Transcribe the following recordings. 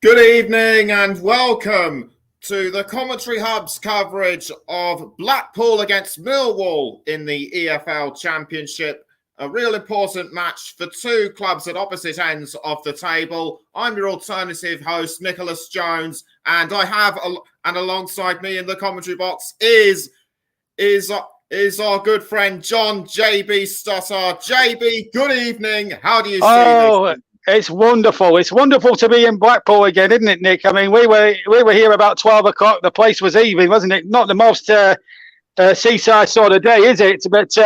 Good evening and welcome to the Commentary Hub's coverage of Blackpool against Millwall in the EFL Championship. A real important match for two clubs at opposite ends of the table. I'm your alternative host, Nicholas Jones, and I have, and alongside me in the commentary box is our good friend John JB Stossard. JB, good evening. How do you see this? It's wonderful. It's wonderful to be in Blackpool again, isn't it, Nick? I mean, we were here about 12 o'clock. The place was heaving, wasn't it? Not the most seaside sort of day, is it? But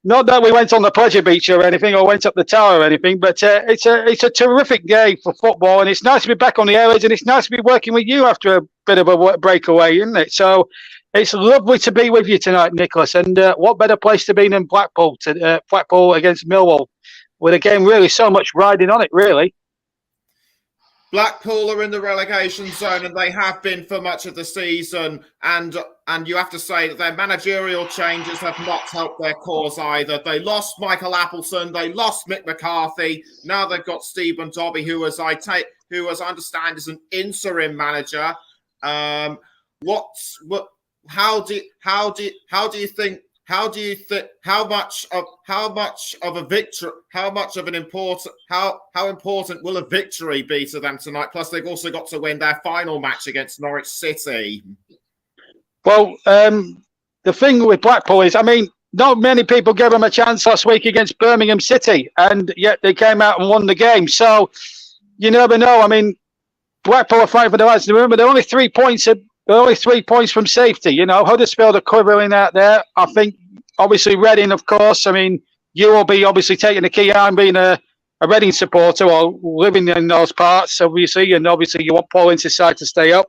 not that we went on the pleasure beach or anything, or went up the tower or anything. But it's a terrific day for football, and it's nice to be back on the airwaves, and it's nice to be working with you after a bit of a breakaway, isn't it? So it's lovely to be with you tonight, Nicholas. And what better place to be than Blackpool against Millwall? With a game really so much riding on it, really. Blackpool are in the relegation zone, and they have been for much of the season. And you have to say that their managerial changes have not helped their cause either. They lost Michael Appleton, they lost Mick McCarthy. Now they've got Stephen Dobbie, who, as I understand, is an interim manager. How do you think? How important will a victory be to them tonight? Plus, they've also got to win their final match against Norwich City. Well, the thing with Blackpool is, I mean, not many people gave them a chance last week against Birmingham City, and yet they came out and won the game. So you never know. I mean, Blackpool are fighting for the lives in the room, but they're only 3 points. They're only 3 points from safety. You know, Huddersfield are quivering out there. I think, obviously, Reading, of course. I mean, you will be obviously taking the key. I'm being a Reading supporter or living in those parts, obviously. And obviously, you want Paul Ince's side to stay up.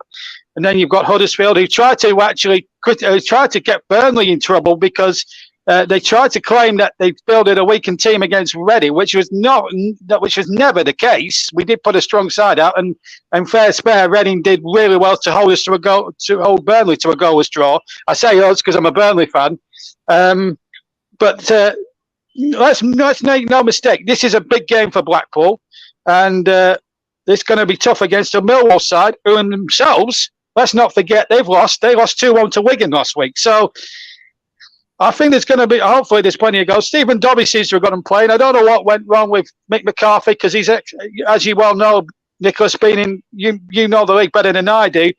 And then you've got Huddersfield, who tried to get Burnley in trouble because they tried to claim that they fielded a weakened team against Reading, which was never the case. We did put a strong side out, and fair spare, Reading did really well to hold Burnley to a goalless draw. I say us because I'm a Burnley fan, but let's make no mistake. This is a big game for Blackpool, and it's going to be tough against the Millwall side, who in themselves, let's not forget, they lost 2-1 to Wigan last week. So I think there's going to be, hopefully there's plenty of goals. Stephen Dobbie seems to have got him playing. I don't know what went wrong with Mick McCarthy, because he's, as you well know, Nicholas, you know the league better than I do.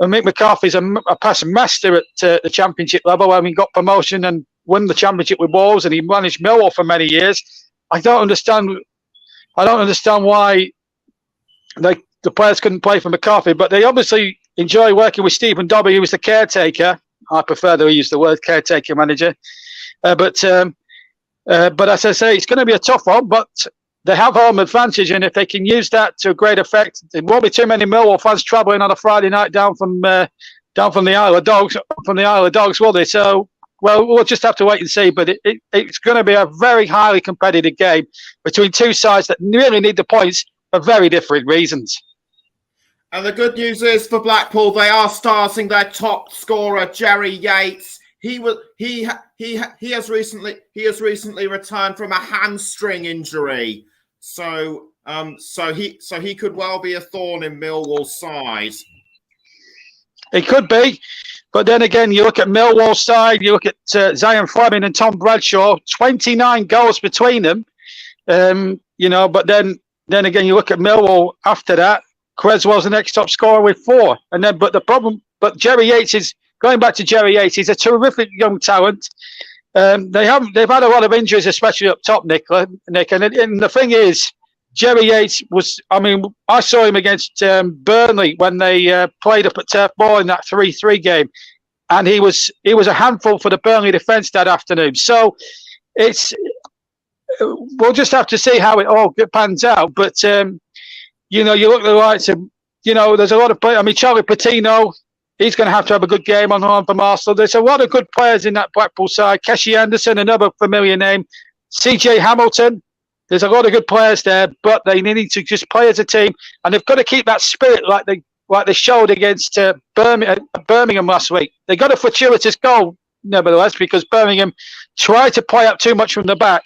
And Mick McCarthy's a past master at the championship level. I mean, got promotion and won the championship with Wolves, and he managed Millwall for many years. I don't understand why the players couldn't play for McCarthy, but they obviously enjoy working with Stephen Dobbie, who was the caretaker. I prefer to use the word caretaker manager. But as I say, it's going to be a tough one, but they have home advantage, and if they can use that to a great effect, there won't be too many Millwall fans travelling on a Friday night down from the Isle of Dogs, will they? So, well, we'll just have to wait and see. But it's going to be a very highly competitive game between two sides that really need the points for very different reasons. And the good news is for Blackpool, they are starting their top scorer, Jerry Yates. He has recently returned from a hamstring injury, so he could well be a thorn in Millwall's side. It could be, but then again, you look at Millwall's side, you look at Zion Fleming and Tom Bradshaw, 29 goals between them. But then again, you look at Millwall after that. Creswell's the next top scorer with 4, but Jerry Yates is going back to Jerry Yates. He's a terrific young talent. They've had a lot of injuries, especially up top, Nick. And the thing is, Jerry Yates was. I mean, I saw him against Burnley when they played up at Turf Moor in that 3-3 game, and he was a handful for the Burnley defence that afternoon. So we'll just have to see how it all pans out, but. You look at the likes of, there's a lot of players. I mean, Charlie Patino, he's going to have a good game on from Arsenal. There's a lot of good players in that Blackpool side. Keshi Anderson, another familiar name. CJ Hamilton, there's a lot of good players there, but they need to just play as a team, and they've got to keep that spirit like they showed against Birmingham last week. They got a fortuitous goal, nevertheless, because Birmingham tried to play up too much from the back,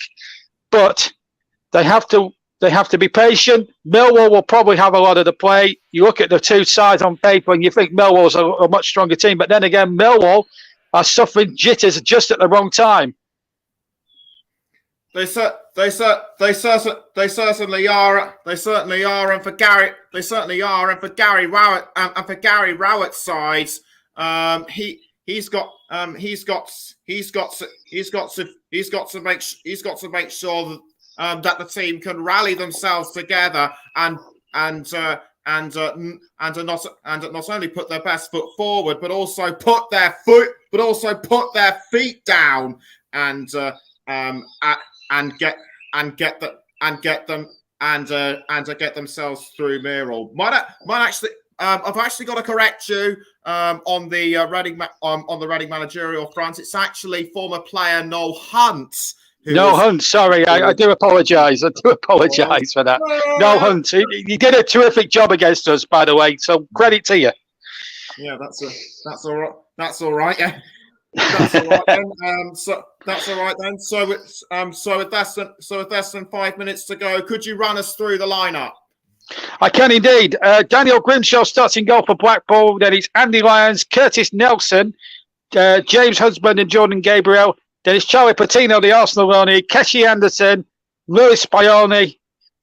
but they have to They have to be patient. Millwall will probably have a lot of the play. You look at the two sides on paper and you think Millwall's a much stronger team. But then again, Millwall are suffering jitters just at the wrong time. They certainly are. They certainly are. And for Gary Rowett's side, he's got to make sure that that the team can rally themselves together and not only put their best foot forward, but also put their feet down and get themselves through Millwall. Might actually. I've actually got to correct you on the Reading managerial front. It's actually former player Noel Hunt. Hunt, sorry, I do apologise. I do apologise for that. Noel Hunt, he did a terrific job against us, by the way. So credit to you. Yeah, that's all right. That's all right. Yeah. That's all right then. That's all right then. So with less than 5 minutes to go, could you run us through the lineup? I can indeed. Daniel Grimshaw starts in goal for Blackpool. Then it's Andy Lyons, Curtis Nelson, James Husband and Jordan Gabriel. Then it's Charlie Patino, the Arsenal loanee, Keshi Anderson, Lewis Spione,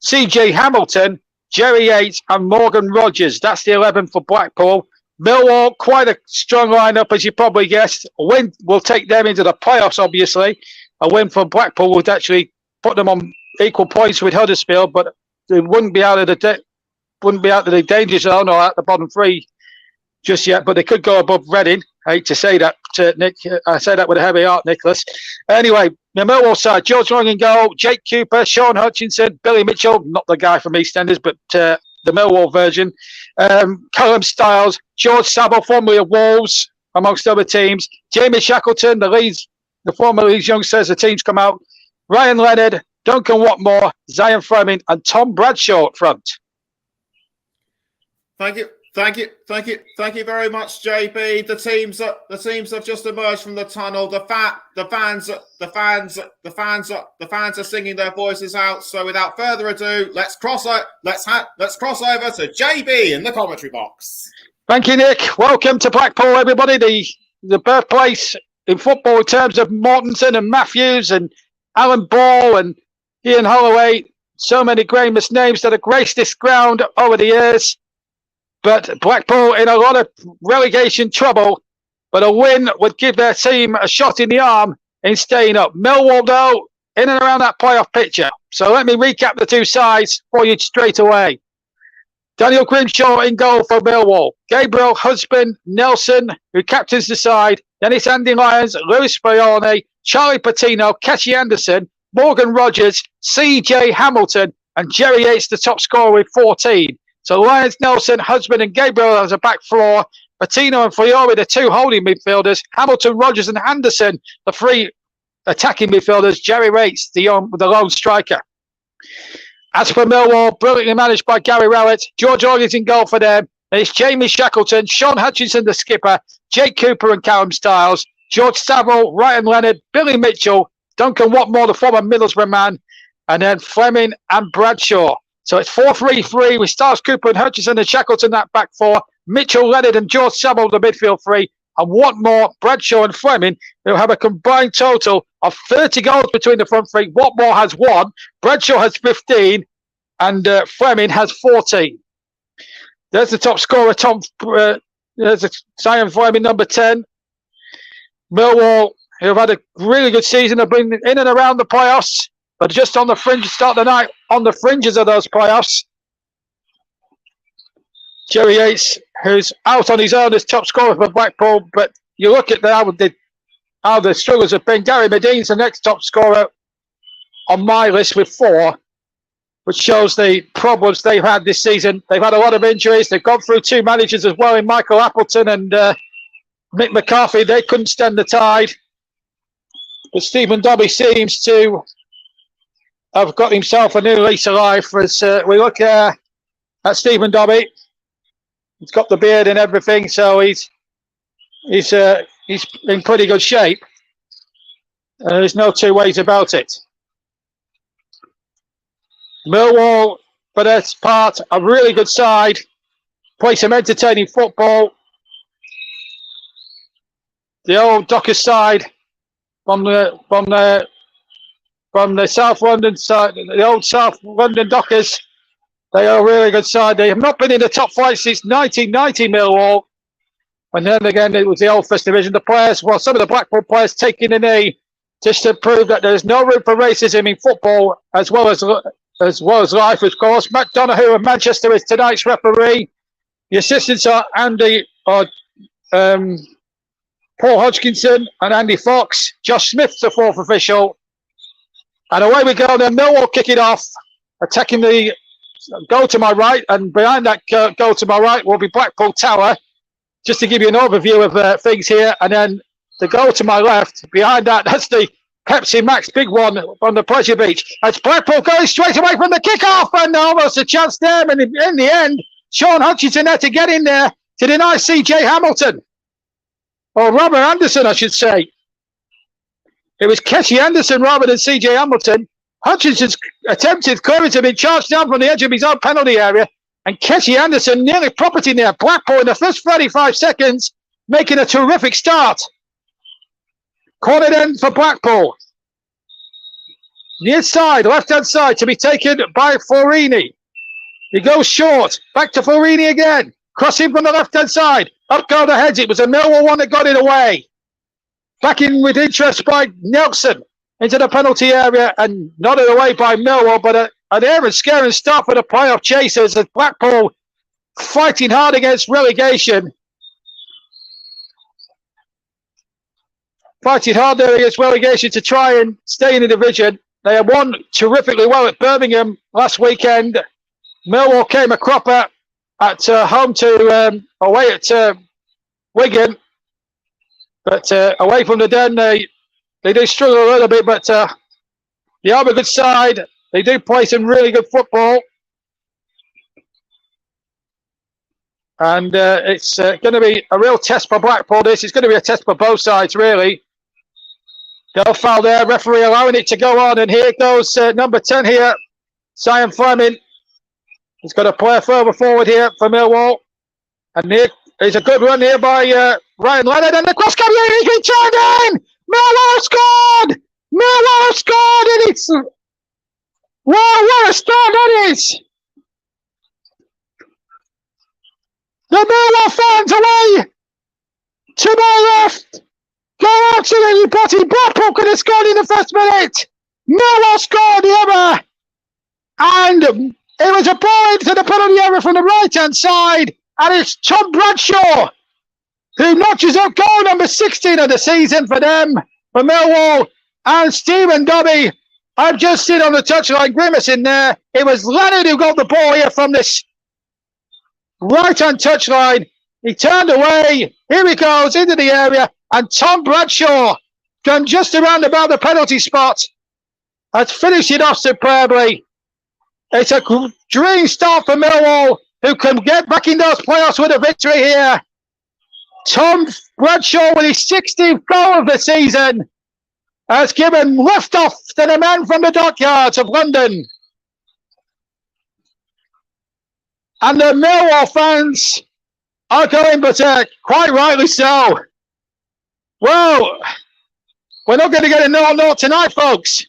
CJ Hamilton, Jerry Yates and Morgan Rogers. That's the 11 for Blackpool. Millwall, quite a strong lineup, as you probably guessed. A win will take them into the playoffs, obviously. A win for Blackpool would actually put them on equal points with Huddersfield, but they wouldn't be out of the danger zone or at the bottom three just yet, but they could go above Reading. I hate to say that, Nick. I say that with a heavy heart, Nicholas. Anyway, the Millwall side, George Long in goal, Jake Cooper, Sean Hutchinson, Billy Mitchell, not the guy from EastEnders, but the Millwall version, Callum Stiles, George Saville, formerly of Wolves, amongst other teams, Jamie Shackleton, the former Leeds youngsters, the teams come out, Ryan Leonard, Duncan Watmore, Zion Fleming, and Tom Bradshaw up front. Thank you very much, JB. The teams have just emerged from the tunnel. The fans are singing their voices out. So without further ado, let's cross over to JB in the commentary box. Thank you, Nick. Welcome to Blackpool, everybody. The birthplace in football in terms of Mortensen and Matthews and Alan Ball and Ian Holloway, so many famous names that have graced this ground over the years. But Blackpool in a lot of relegation trouble, but a win would give their team a shot in the arm in staying up. Millwall, though, in and around that playoff picture. So let me recap the two sides for you straight away. Daniel Grimshaw in goal for Millwall. Gabriel Husband Nelson, who captains the side. Then it's Andy Lyons, Lewis Spione, Charlie Patino, Keshi Anderson, Morgan Rogers, CJ Hamilton, and Jerry Yates, the top scorer with 14. So Lyons, Nelson, Husband and Gabriel as a back four. Patino and Fiore, the two holding midfielders. Hamilton, Rogers and Anderson, the three attacking midfielders. Jerry Yates, the lone striker. As for Millwall, brilliantly managed by Gary Rowett. George Organs in goal for them. And it's Jamie Shackleton, Sean Hutchinson, the skipper, Jake Cooper and Callum Stiles, George Saville, Ryan Leonard, Billy Mitchell, Duncan Watmore, the former Middlesbrough man, and then Fleming and Bradshaw. So it's 4-3-3 with Stiles, Cooper and Hutchinson and Shackleton that back four, Mitchell, Leonard and George Saville the midfield three, and Watmore, Bradshaw and Fleming, who have a combined total of 30 goals between the front three. Watmore has 1, Bradshaw has 15, and Fleming has 14. There's the top scorer, there's Zion Fleming, number 10. Millwall, who have had a really good season, have been in and around the playoffs, but just on the fringe, start the night on the fringes of those playoffs. Jerry Yates, who's out on his own as top scorer for Blackpool, but you look at how the struggles have been. Gary Medine's the next top scorer on my list with 4, which shows the problems they've had this season. They've had a lot of injuries. They've gone through 2 managers as well in Michael Appleton and Mick McCarthy. They couldn't stand the tide. But Stephen Dobby seems to have got himself a new lease of life. As we look at Stephen Dobby, he's got the beard and everything, so he's in pretty good shape. There's no two ways about it. Millwall, for their part, a really good side. Play some entertaining football. The old Dockers side from the South London side, the old South London Dockers. They are a really good side. They have not been in the top flight since 1990, Millwall. And then again, it was the old First Division. The players, well, some of the Blackpool players taking the knee just to prove that there's no room for racism in football, as well as life, of course. Matt Donoghue of Manchester is tonight's referee. The assistants are Paul Hodgkinson and Andy Fox. Josh Smith's the fourth official. And away we go. Then Millwall kick it off, attacking the goal to my right, and behind that goal to my right will be Blackpool Tower. Just to give you an overview of things here, and then the goal to my left, behind that, that's the Pepsi Max big one on the Pleasure Beach. That's Blackpool going straight away from the kickoff, and almost a chance there. And in the end, Sean Hutchinson had to get in there to deny CJ Hamilton, or Robert Anderson, I should say. It was Keshi Anderson rather than CJ Hamilton. Hutchinson's attempted clearance had been charged down from the edge of his own penalty area, and Keshi Anderson nearly property near Blackpool in the first 35 seconds, making a terrific start. Corner then for Blackpool. Near side, left-hand side, to be taken by Forini. He goes short. Back to Forini again. Crossing from the left-hand side. Up go the heads. It was a Millwall one that got it away. Back in with interest by Nelson into the penalty area, and nodded away by Millwall, but an air and scaring start for the playoff chasers as Blackpool fighting hard against relegation. Fighting hard there against relegation to try and stay in the division. They had won terrifically well at Birmingham last weekend. Millwall came a cropper at home to away at Wigan, but away from the Den they do struggle a little bit. But they are a good side. They do play some really good football, and it's going to be a real test for Blackpool. This is going to be a test for both sides, really. No foul there, referee allowing it to go on, and here goes number 10 here, Zion Fleming. He's got a player further forward here for Millwall, and here is a good run here by Ryan Leonard, and the cross coming in, he's been turned in! Millwall scored! Millwall scored, and it's... Wow, what a start that is! The Millwall fans away to my left go absolutely potty. Blackpool could have scored in the first minute. Millwall scored the other, and it was a ball into the penalty area from the right-hand side, and it's Tom Bradshaw who notches up goal number 16 of the season for them, for Millwall, and Stephen Dobby. I've just seen on the touchline grimacing there. It was Leonard who got the ball here from this right-hand touchline. He turned away. Here he goes into the area. And Tom Bradshaw, from just around about the penalty spot, has finished it off superbly. It's a dream start for Millwall, who can get back in those playoffs with a victory here. Tom Bradshaw, with his 16th goal of the season, has given lift off to the man from the dockyards of London. And the Millwall fans are going berserk, quite rightly so. Well, we're not going to get a 0-0 tonight, folks.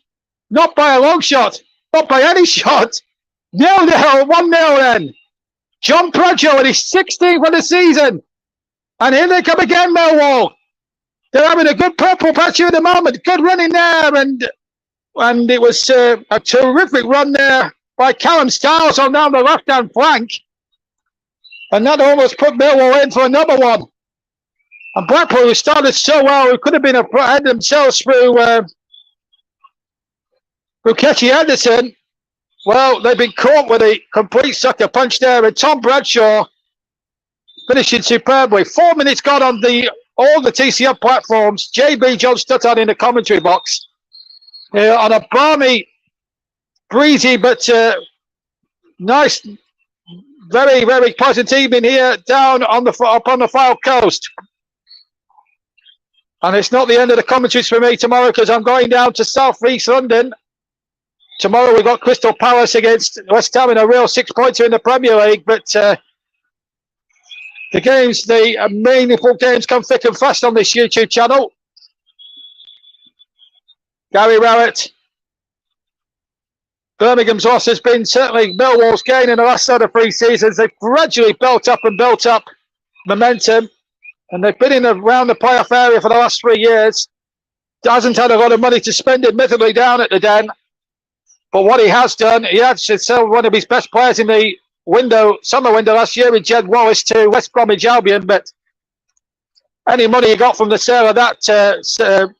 Not by a long shot, not by any shot. 0-0, 1-0 then. John Bradshaw with his 16th of the season. And here they come again, Millwall. They're having a good purple patch here at the moment. Good running there, and it was a terrific run there by Callum Stiles on down the left-hand flank. And that almost put Millwall in for another one. And Blackpool, who started so well, who could have been ahead themselves through Keshi Anderson, well, they've been caught with a complete sucker punch there. And Tom Bradshaw finishing superbly. 4 minutes gone on all the TCF platforms. JB John Stuttard in the commentary box on a balmy, breezy, but nice, very, very pleasant evening here down on up on the Fylde coast. And it's not the end of the commentaries for me tomorrow, because I'm going down to South East London tomorrow we've got Crystal Palace against West Ham in a real 6-pointer in the Premier League. But the meaningful games come thick and fast on this YouTube channel. Gary Rowett. Birmingham's loss has been certainly Millwall's gain in the last sort of 3 seasons. They've gradually built up momentum, and they've been around the playoff area for the last 3 years. Hasn't had a lot of money to spend, admittedly, down at the Den. But what he has done, he had to sell one of his best players in the summer window last year, with Jed Wallace, to West Bromwich Albion. But any money he got from the sale of that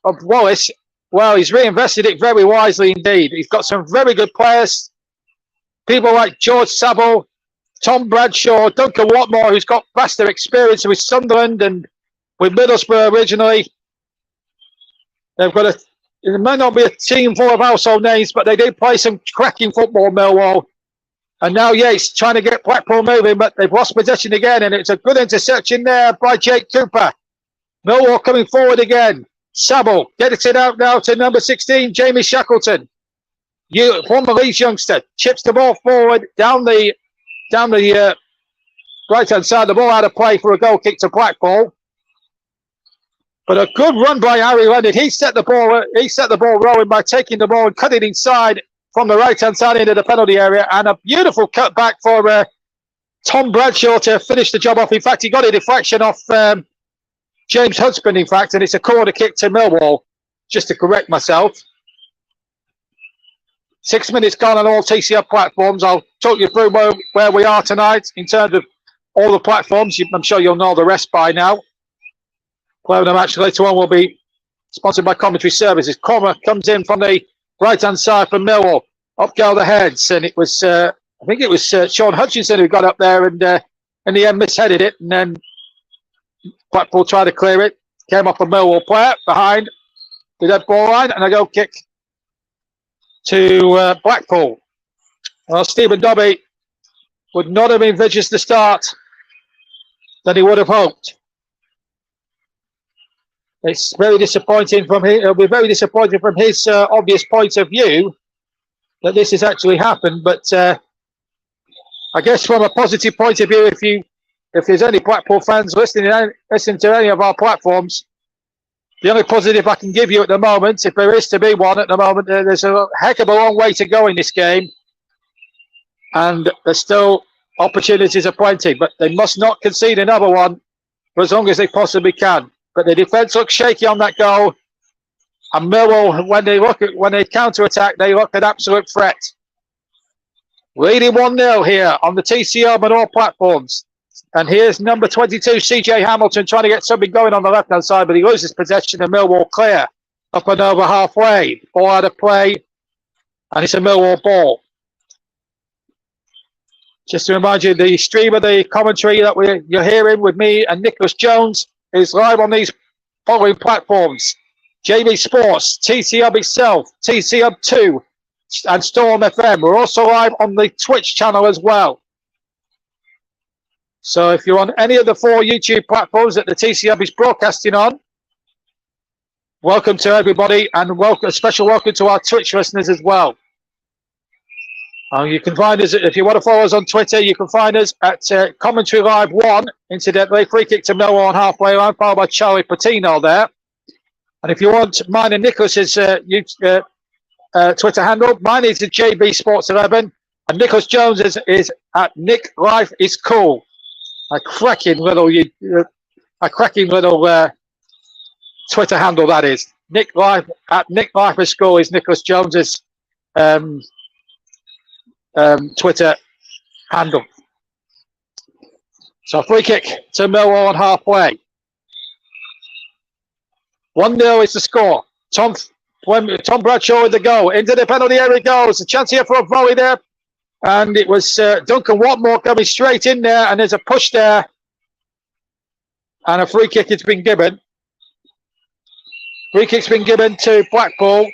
of Wallace, well, he's reinvested it very wisely indeed. He's got some very good players. People like George Saville, Tom Bradshaw, Duncan Watmore, who's got vaster experience with Sunderland and with Middlesbrough originally. They've got it might not be a team full of household names, but they do play some cracking football, Millwall. And now Yates trying to get Blackpool moving, but they've lost possession again, and it's a good interception there by Jake Cooper. Millwall coming forward again. Saville gets it out now to number 16, Jamie Shackleton. Former Leeds youngster, chips the ball forward down the right-hand side. The ball out of play for a goal kick to Blackpool. But a good run by Harry Leonard. He set the ball rolling by taking the ball and cutting inside from the right-hand side into the penalty area. And a beautiful cut back for Tom Bradshaw to finish the job off. In fact, he got a deflection off James Hudspeth, in fact, and it's a corner kick to Millwall, just to correct myself. 6 minutes gone on all TCF platforms. I'll talk you through where we are tonight in terms of all the platforms. I'm sure you'll know the rest by now. Player of the match later on will be sponsored by Commentary Services. Corner comes in from the right-hand side from Millwall. Up go the heads, and it was, I think it was Sean Hutchinson who got up there and in the end misheaded it, and then Blackpool tried to clear it. Came off a Millwall player behind the dead ball line, and a goal kick to Blackpool. Well, Stephen Dobby would not have envisaged the start that he would have hoped. It's very disappointing from him. It'll be very disappointing from his obvious point of view that this has actually happened. But I guess from a positive point of view, if there's any Blackpool fans listening to any of our platforms, the only positive I can give you at the moment, if there is to be one at the moment, there's a heck of a long way to go in this game, and there's still opportunities aplenty. But they must not concede another one for as long as they possibly can. But the defence looks shaky on that goal, and Millwall, when they counter-attack, they look an absolute threat. Leading 1-0 here on the TCM and all platforms. And here's number 22, CJ Hamilton, trying to get something going on the left-hand side, but he loses possession and Millwall clear up and over halfway. Ball out of play, and it's a Millwall ball. Just to remind you, the stream of the commentary that you're hearing with me and Nicholas Jones is live on these following platforms: JB Sports, TCM itself, TCM 2, and Storm FM. We're also live on the Twitch channel as well. So if you're on any of the 4 YouTube platforms that the TCM is broadcasting on, welcome to everybody, and a special welcome to our Twitch listeners as well. You can find us, if you want to follow us on Twitter, you can find us at Commentary Live 1, incidentally, free kick to Millwall on halfway line, followed by Charlie Patino there. And if you want mine and Nicholas's Twitter handle, mine is at JB Sports 11, and Nicholas Jones is at Nick Life is Cool. A cracking little Twitter handle that is. Nick Life at Nick Life is Cool is Nicholas Jones's Twitter handle. So free kick to Millwall on halfway. 1-0 is the score. Tom Bradshaw with the goal. Into the penalty area goes. A chance here for a volley there. And it was Duncan Watmore coming straight in there. And there's a push there. And a free kick has been given. Free kick's been given to Blackpool.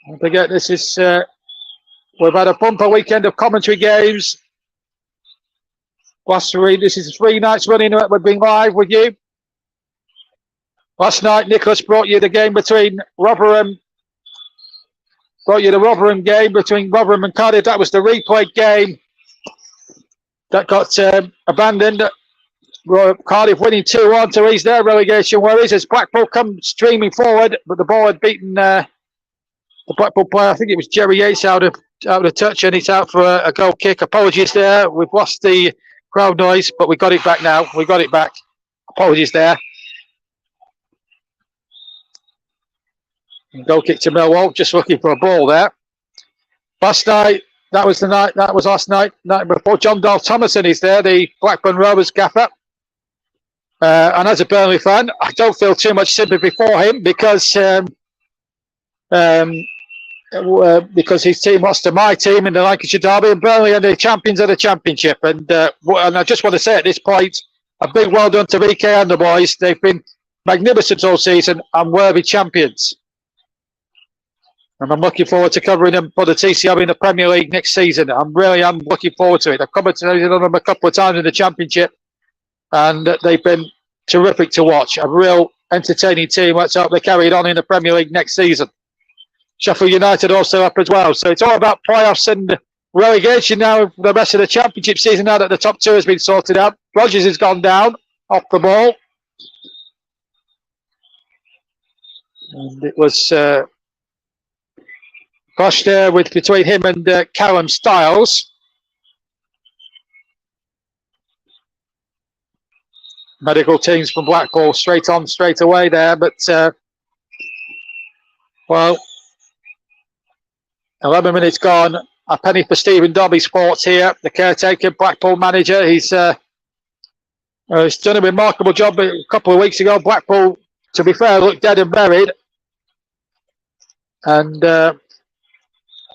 Don't forget, this is we've had a bumper weekend of commentary games. This is 3 nights running that we've been live with you. Last night, Nicholas brought you the game between Rotherham. Brought you the Rotherham game between Rotherham and Cardiff. That was the replay game that got abandoned. Cardiff winning 2-1 to ease their relegation worries as Blackpool come streaming forward, but the ball had beaten the Blackpool player. I think it was Jerry Yates out of touch, and it's out for a goal kick. Apologies there. We've lost the crowd noise, but we got it back now. We got it back. Apologies there. Goal kick to Millwall, just looking for a ball there. Last night, that was last night. Night before, John Dahl Thomason is there, the Blackburn Rovers gaffer. And as a Burnley fan, I don't feel too much sympathy for him because his team lost to my team in the Lancashire Derby, and Burnley are the champions of the Championship. And I just want to say at this point, a big well done to VK and the boys. They've been magnificent all season and worthy champions. And I'm looking forward to covering them for the TCR in the Premier League next season. I'm looking forward to it. I've commentated on them a couple of times in the Championship, and they've been terrific to watch. A real entertaining team. Let's hope they carry it on in the Premier League next season. Sheffield United also up as well. So it's all about playoffs and relegation now for the rest of the Championship season, now that the top two has been sorted out. Rodgers has gone down off the ball. And it was clash there between him and Callum Styles. Medical teams from Blackpool straight away there, but 11 minutes gone. A penny for Stephen Dobby Sports here, the caretaker Blackpool manager. He's done a remarkable job a couple of weeks ago. Blackpool, to be fair, looked dead and buried, and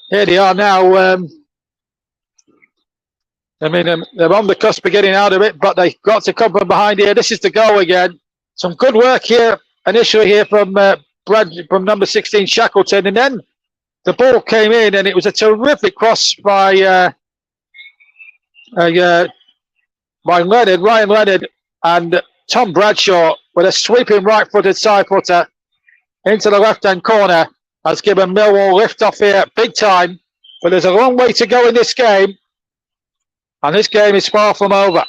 here they are now. They're on the cusp of getting out of it, but they've got to come from behind here. This is the goal again. Some good work here initially here from Brad, from number 16 Shackleton, and then the ball came in, and it was a terrific cross by Ryan Leonard, and Tom Bradshaw with a sweeping right-footed side footer into the left-hand corner has given Millwall lift off here big time. But there's a long way to go in this game, and this game is far from over.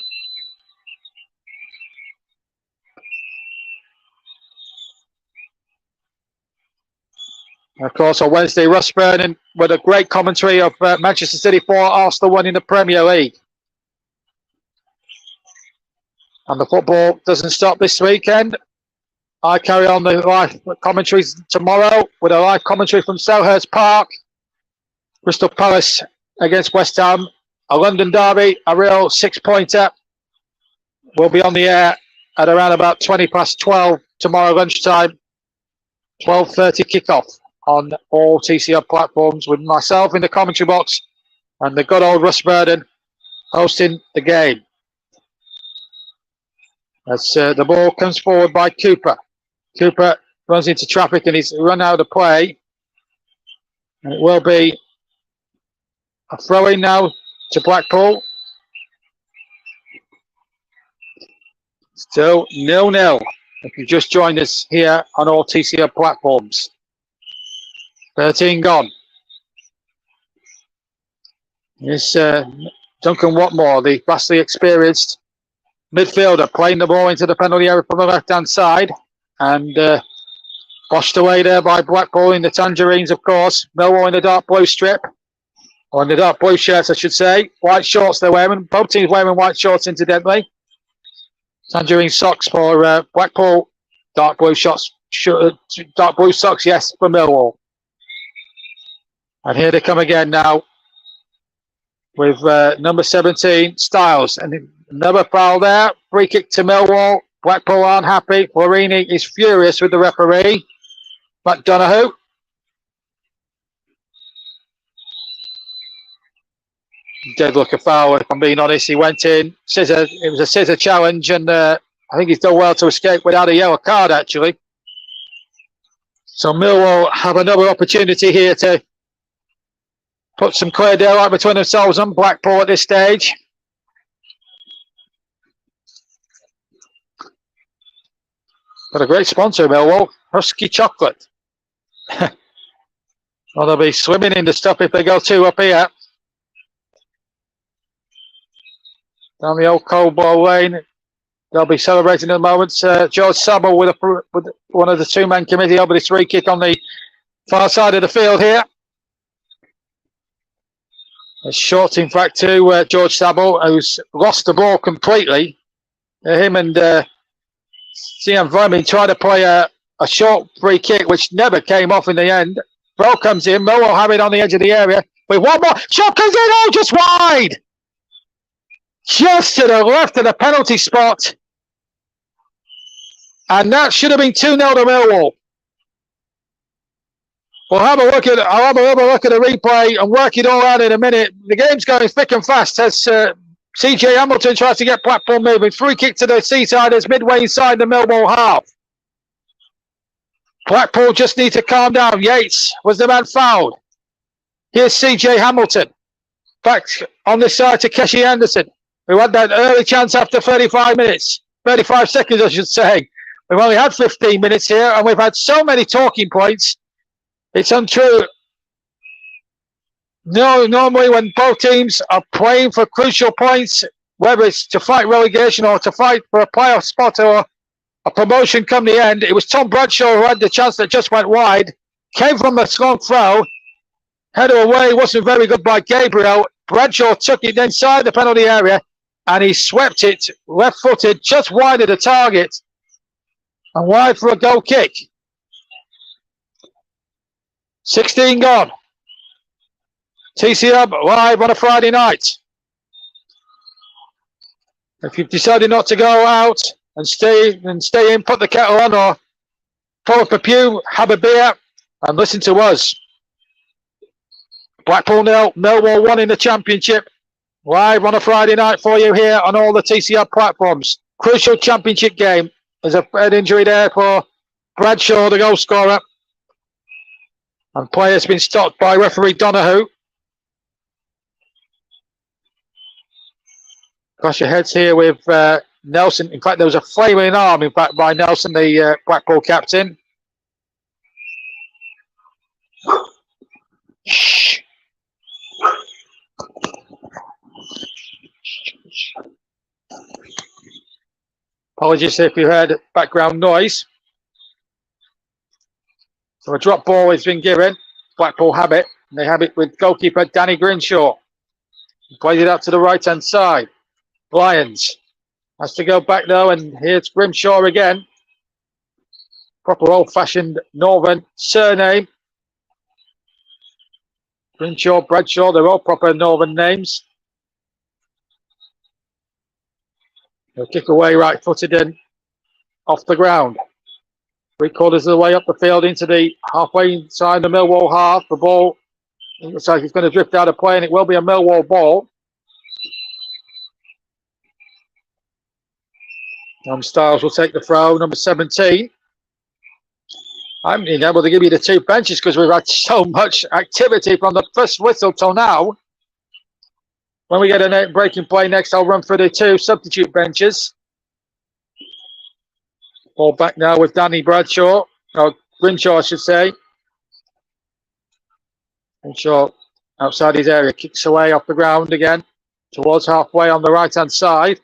Of course, on Wednesday, Russ Vernon with a great commentary of Manchester City 4, Arsenal 1 in the Premier League. And the football doesn't stop this weekend. I carry on the live commentaries tomorrow with a live commentary from Selhurst Park. Crystal Palace against West Ham. A London derby, a real six-pointer. We'll be on the air at around about 12 tomorrow lunchtime. 12:30 kickoff on all TCR platforms with myself in the commentary box and the good old Russ Burden hosting the game. As the ball comes forward by Cooper. Cooper runs into traffic and he's run out of play. And it will be a throw-in now to Blackpool. Still 0-0 if you've just joined us here on all TCR platforms. 13 gone. Here's Duncan Watmore, the vastly experienced midfielder, playing the ball into the penalty area from the left-hand side. And washed away there by Blackpool in the Tangerines, of course. Millwall in the dark blue strip. Or in the dark blue shirts, I should say. White shorts they're wearing. Both teams wearing white shorts, incidentally. Tangerine socks for Blackpool. Dark blue socks, yes, for Millwall. And here they come again now with number 17, Styles. And another foul there. Free kick to Millwall. Blackpool aren't happy. Florini is furious with the referee. McDonough. Did look a foul, if I'm being honest. He went in. It was a scissor challenge, and I think he's done well to escape without a yellow card, actually. So Millwall have another opportunity here to put some clear daylight between themselves and Blackpool at this stage. Got a great sponsor, Millwall, Husky Chocolate. Well, they'll be swimming in the stuff if they go two up here. Down the old cold ball lane. They'll be celebrating at the moment. George Sabo with one of the two-man committee over this free kick on the far side of the field here. A short, in fact, to George Sabo, who's lost the ball completely. Him and Sian Vermin tried to play a short free kick, which never came off in the end. Bro comes in. Mo will have it on the edge of the area. With one more. Shot comes in. Oh, just wide. Just to the left of the penalty spot. And that should have been 2-0 to Millwall. I'll have a look at the replay and work it all out in a minute. The game's going thick and fast as CJ Hamilton tries to get Blackpool moving. Free kick to the seaside as midway inside the Millwall half. Blackpool just need to calm down. Yates was the man fouled. Here's CJ Hamilton. Back on this side to Keshi Anderson, who had that early chance after 35 minutes. 35 seconds, I should say. We've only had 15 minutes here, and we've had so many talking points. It's untrue. No, normally when both teams are playing for crucial points, whether it's to fight relegation or to fight for a playoff spot or a promotion come the end, it was Tom Bradshaw who had the chance that just went wide, came from a strong throw, header away, wasn't very good by Gabriel. Bradshaw took it inside the penalty area and he swept it left-footed just wide of the target and wide for a goal kick. 16 gone. TC Hub live on a Friday night. If you've decided not to go out and stay in, put the kettle on or pull up a pew, have a beer and listen to us. Blackpool 0, Millwall 1 in the Championship. Live on a Friday night for you here on all the TCR platforms. Crucial Championship game. There's a head injury there for Bradshaw, the goal scorer. And play has been stopped by referee Donahue. Cross your heads here with Nelson. In fact, there was a flaming arm, in fact, by Nelson, the Blackpool captain. Shh. Apologies if you heard background noise. So a drop ball has been given. Blackpool have it. And they have it with goalkeeper Danny Grinshaw. He plays it out to the right-hand side. Lyons has to go back though, and here's Grimshaw again. Proper old-fashioned northern surname. Grinshaw, Bradshaw, they're all proper northern names. He'll kick away right-footed and off the ground. 3/4 of the way up the field into the halfway inside the Millwall half. The ball looks like it's going to drift out of play, and it will be a Millwall ball. Styles will take the throw, number 17. I haven't been able to give you the two benches because we've had so much activity from the first whistle till now. When we get a breaking play next, I'll run through the two substitute benches. Ball back now with Danny Bradshaw, or Grinshaw, I should say. Grinshaw outside his area, kicks away off the ground again, towards halfway on the right-hand side.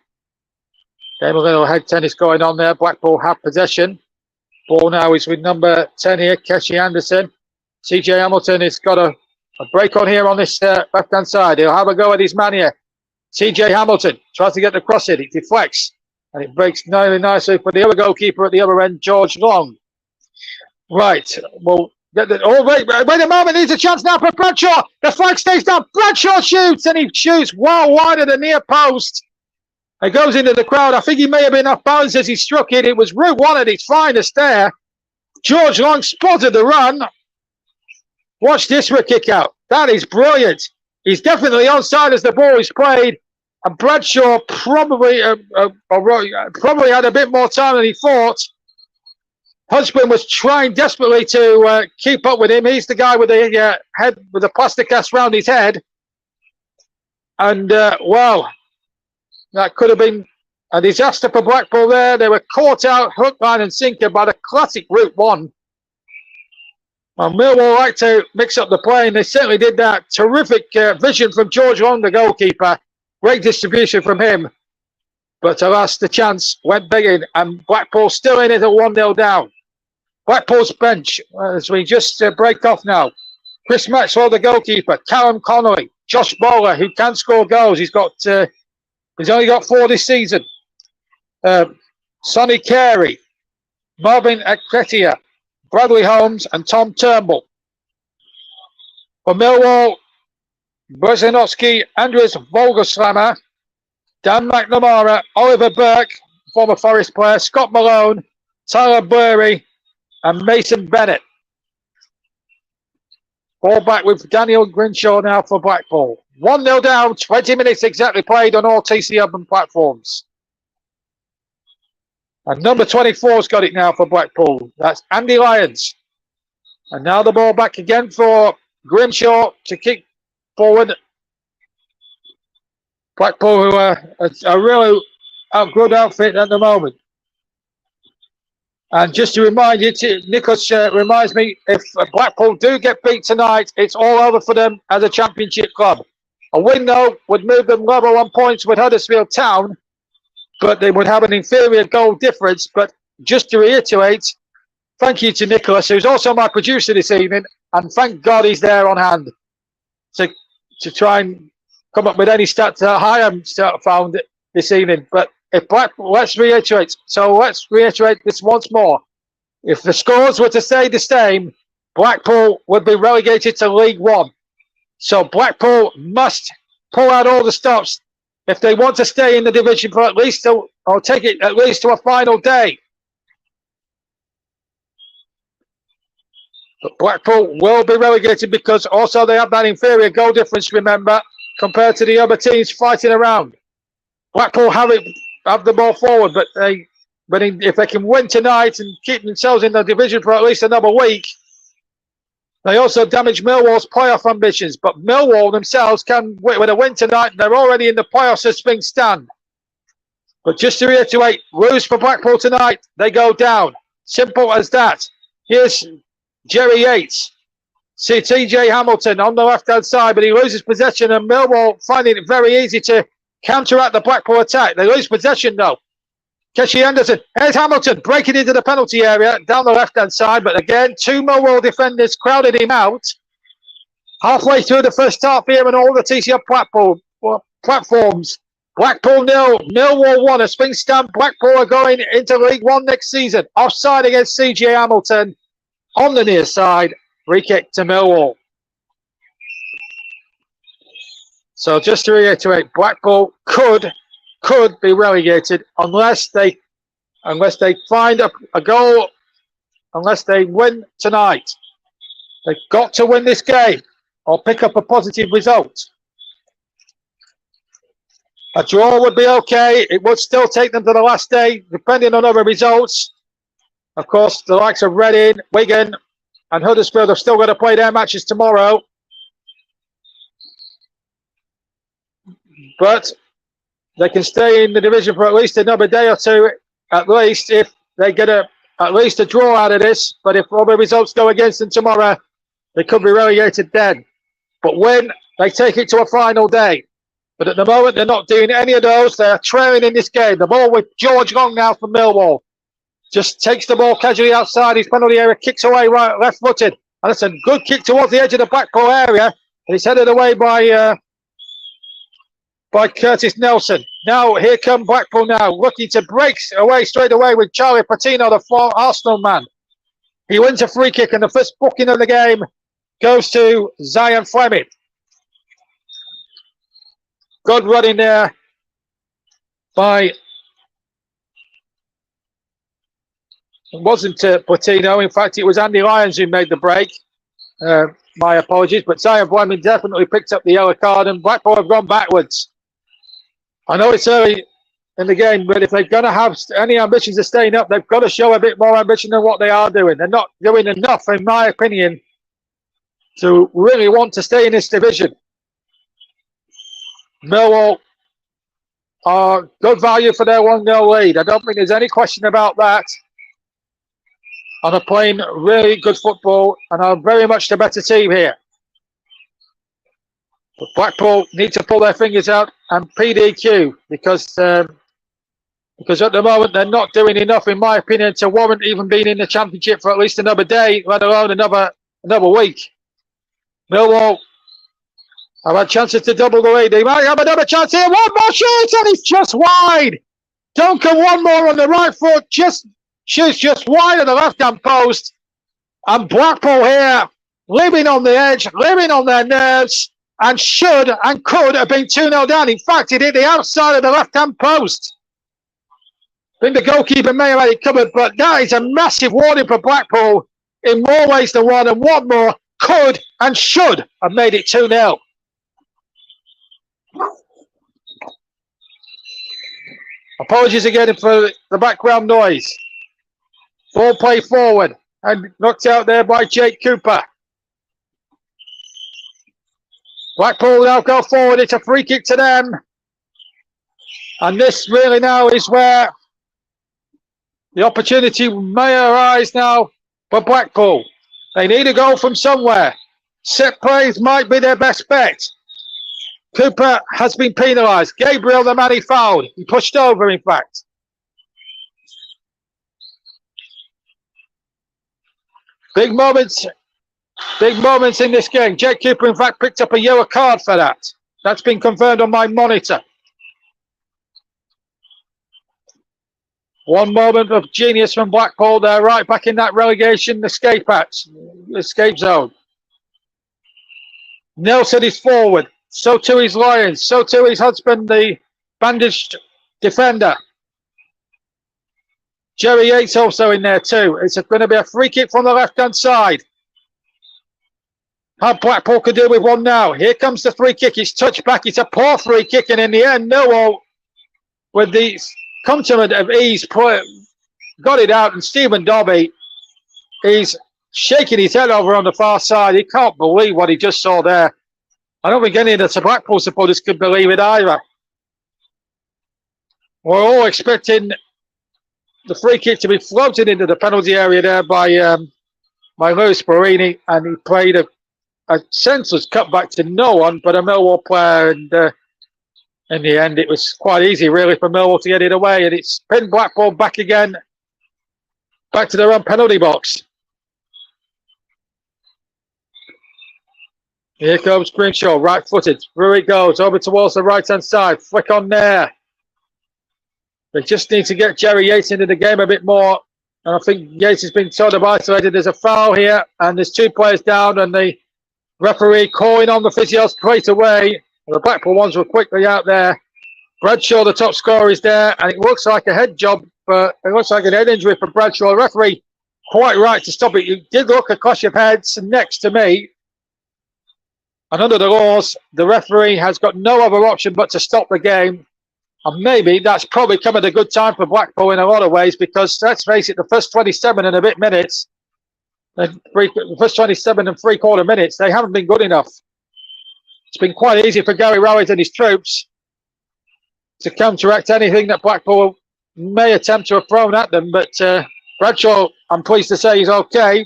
Game a little head tennis going on there. Blackpool have possession. Ball now is with number 10 here, Keshi Anderson. CJ Hamilton has got a break on here on this left-hand side. He'll have a go at his man here. CJ Hamilton tries to get the cross in. It deflects. And it breaks really nicely for the other goalkeeper at the other end, George Long. Right. Well, wait a moment. There's a chance now for Bradshaw. The flag stays down. Bradshaw shoots, and he shoots well wide of the near post. It goes into the crowd. I think he may have been off balance as he struck it. It was Route 1 at its finest there. George Long spotted the run. Watch this for a kick out. That is brilliant. He's definitely onside as the ball is played. And Bradshaw probably had a bit more time than he thought. Husband was trying desperately to keep up with him. He's the guy with the head with the plastic cast round his head. And well, that could have been a disaster for Blackpool there. They were caught out hook, line and sinker by the classic Route 1. And Millwall like to mix up the play, and they certainly did that. Terrific vision from George Long, the goalkeeper. Great distribution from him. But alas, the chance went big in, and Blackpool still in it at 1-0 down. Blackpool's bench, as we just break off now. Chris Maxwell, the goalkeeper. Callum Connolly. Josh Bowler, who can score goals. He's only got 4 this season. Sonny Carey. Marvin Ekretia. Bradley Holmes and Tom Turnbull. For Millwall, Brzezinski, Andres Volgerslammer, Dan McNamara, Oliver Burke, former Forest player, Scott Malone, Tyler Burry, and Mason Bennett. Ball back with Daniel Grinshaw now for Blackpool. 1-0 down, 20 minutes exactly played on all TC Urban platforms. And number 24's got it now for Blackpool. That's Andy Lyons. And now the ball back again for Grimshaw to kick forward. Blackpool, who are a really good outfit at the moment. And just to remind you, Nicholas reminds me, if Blackpool do get beat tonight, it's all over for them as a championship club. A win, though, would move them level on points with Huddersfield Town, but they would have an inferior goal difference. But just to reiterate, thank you to Nicholas, who's also my producer this evening, and thank God he's there on hand to try and come up with any stats that I haven't found this evening. But if Blackpool, let's reiterate this once more. If the scores were to stay the same, Blackpool would be relegated to League One. So Blackpool must pull out all the stops if they want to stay in the division for at least or take it at least to a final day. But Blackpool will be relegated because also they have that inferior goal difference, remember, compared to the other teams fighting around. Blackpool have the ball forward, but if they can win tonight and keep themselves in the division for at least another week, they also damage Millwall's playoff ambitions. But Millwall themselves can, with a win tonight, they're already in the playoffs as things stand. But just to reiterate, lose for Blackpool tonight, they go down. Simple as that. Here's Jerry Yates. See TJ Hamilton on the left-hand side, but he loses possession, and Millwall finding it very easy to counteract the Blackpool attack. They lose possession, though. Keshi Anderson. Here's Hamilton breaking into the penalty area down the left-hand side. But again, 2 Millwall defenders crowded him out. Halfway through the first half here and all the TCL platforms. Blackpool 0, Millwall 1. As things stand, Blackpool are going into League One next season. Offside against CJ Hamilton. On the near side, free kick to Millwall. So just to reiterate, Blackpool could be relegated unless they find a goal, unless they win tonight. They've got to win this game or pick up a positive result. A draw would be okay. It would still take them to the last day, depending on other results. Of course, the likes of Reading, Wigan, and Huddersfield have still got to play their matches tomorrow. But they can stay in the division for at least another day or two, at least, if they get at least a draw out of this. But if all the results go against them tomorrow, they could be relegated then. But when they take it to a final day. But at the moment, they're not doing any of those. They are trailing in this game. The ball with George Long now from Millwall. Just takes the ball casually outside his penalty area, kicks away right, left-footed. And it's a good kick towards the edge of the Blackpool area. And it's headed away by Curtis Nelson. Now, here come Blackpool now, looking to break away straight away with Charlie Patino, the former Arsenal man. He wins a free kick, and the first booking of the game goes to Zion Fleming. Good running there by... It wasn't Patino. In fact, it was Andy Lyons who made the break. My apologies. But Zion Fleming definitely picked up the yellow card, and Blackpool have gone backwards. I know it's early in the game, but if they're going to have any ambitions of staying up, they've got to show a bit more ambition than what they are doing. They're not doing enough, in my opinion, to really want to stay in this division. Millwall are good value for their 1-0 lead. I don't think there's any question about that. And are playing really good football and are very much the better team here. But Blackpool need to pull their fingers out and PDQ because at the moment they're not doing enough, in my opinion, to warrant even being in the Championship for at least another day, let alone another week. Millwall have had chances to double the lead. They might have another chance here. One more shot and it's just wide. Duncan, one more on the right foot, shoots just wide of the left-hand post. And Blackpool here, living on the edge, living on their nerves, and should and could have been 2-0 down. In fact, it hit the outside of the left-hand post. I think the goalkeeper may have had it covered, but that is a massive warning for Blackpool in more ways than one, and one more could and should have made it 2-0. Apologies again for the background noise. Ball play forward and knocked out there by Jake Cooper. Blackpool now go forward. It's a free kick to them. And this really now is where the opportunity may arise now for Blackpool. They need a goal from somewhere. Set plays might be their best bet. Cooper has been penalised. Gabriel, the man he fouled. He pushed over, in fact. Big moments in this game. Jake Cooper, in fact, picked up a yellow card for that. That's been confirmed on my monitor. One moment of genius from Blackpool there, right back in that relegation escape zone. Nelson is forward. So too is Lyons. So too is Hudson, the bandaged defender. Jerry Yates also in there too. It's going to be a free kick from the left-hand side. How Blackpool could do with one now. Here comes the free kick. It's touched back. It's a poor free kick, and in the end, Millwall, with the compliment of ease, got it out. And Stephen Dobby, he's shaking his head over on the far side. He can't believe what he just saw there. I don't think any of the Blackpool supporters could believe it either. We're all expecting the free kick to be floated into the penalty area there by Lewis Barini, and he played a senseless cutback to no one but a Millwall player, and in the end it was quite easy really for Millwall to get it away, and it's pinned Blackpool back again, back to their own penalty box. Here comes Grimshaw, right-footed. Through it goes, over towards the right-hand side. Flick on there. They just need to get Jerry Yates into the game a bit more. And I think Yates has been sort of isolated. There's a foul here, and there's two players down, and the referee calling on the physio straight away. The Blackpool ones were quickly out there. Bradshaw, the top scorer, is there, and it looks like a head job. It looks like an head injury for Bradshaw. The referee quite right to stop it. It did look a clash of heads next to me. And under the laws, the referee has got no other option but to stop the game. And maybe that's probably come at a good time for Blackpool in a lot of ways, because let's face it, the first 27 and a bit minutes, the first 27 and three-quarter minutes, they haven't been good enough. It's been quite easy for Gary Rowett and his troops to counteract anything that Blackpool may attempt to have thrown at them. But Bradshaw, I'm pleased to say, he's okay.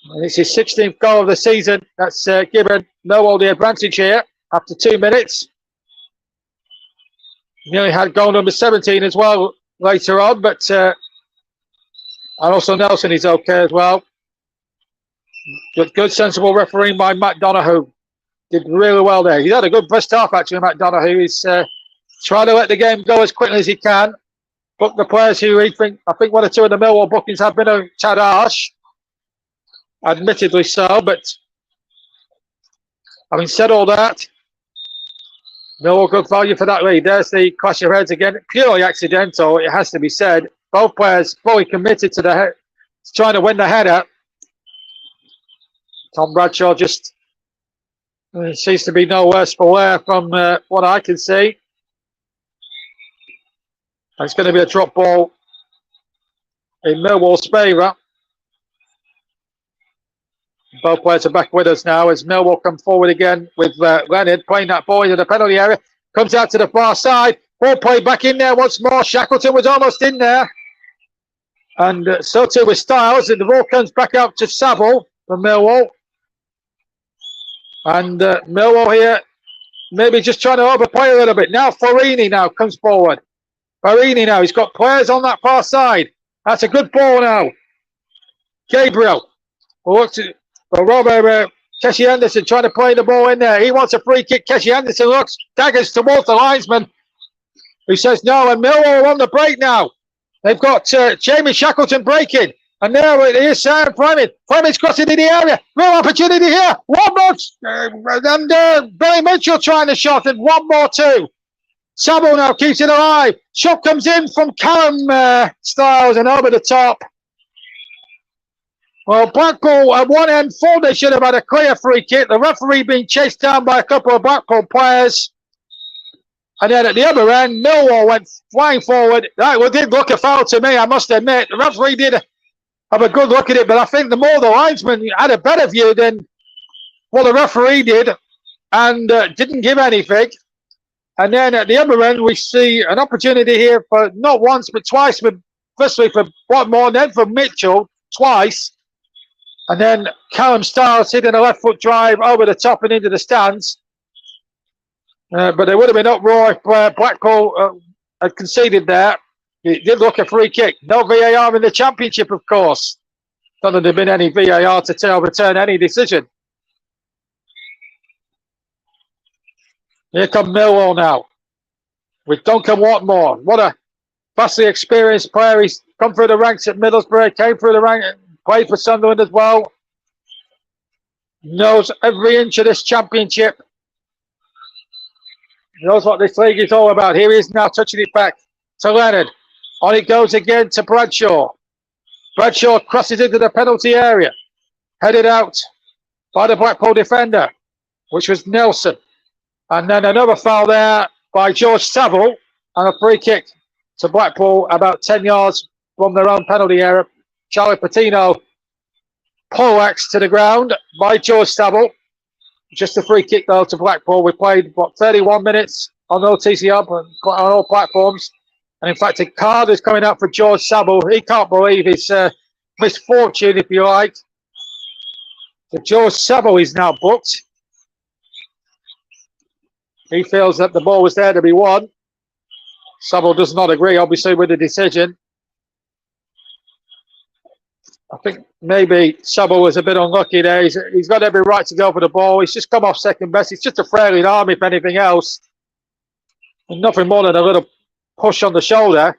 And it's his 16th goal of the season. That's given Millwall the advantage here after 2 minutes. Nearly had goal number 17 as well later on, but and also Nelson is okay as well. Good sensible refereeing by Matt Donoghue. Did really well there. He's had a good first half actually, Matt Donoghue. He's trying to let the game go as quickly as he can. Book the players who I think one or two of the Millwall bookings have been a tad harsh. Admittedly so, but having said all that, Millwall good value for that lead. There's the clash of heads again. Purely accidental, it has to be said. Both players fully committed to trying to win the header. Tom Bradshaw just seems to be no worse for wear from what I can see. And it's going to be a drop ball in Millwall's favour. Both players are back with us now as Millwall come forward again with Leonard playing that ball into the penalty area. Comes out to the far side. Ball played back in there once more. Shackleton was almost in there. And so too with Styles. And the ball comes back out to Saville from Millwall. And Millwall here, maybe just trying to overplay a little bit. Now Farini now comes forward. Farini now, he's got players on that far side. That's a good ball now. Gabriel. Robert Keshi Anderson trying to play the ball in there. He wants a free kick. Keshi Anderson looks, daggers towards the linesman, who says no. And Millwall on the break now. They've got Jamie Shackleton breaking. And now it is Sam Fleming. Fleming's crossing in the area. Real opportunity here. One more. And Billy Mitchell trying to shot. And one more too. Saville now keeps it alive. Shot comes in from Callum Styles and over the top. Well, Blackpool at one end thought they should have had a clear free kick. The referee being chased down by a couple of Blackpool players. And then at the other end, Millwall went flying forward. That did look a foul to me, I must admit. The referee did have a good look at it, but I think the linesman had a better view than what the referee did and didn't give anything. And then at the other end, we see an opportunity here for not once, but twice. Firstly for Watmore, then for Mitchell, twice. And then Callum Styles hitting a left foot drive over the top and into the stands. But there would have been uproar if Blackpool had conceded there. It did look a free kick. No VAR in the Championship, of course. Not that there had been any VAR to overturn any decision. Here come Millwall now with Duncan Watmore. What a vastly experienced player. He's come through the ranks at Middlesbrough, came through the ranks, played for Sunderland as well. Knows every inch of this Championship. Knows what this league is all about. Here he is now touching it back to Leonard. On it goes again to Bradshaw. Bradshaw crosses into the penalty area. Headed out by the Blackpool defender, which was Nelson. And then another foul there by George Saville and a free kick to Blackpool about 10 yards from their own penalty area. Charlie Patino poleaxed to the ground by George Saville. Just a free kick though to Blackpool. We played 31 minutes on OTC Hub on all platforms. And in fact, a card is coming out for George Saville. He can't believe his misfortune, if you like. So George Saville is now booked. He feels that the ball was there to be won. Saville does not agree, obviously, with the decision. I think maybe Saville was a bit unlucky there. He's got every right to go for the ball. He's just come off second best. It's just a frailing arm, if anything else. And nothing more than a little push on the shoulder.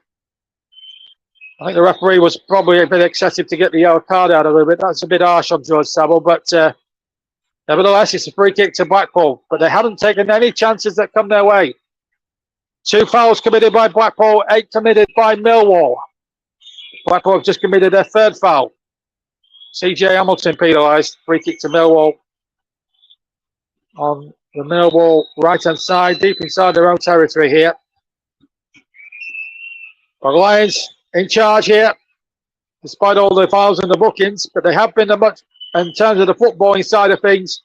I think the referee was probably a bit excessive to get the yellow card out a little bit. That's a bit harsh on George Saville, but nevertheless, it's a free kick to Blackpool. But they haven't taken any chances that come their way. 2 fouls committed by Blackpool, 8 committed by Millwall. Blackpool have just committed their 3rd foul. CJ Hamilton penalised, free kick to Millwall. On the Millwall right-hand side, deep inside their own territory here. The Lions in charge here, despite all the fouls and the bookings, but they have been in terms of the footballing side of things.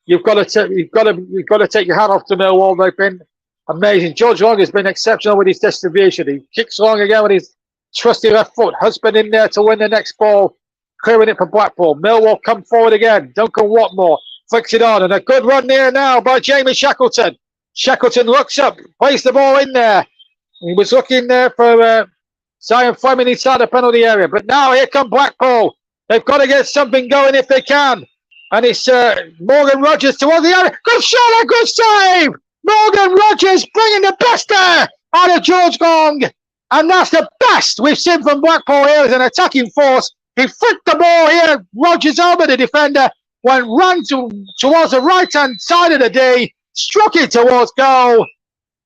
You've got to take your hat off to Millwall. They've been amazing. George Long has been exceptional with his distribution. He kicks long again with his trusty left foot. Husband in there to win the next ball, clearing it for Blackpool. Millwall come forward again. Duncan Watmore flicks it on, and a good run there now by Jamie Shackleton. Shackleton looks up, plays the ball in there. He was looking there for Zion Fleming inside the penalty area. But now here come Blackpool. They've got to get something going if they can. And it's Morgan Rogers towards the area. Good shot, a good save! Morgan Rogers bringing the best there out of George Long. And that's the best we've seen from Blackpool here as an attacking force. He flicked the ball here. Rogers over the defender. Ran towards the right-hand side of the D. Struck it towards goal.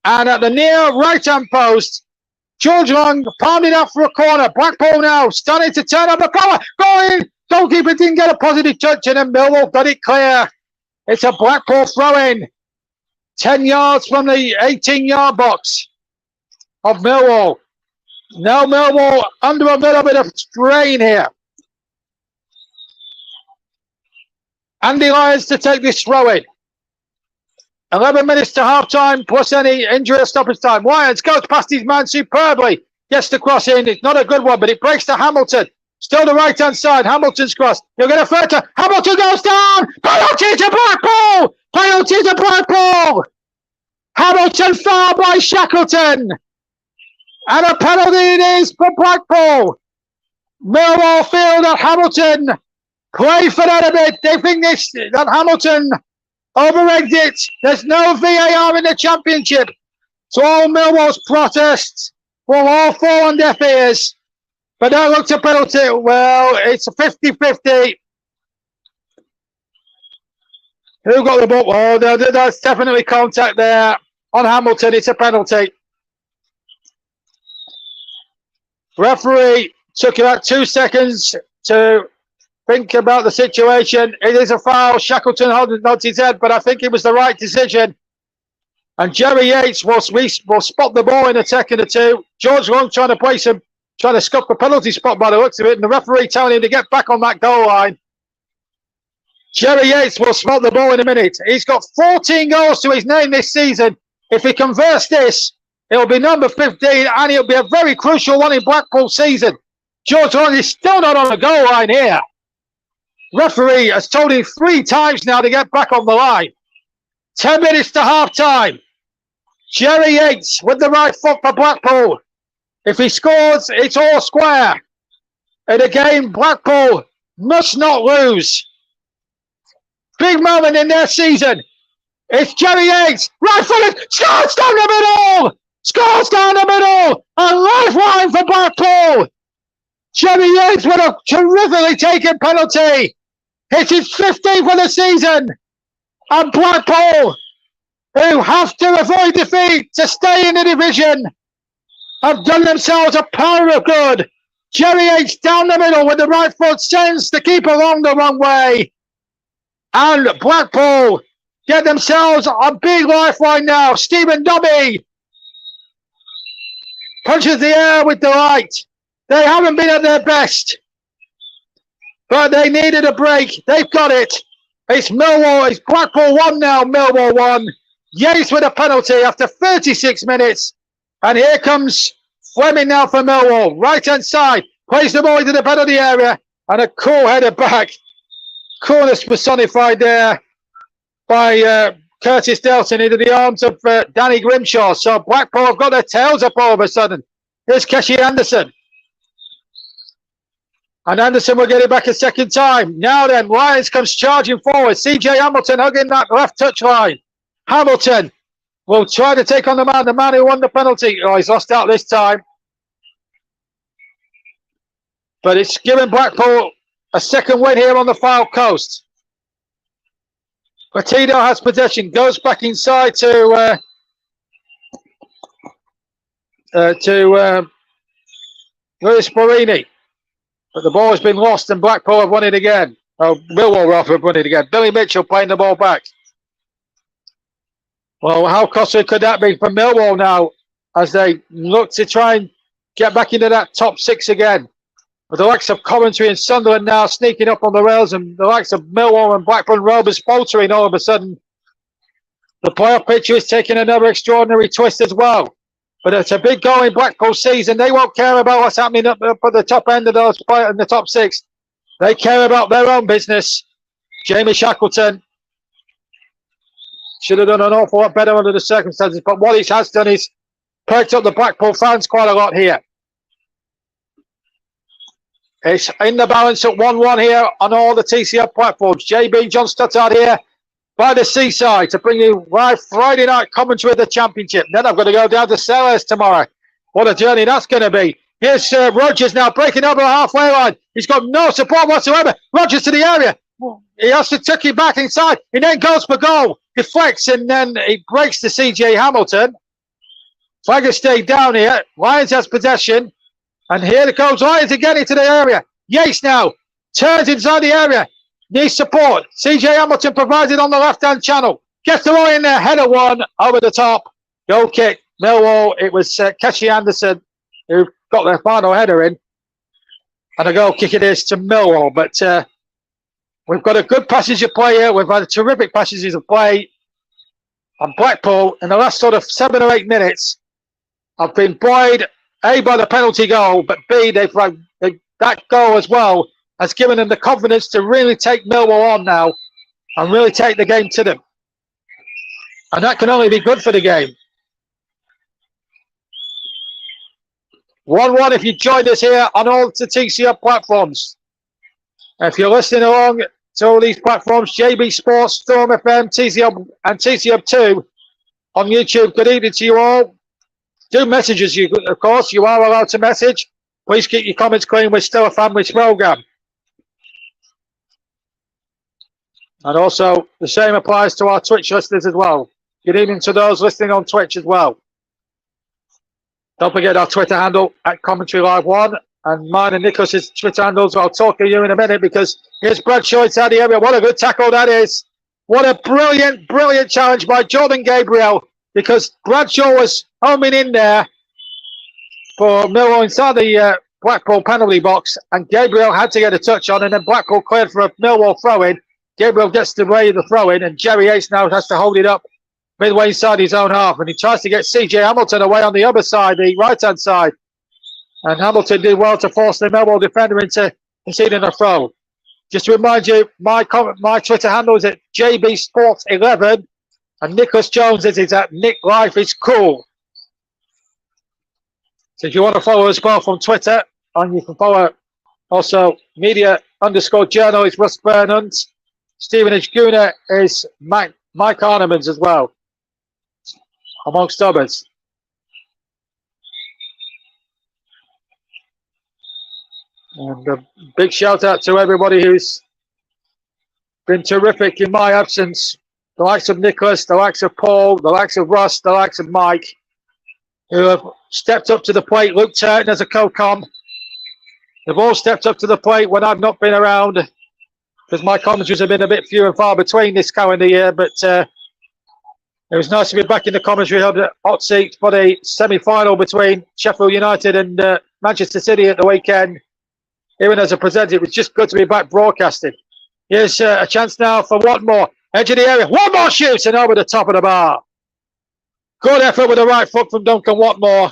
And at the near right-hand post, George Long palmed it out for a corner. Blackpool now starting to turn up the power. Going. Goalkeeper didn't get a positive touch, and then Millwall got it clear. It's a Blackpool throw-in. 10 yards from the 18-yard box of Millwall. Now Millwall under a little bit of strain here. Andy Lyons to take this throw-in. 11 minutes to half-time, plus any injury or stoppage time. Wyans goes past his man superbly. Gets the cross in. It's not a good one, but it breaks to Hamilton. Still the right-hand side. Hamilton's cross. He'll get a fair to Hamilton goes down. Penalty to Blackpool. Penalty to Blackpool. Hamilton fouled by Shackleton. And a penalty it is for Blackpool. Millwall feel that Hamilton played for that a bit. They think that Hamilton over-egged it. There's no VAR in the Championship. So all Millwall's protests will all fall on deaf ears. But that looks a penalty. Well, it's a 50-50. Who got the ball? Oh, that's definitely contact there on Hamilton. It's a penalty. Referee took about 2 seconds to think about the situation. It is a foul. Shackleton nods his head, but I think it was the right decision. And Jerry Yates will spot the ball in a second or two. George Long trying to scuff the penalty spot by the looks of it, and the referee telling him to get back on that goal line. Jerry Yates will spot the ball in a minute. He's got 14 goals to his name this season. If he converts this, it'll be number 15, and it'll be a very crucial one in Blackpool season. George Long is still not on the goal line here. Referee has told him 3 times now to get back on the line. 10 minutes to half-time. Jerry Yates with the right foot for Blackpool. If he scores, it's all square. And again, Blackpool must not lose. Big moment in their season. It's Jerry Yates. Right footed. Scores down the middle. Scores down the middle. A lifeline for Blackpool. Jerry Yates with a terrifically taken penalty. It's his 15th of the season. And Blackpool, who have to avoid defeat to stay in the division, have done themselves a power of good. Jerry Yates down the middle with the right foot sends the keeper along the wrong way. And Blackpool get themselves a big lifeline now. Stephen Dobby punches the air with delight. They haven't been at their best, but they needed a break. They've got it. It's Millwall. It's Blackpool 1 now. Millwall 1. Yates with a penalty after 36 minutes. And here comes Fleming now for Millwall. Right-hand side. Plays the ball into the penalty area. And a cool header back. Coolness personified there by Curtis Delton into the arms of Danny Grimshaw. So Blackpool have got their tails up all of a sudden. Here's Keshi Anderson. And Anderson will get it back a second time. Now then, Lyons comes charging forward. CJ Hamilton hugging that left touch line. Hamilton will try to take on the man who won the penalty. Oh, he's lost out this time. But it's given Blackpool a second win here on the foul coast. Patino has possession, goes back inside to Lewis Morini. But the ball has been lost and Blackpool have won it again. Oh, Millwall rather have won it again. Billy Mitchell playing the ball back. Well, how costly could that be for Millwall now as they look to try and get back into that top 6 again? With the likes of Coventry and Sunderland now sneaking up on the rails and the likes of Millwall and Blackburn Rovers faltering all of a sudden. The playoff picture is taking another extraordinary twist as well. But it's a big goal in Blackpool season. They won't care about what's happening up at the top end of those in the top 6. They care about their own business. Jamie Shackleton should have done an awful lot better under the circumstances. But what he has done is perked up the Blackpool fans quite a lot here. It's in the balance at 1-1 here on all the TCF platforms. JB John Stuttard here by the seaside to bring you live Friday night commentary of the Championship. Then I've got to go down to Sellers tomorrow. What a journey that's going to be. Here's Rogers now breaking over the halfway line. He's got no support whatsoever. Rogers to the area. He has to tuck it back inside. He then goes for goal. Deflects and then he breaks to CJ Hamilton. Flagger stayed down here. Lions has possession. And here it goes. Lions again into the area. Yates now turns inside the area. Needs support. CJ Hamilton provides it on the left-hand channel. Gets the ball in there. Header one over the top. Goal kick. Millwall. It was Keshi Anderson who got their final header in. And a goal kick it is to Millwall. But we've got a good passage of play here. We've had terrific passages of play. And Blackpool, in the last sort of 7 or 8 minutes, have been buoyed, A, by the penalty goal, but B, that goal as well has given them the confidence to really take Millwall on now and really take the game to them. And that can only be good for the game. 1-1 if you joined us here on all the TCF platforms. If you're listening along to all these platforms, JB Sports, Storm FM, TCF and TCF2 on YouTube, good evening to you all. Do message us, of course, you are allowed to message. Please keep your comments clean, we're still a family programme. And also, the same applies to our Twitch listeners as well. Good evening to those listening on Twitch as well. Don't forget our Twitter handle at Commentary Live 1 and mine and Nicholas's Twitter handles. I'll talk to you in a minute because here's Bradshaw inside the area. What a good tackle that is. What a brilliant, brilliant challenge by Jordan Gabriel because Bradshaw was homing in there for Millwall inside the Blackpool penalty box and Gabriel had to get a touch on and then Blackpool cleared for a Millwall throw-in. Gabriel gets the way of the throw-in and Jerry Yates now has to hold it up midway inside his own half and he tries to get CJ Hamilton away on the other side, the right-hand side. And Hamilton did well to force the Millwall defender into conceding a throw. Just to remind you, my Twitter handle is at JB Sports 11 and Nicholas Jones is at Nick Life is Cool. So if you want to follow us both on Twitter, and you can follow also media_journal is Russ Burnham. Stephen H. Guna is Mike Arnemans as well, amongst others. And a big shout out to everybody who's been terrific in my absence. The likes of Nicholas, the likes of Paul, the likes of Russ, the likes of Mike, who have stepped up to the plate. Luke Turton as a co-com. They've all stepped up to the plate when I've not been around because my commentaries have been a bit few and far between this calendar year. But it was nice to be back in the commentary hot seat for the semi-final between Sheffield United and Manchester City at the weekend. Even as a presenter, it was just good to be back broadcasting. Here's a chance now for Watmore. Edge of the area. Watmore shoots and over the top of the bar. Good effort with the right foot from Duncan Watmore.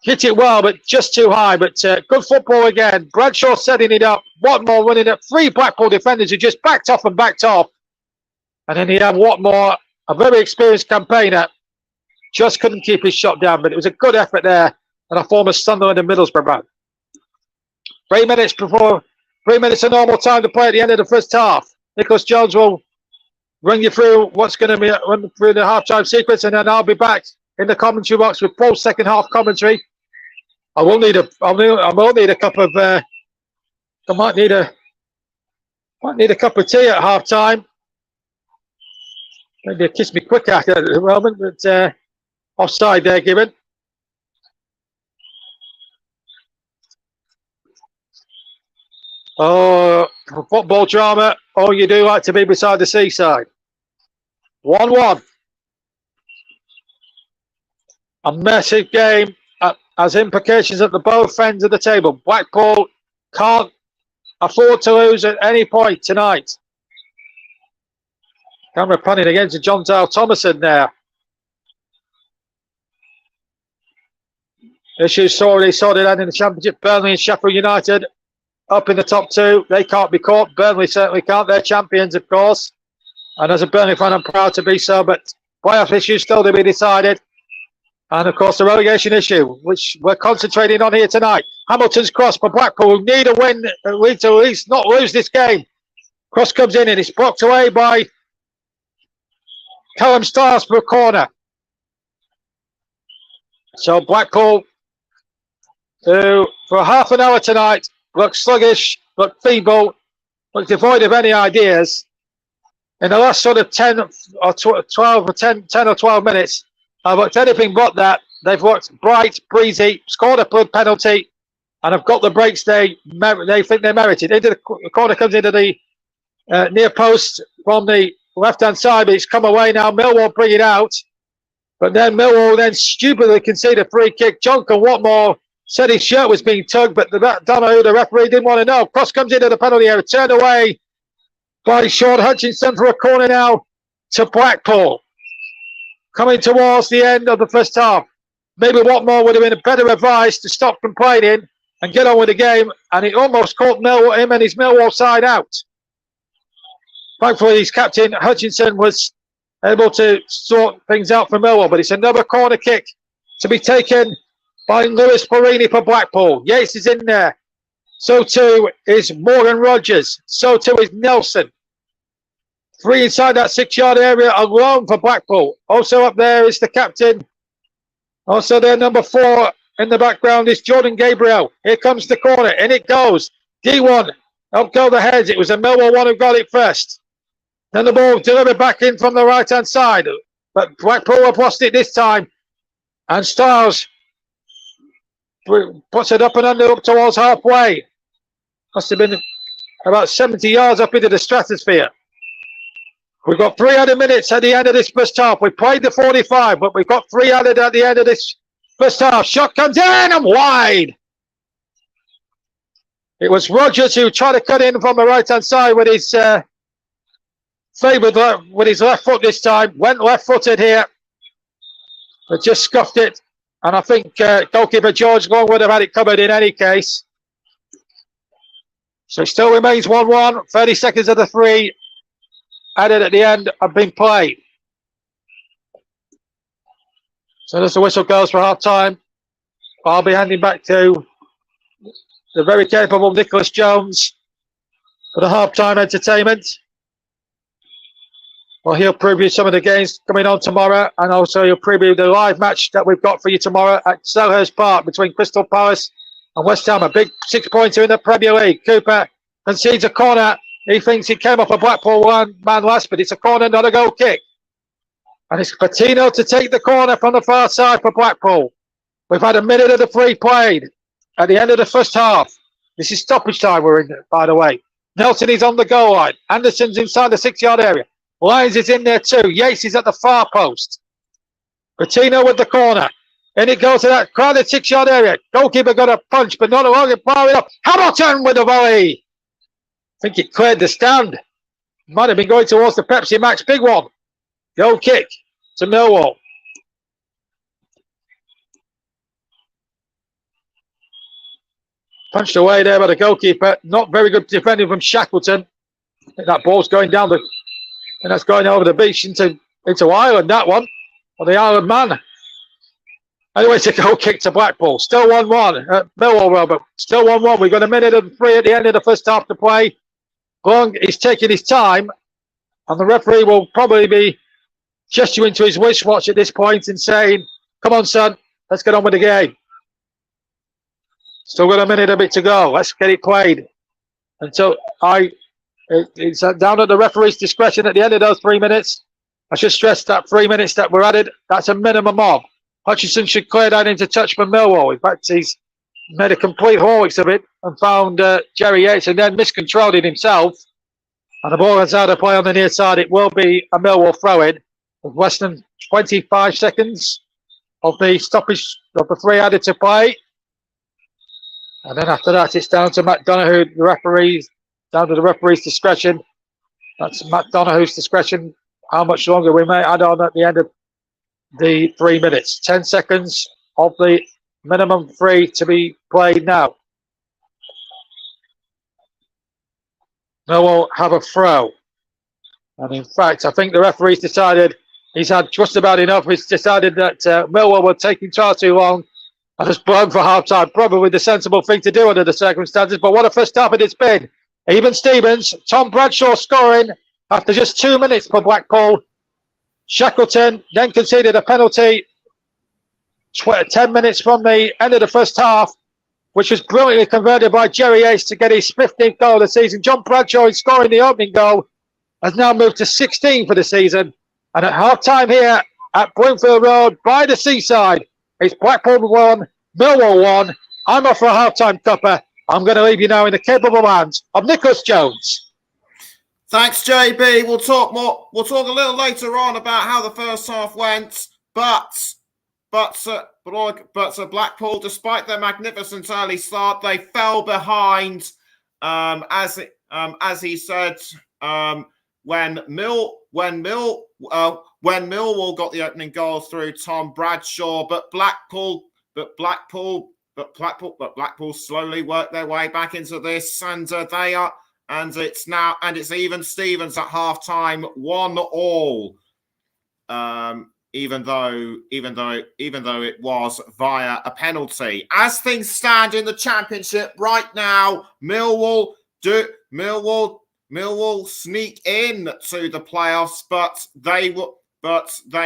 Hit it well, but just too high. But good football again. Bradshaw setting it up. Watmore running at 3 Blackpool defenders who just backed off and backed off. And then he had Watmore, a very experienced campaigner, just couldn't keep his shot down. But it was a good effort there. And a former Sunderland and Middlesbrough man. 3 minutes of normal time to play at the end of the first half. Nicholas Jones will run you through what's going to be run through the half-time sequence, and then I'll be back in the commentary box with Paul's second half commentary. I will need a cup of. I might need a cup of tea at half-time. Maybe a kiss me quick at the moment, but offside there given. Oh, football drama. Oh, you do like to be beside the seaside. 1-1. A massive game has implications at the both ends of the table. Blackpool can't afford to lose at any point tonight. Camera panning again to John Dale Thomason there. Issues already sorted out in the Championship. Burnley and Sheffield United up in the top 2. They can't be caught. Burnley certainly can't. They're champions, of course. And as a Burnley fan, I'm proud to be so. But playoff issues still to be decided. And, of course, the relegation issue, which we're concentrating on here tonight. Hamilton's cross for Blackpool, who need a win, to at least not lose this game. Cross comes in and it's blocked away by Callum Stiles for a corner. So Blackpool, who for half an hour tonight, look sluggish, look feeble, look devoid of any ideas. In the last sort of 10 or 12 minutes, I've looked anything but that. They've looked bright, breezy, scored a good penalty, and have got the breaks they think they merited. Into the corner comes into the near post from the left-hand side, but it's come away now. Millwall bring it out, but then Millwall then stupidly concede a free kick. Jonathan Watmore said his shirt was being tugged, but don't know who the referee didn't want to know. Cross comes into the penalty area, turned away by Sean Hutchinson for a corner now to Blackpool. coming towards the end of the first half. Maybe Watmore would have been a better advice to stop complaining and get on with the game, and it almost caught him and his Millwall side out. Thankfully, his captain, Hutchinson, was able to sort things out for Millwall, but it's another corner kick to be taken by Lewis Perini for Blackpool. Yates is in there. So too is Morgan Rogers. So too is Nelson. 3 inside that 6-yard area alone for Blackpool. Also up there is the captain. Also there, number 4 in the background is Jordan Gabriel. Here comes the corner. In it goes. D1. Up go the heads. It was a Millwall one who got it first. Then the ball delivered back in from the right-hand side. But Blackpool have lost it this time. And Stiles puts it up and under up towards halfway. Must have been about 70 yards up into the stratosphere. We've got 3 added minutes at the end of this first half. We played the 45, but we've got 3 added at the end of this first half. Shot comes in and wide. It was Rogers who tried to cut in from the right-hand side with his with his left foot this time. Went left-footed here, but just scuffed it. And I think goalkeeper George Long would have had it covered in any case. So it still remains 1-1. 30 seconds of the 3 added at the end have been played. So as the whistle goes for half time, I'll be handing back to the very capable Nicholas Jones for the half-time entertainment. Well, he'll preview some of the games coming on tomorrow, and also he'll preview the live match that we've got for you tomorrow at Selhurst Park between Crystal Palace and West Ham. A big 6-pointer in the Premier League. Cooper concedes a corner. He thinks he came off a Blackpool man last, but it's a corner, not a goal kick. And it's Patino to take the corner from the far side for Blackpool. We've had a minute of the 3 played at the end of the first half. This is stoppage time we're in, by the way. Nelson is on the goal line. Anderson's inside the 6-yard area. Lyons is in there too. Yates is at the far post. Patino with the corner. And it goes to that crowded 6-yard area. Goalkeeper got a punch, but not a long far enough. Hamilton with the volley. I think it cleared the stand. Might have been going towards the Pepsi Max big one. Goal kick to Millwall. Punched away there by the goalkeeper. Not very good defending from Shackleton. I think that ball's going down the... And that's going over the beach into Ireland, that one. Or the Ireland man. Anyway, it's a goal kick to Blackpool. Still 1-1. Millwall, Robert. Still 1-1. We've got a minute and 3 at the end of the first half to play. Long is taking his time. And the referee will probably be gesturing to his wristwatch at this point and saying, come on, son, let's get on with the game. Still got a minute a bit to go. Let's get it played. Until it's down at the referee's discretion at the end of those 3 minutes. I should stress that 3 minutes that were added, that's a minimum of. Hutchinson should clear that into touch for Millwall. In fact, he's made a complete hawks of it and found Jerry Yates and then miscontrolled it himself. And the ball is out of play on the near side. It will be a Millwall throw-in with less than 25 seconds of the stoppage of the 3 added to play. And then after that, it's down to Matt Donoghue, the referees. Down to the referee's discretion. That's Matt Donoghue's discretion. How much longer we may add on at the end of the 3 minutes. 10 seconds of the minimum 3 to be played now. Millwall have a throw. And in fact, I think the referee's decided he's had just about enough. He's decided that Millwall were taking far too long and has blown for half-time. Probably the sensible thing to do under the circumstances. But what a first half it has been. Even Stevens, Tom Bradshaw scoring after just 2 minutes for Blackpool. Shackleton then conceded a penalty 10 minutes from the end of the first half, which was brilliantly converted by Jerry Yates to get his 15th goal of the season. John Bradshaw, in scoring the opening goal, has now moved to 16 for the season. And at half-time here at Bloomfield Road by the seaside, it's Blackpool 1, Millwall 1. I'm off for a half-time cuppa. I'm going to leave you now in the capable hands of Nicholas Jones. Thanks, JB. We'll talk more. We'll talk a little later on about how the first half went. But Blackpool, despite their magnificent early start, they fell behind. As he said, when when Millwall got the opening goal through Tom Bradshaw, but Blackpool slowly worked their way back into this, and it's even Stevens at half time, 1-1. Even though it was via a penalty. As things stand in the Championship right now, Millwall sneak in to the playoffs, but they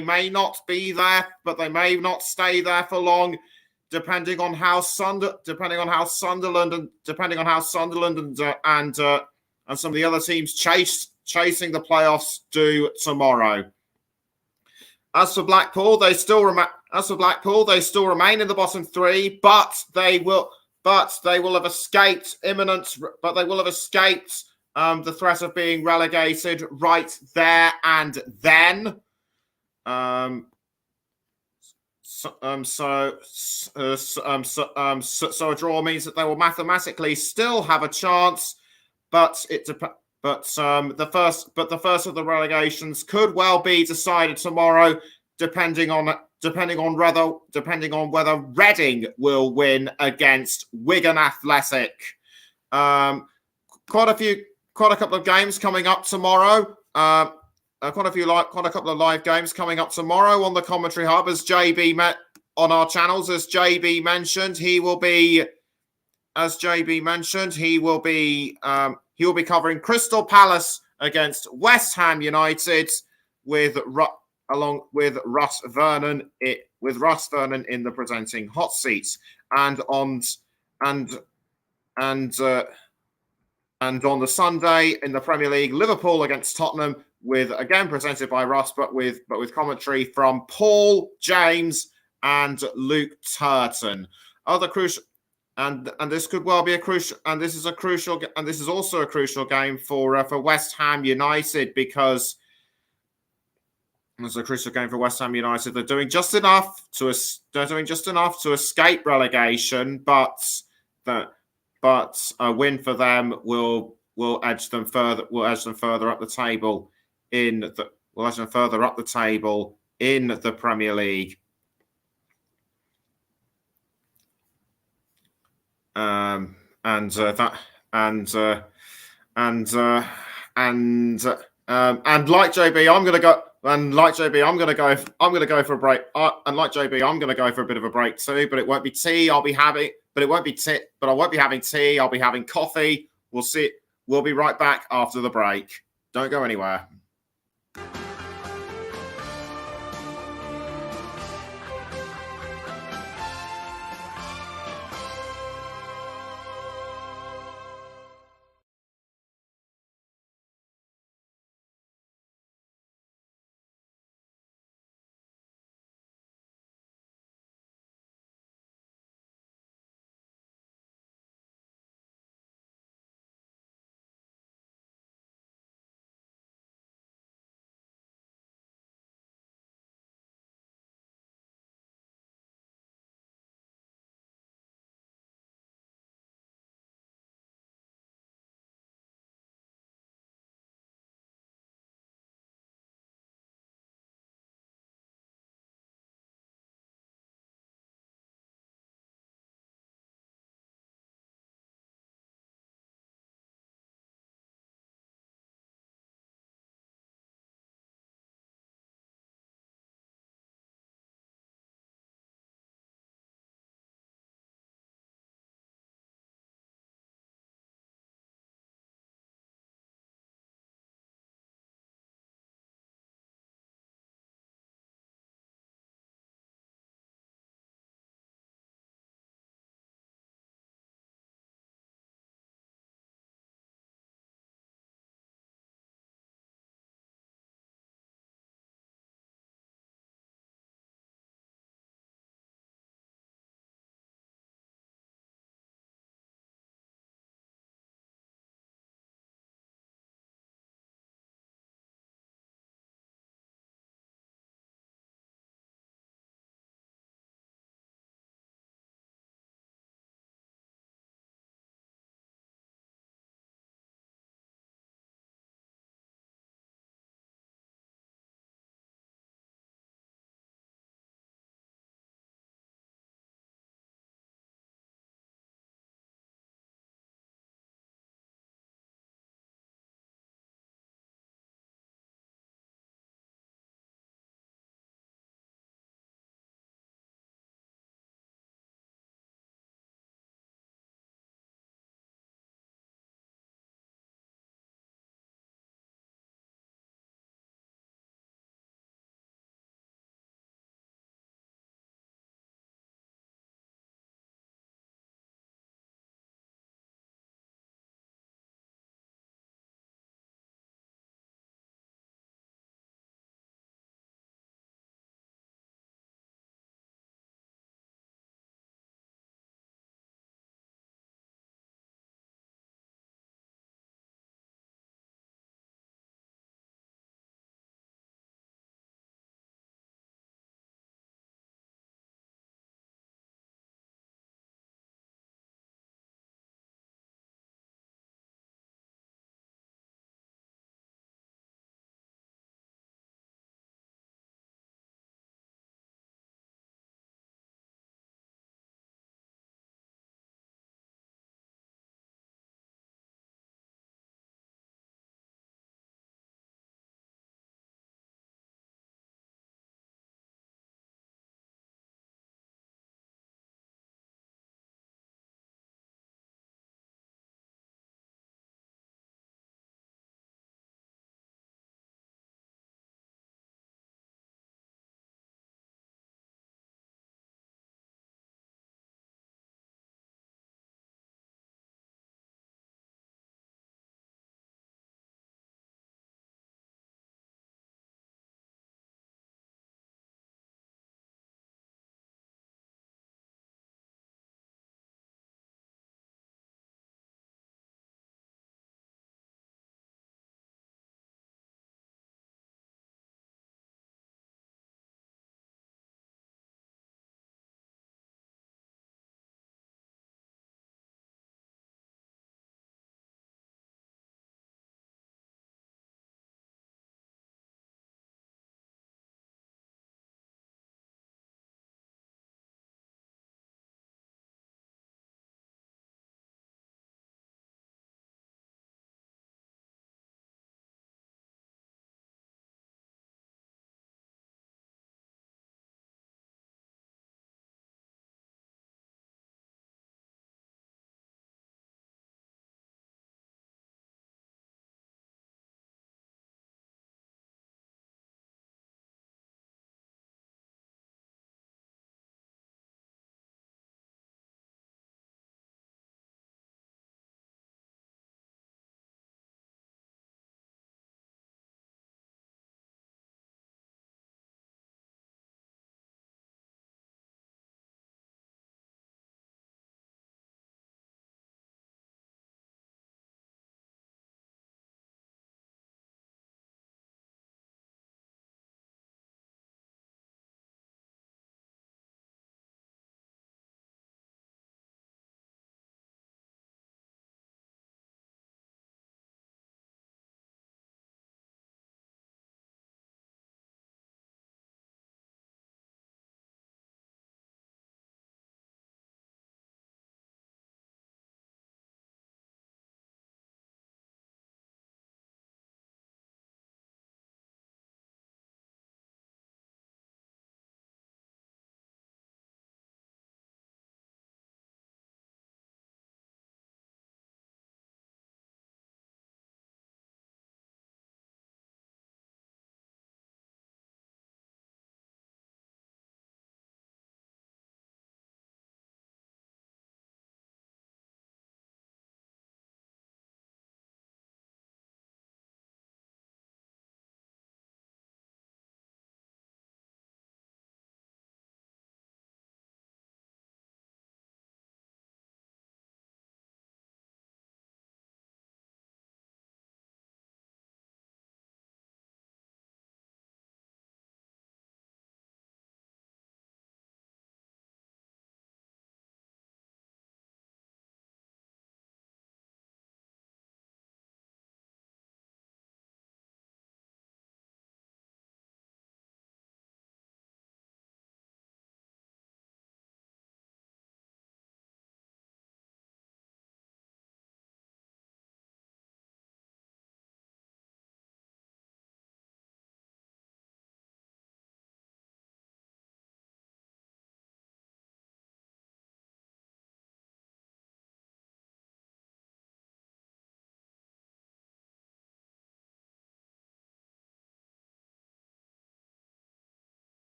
may not be there, but they may not stay there for long, depending on how Sunderland and some of the other teams chasing the playoffs do tomorrow. As for Blackpool, they still remain in the bottom three, but they will have escaped the threat of being relegated right there and then. So a draw means that they will mathematically still have a chance, but the first of the relegations could well be decided tomorrow, depending on whether Reading will win against Wigan Athletic. Quite a couple of games coming up tomorrow. Quite a couple of live games coming up tomorrow on the Commentary Hub, as JB met on our channels. As JB mentioned, he will be covering Crystal Palace against West Ham United along with Russ Vernon in the presenting hot seats, and on the Sunday in the Premier League, Liverpool against Tottenham, again presented by Russ, but with commentary from Paul, James, and Luke Turton. Other crucial. And this could well be a crucial, and this is also a crucial game for West Ham United, because it's a crucial game for West Ham United. They're doing just enough to escape relegation, but a win for them will edge them further up the table in the Premier League. And like JB, I'm going to go. And like JB, I'm going to go for a break. And like JB, I'm going to go for a bit of a break too. But it won't be tea. I won't be having tea. I'll be having coffee. We'll see. We'll be right back after the break. Don't go anywhere.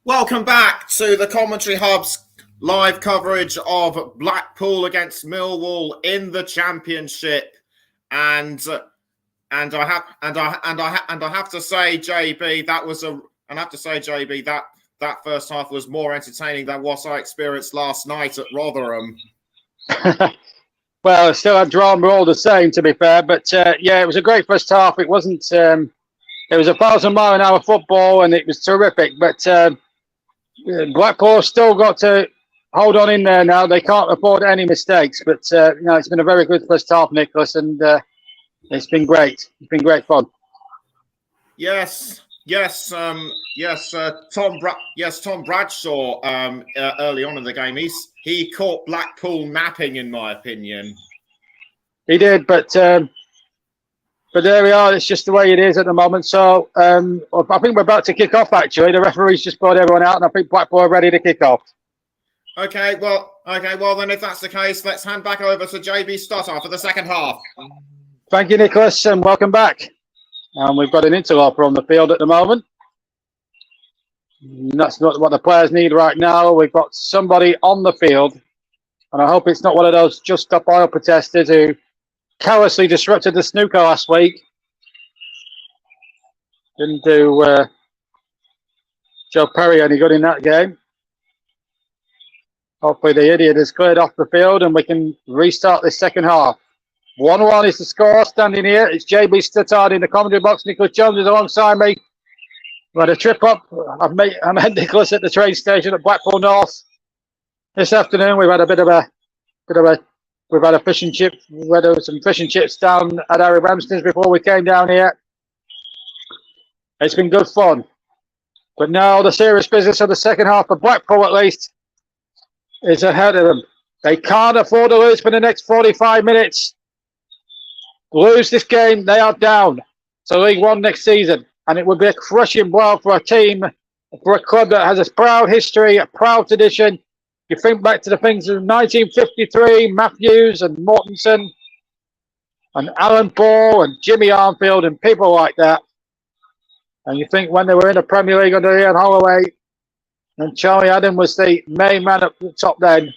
Welcome back to the Commentary Hub's live coverage of Blackpool against Millwall in the Championship, and I have to say, JB, that first half was more entertaining than what I experienced last night at Rotherham. Well, still had drama all the same, to be fair. But yeah, it was a great first half. It wasn't. It was 1,000-mile-an-hour football, and it was terrific. But Blackpool still got to hold on in there now. They can't afford any mistakes. But it's been a very good first half, Nicholas, and it's been great. It's been great fun. Yes. Tom Bradshaw. Early on in the game, he caught Blackpool napping, in my opinion. He did, but there we are. It's just the way it is at the moment. So I think we're about to kick off. Actually, the referee's just brought everyone out, and I think Blackpool are ready to kick off. Okay. Well, then, if that's the case, let's hand back over to JB Stoddart for the second half. Thank you, Nicholas, and welcome back. And we've got an interloper on the field at the moment. And that's not what the players need right now. We've got somebody on the field, and I hope it's not one of those Just Stop Oil protesters who callously disrupted the snooker last week. Didn't do Joe Perry any good in that game. Hopefully the idiot has cleared off the field and we can restart this second half. 1-1 is the score. Standing here, it's JB Stoddart in the commentary box. Nicholas Jones is alongside me. We had a trip up. I met Nicholas at the train station at Blackpool North this afternoon. We've had a fish and chip. We had some fish and chips down at Harry Ramsden's before we came down here. It's been good fun. But now the serious business of the second half for Blackpool, at least, is ahead of them. They can't afford to lose for the next 45 minutes. Lose this game, they are down to League One next season. And it would be a crushing blow for a team, for a club that has a proud history, a proud tradition. You think back to the things of 1953, Matthews and Mortensen and Alan Ball and Jimmy Armfield and people like that. And you think when they were in the Premier League under Ian Holloway and Charlie Adam was the main man at the top then.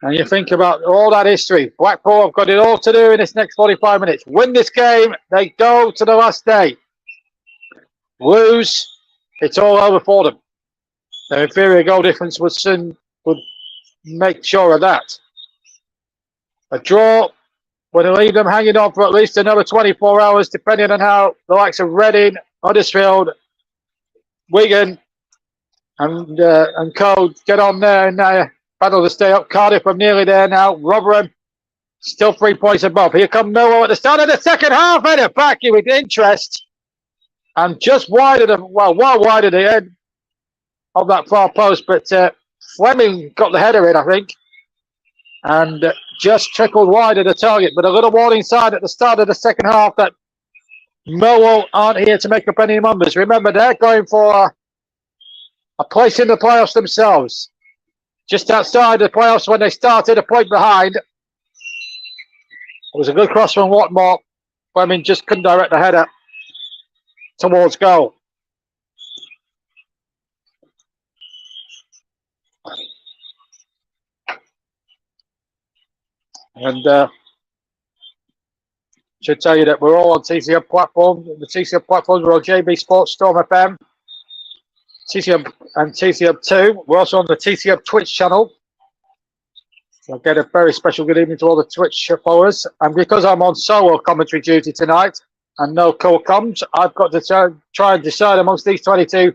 And you think about all that history. Blackpool have got it all to do in this next 45 minutes. Win this game, they go to the last day. Lose, it's all over for them. Their inferior goal difference would make sure of that. A draw would leave them hanging on for at least another 24 hours, depending on how the likes of Reading, Huddersfield, Wigan, and Co get on there and battle to stay up. Cardiff are nearly there now. Rotherham still 3 points above. Here come Millwall at the start of the second half. Header back here with interest. And just wide of the end of that far post. But Fleming got the header in, I think. And just trickled wide of the target. But a little warning sign at the start of the second half that Millwall aren't here to make up any numbers. Remember, they're going for a place in the playoffs themselves. Just outside the playoffs when they started, a point behind. It was a good cross from Watmore. Fleming just couldn't direct the header towards goal. And should tell you that we're all on TCM platform. The TCM platforms are on JB Sports, Storm FM, TCM and TCM2. We're also on the TCM Twitch channel. So I'll get a very special good evening to all the Twitch followers. And because I'm on solo commentary duty tonight and no co-coms, I've got to try and decide amongst these 22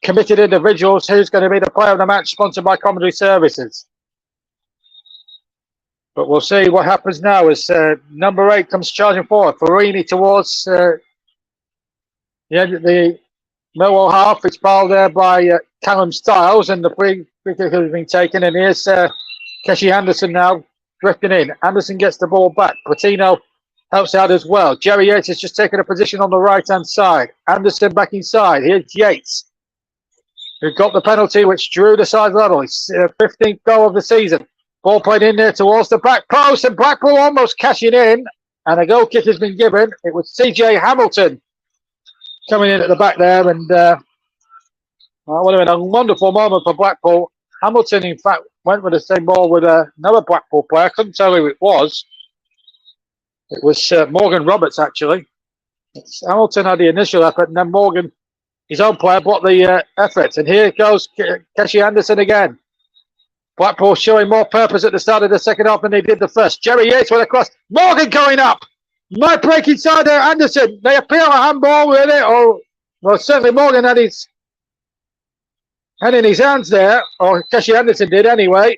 committed individuals who's going to be the player of the match sponsored by Commentary Services. But we'll see what happens now as number 8 comes charging forward. Farini towards the Millwall half. It's bowled there by Callum Stiles, and the free kick has been taken. And here's Keshi Anderson now drifting in. Anderson gets the ball back. Patino helps out as well. Jerry Yates has just taken a position on the right-hand side. Anderson back inside. Here's Yates, who got the penalty, which drew the side level. It's 15th goal of the season. Ball played in there towards the back post, and Blackpool almost cashing in. And a goal kick has been given. It was CJ Hamilton coming in at the back there, and That would have been a wonderful moment for Blackpool. Hamilton, in fact, went with the same ball with another Blackpool player. I couldn't tell who it was. It was Morgan Roberts, actually. Hamilton had the initial effort, and then Morgan, his own player, blocked the effort. And here goes Keshi Anderson again. Blackpool showing more purpose at the start of the second half than they did the first. Jerry Yates with a cross. Morgan going up. Might break inside there. Anderson. They appeal a handball with it. Oh, well, certainly Morgan had his head in his hands there. Or Keshi Anderson did anyway.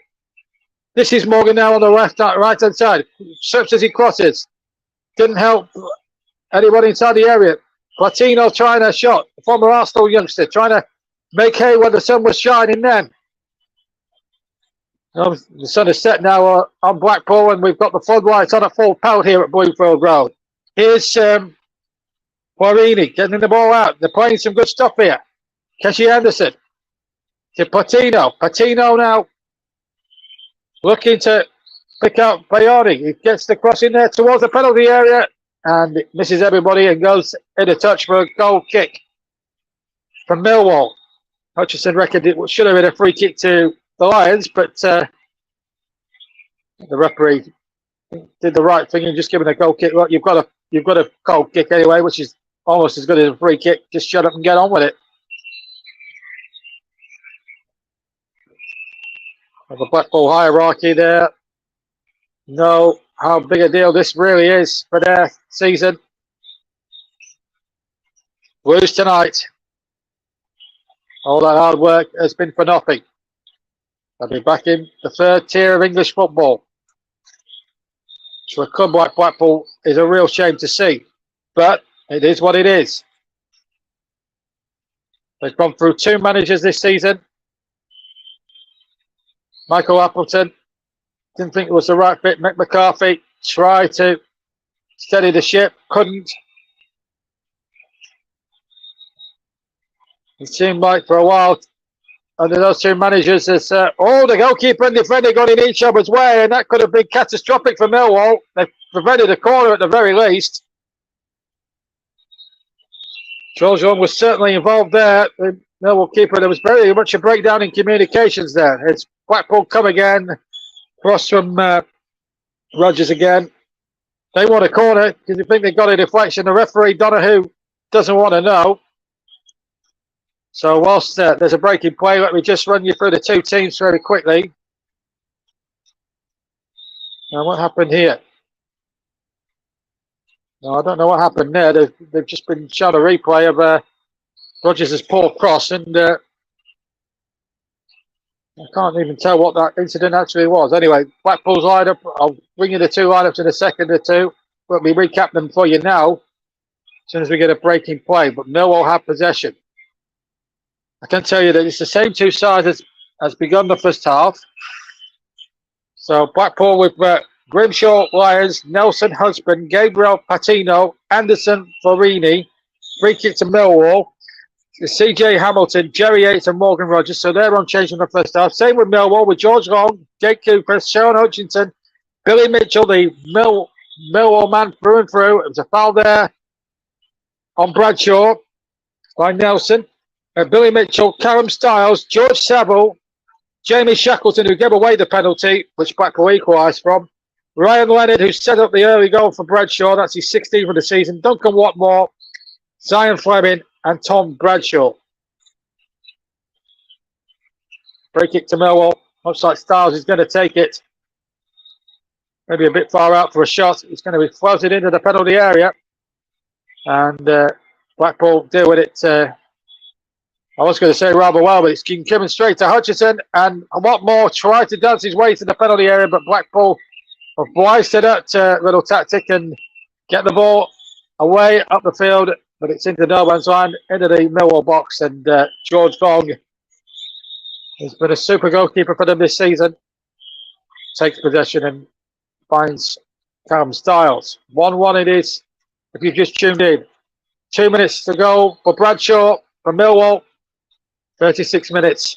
This is Morgan now on the right hand side. Slips as he crosses. Didn't help anyone inside the area. Platino trying a shot. The former Arsenal youngster trying to make hay when the sun was shining then. The sun is set now on Blackpool, and we've got the floodlights on a full pelt here at Bluefield Road. Here's Guarini getting the ball out. They're playing some good stuff here. Keshi Anderson to Patino. Patino now looking to pick out Bayani. He gets the cross in there towards the penalty area and it misses everybody and goes in a touch for a goal kick from Millwall. Hutchison reckoned it should have been a free kick to the Lions, but the referee did the right thing and just given a goal kick. Look, you've got a goal kick anyway, which is almost as good as a free kick. Just shut up and get on with it. The Blackpool hierarchy there know how big a deal this really is for their season. Blues tonight. All that hard work has been for nothing. They'll be back in the third tier of English football. Which for a club like Blackpool is a real shame to see. But it is what it is. They've gone through 2 managers this season. Michael Appleton didn't think it was the right fit. Mick McCarthy tried to steady the ship, couldn't. It seemed like for a while under those 2 managers, the goalkeeper and defender got in each other's way, and that could have been catastrophic for Millwall. They prevented a corner at the very least. Charles Young was certainly involved there. The Millwall keeper, there was very much a breakdown in communications there. It's Blackpool come again, cross from Rodgers again. They want a corner because they think they got a deflection. The referee, Donahue, doesn't want to know. So whilst there's a break in play, let me just run you through the 2 teams very quickly. Now, what happened here? No, I don't know what happened there. They've just been shown a replay of Rodgers' poor cross, and I can't even tell what that incident actually was. Anyway, Blackpool's lineup. I'll bring you the 2 lineups in a second or two. Let me recap them for you now, as soon as we get a break in play. But Millwall have possession. I can tell you that it's the same 2 sides as begun the first half. So Blackpool with Grimshaw, Lyons, Nelson, Husband, Gabriel, Patino, Anderson, Forini. Free kick to Millwall. CJ Hamilton, Jerry Yates and Morgan Rodgers. So they're unchanged from the first half. Same with Millwall with George Long, Jake Cooper, Sean Hutchinson, Billy Mitchell, the Millwall man through and through. It was a foul there on Bradshaw by Nelson. Billy Mitchell, Callum Stiles, George Saville, Jamie Shackleton, who gave away the penalty, which Blackpool equalised from. Ryan Leonard, who set up the early goal for Bradshaw. That's his 16th of the season. Duncan Watmore, Zion Fleming, and Tom Bradshaw. Free kick to Millwall. Looks like Stiles is going to take it. Maybe a bit far out for a shot. It's going to be floated into the penalty area. And Blackpool deal with it. I was going to say rather well, but it's coming straight to Hutchison. And Watmore tried to dance his way to the penalty area, but Blackpool obliged to that little tactic and get the ball away up the field. But it's into no man's land, into the Millwall box. And George Vong has been a super goalkeeper for them this season. Takes possession and finds Callum Stiles. 1-1 it is, if you've just tuned in. 2 minutes to go for Bradshaw from Millwall. 36 minutes.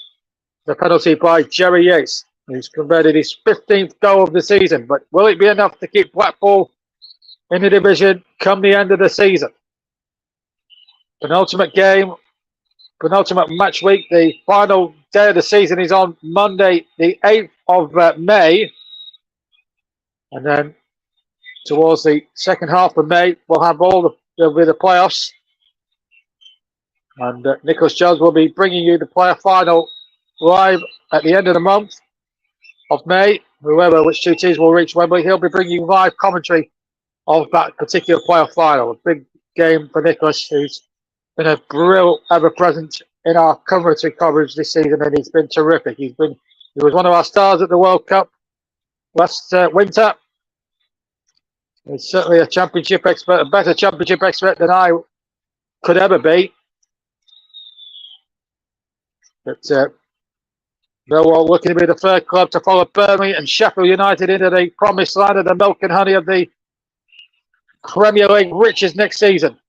The penalty by Jerry Yates, who's converted his 15th goal of the season. But will it be enough to keep Blackpool in the division come the end of the season? Penultimate game penultimate match week. The final day of the season is on Monday, the 8th of May. And then towards the second half of May, we'll have there'll be the playoffs. And Nicholas Jones will be bringing you the playoff final live at the end of the month of May. Which two teams will reach Wembley, he'll be bringing you live commentary of that particular playoff final. A big game for Nicholas, who's been a real ever-present in our commentary coverage this season, and he's been terrific. He was one of our stars at the World Cup last winter. He's certainly a championship expert, a better championship expert than I could ever be. But Millwall looking to be the third club to follow Birmingham and Sheffield United into the promised land of the milk and honey of the Premier League riches next season.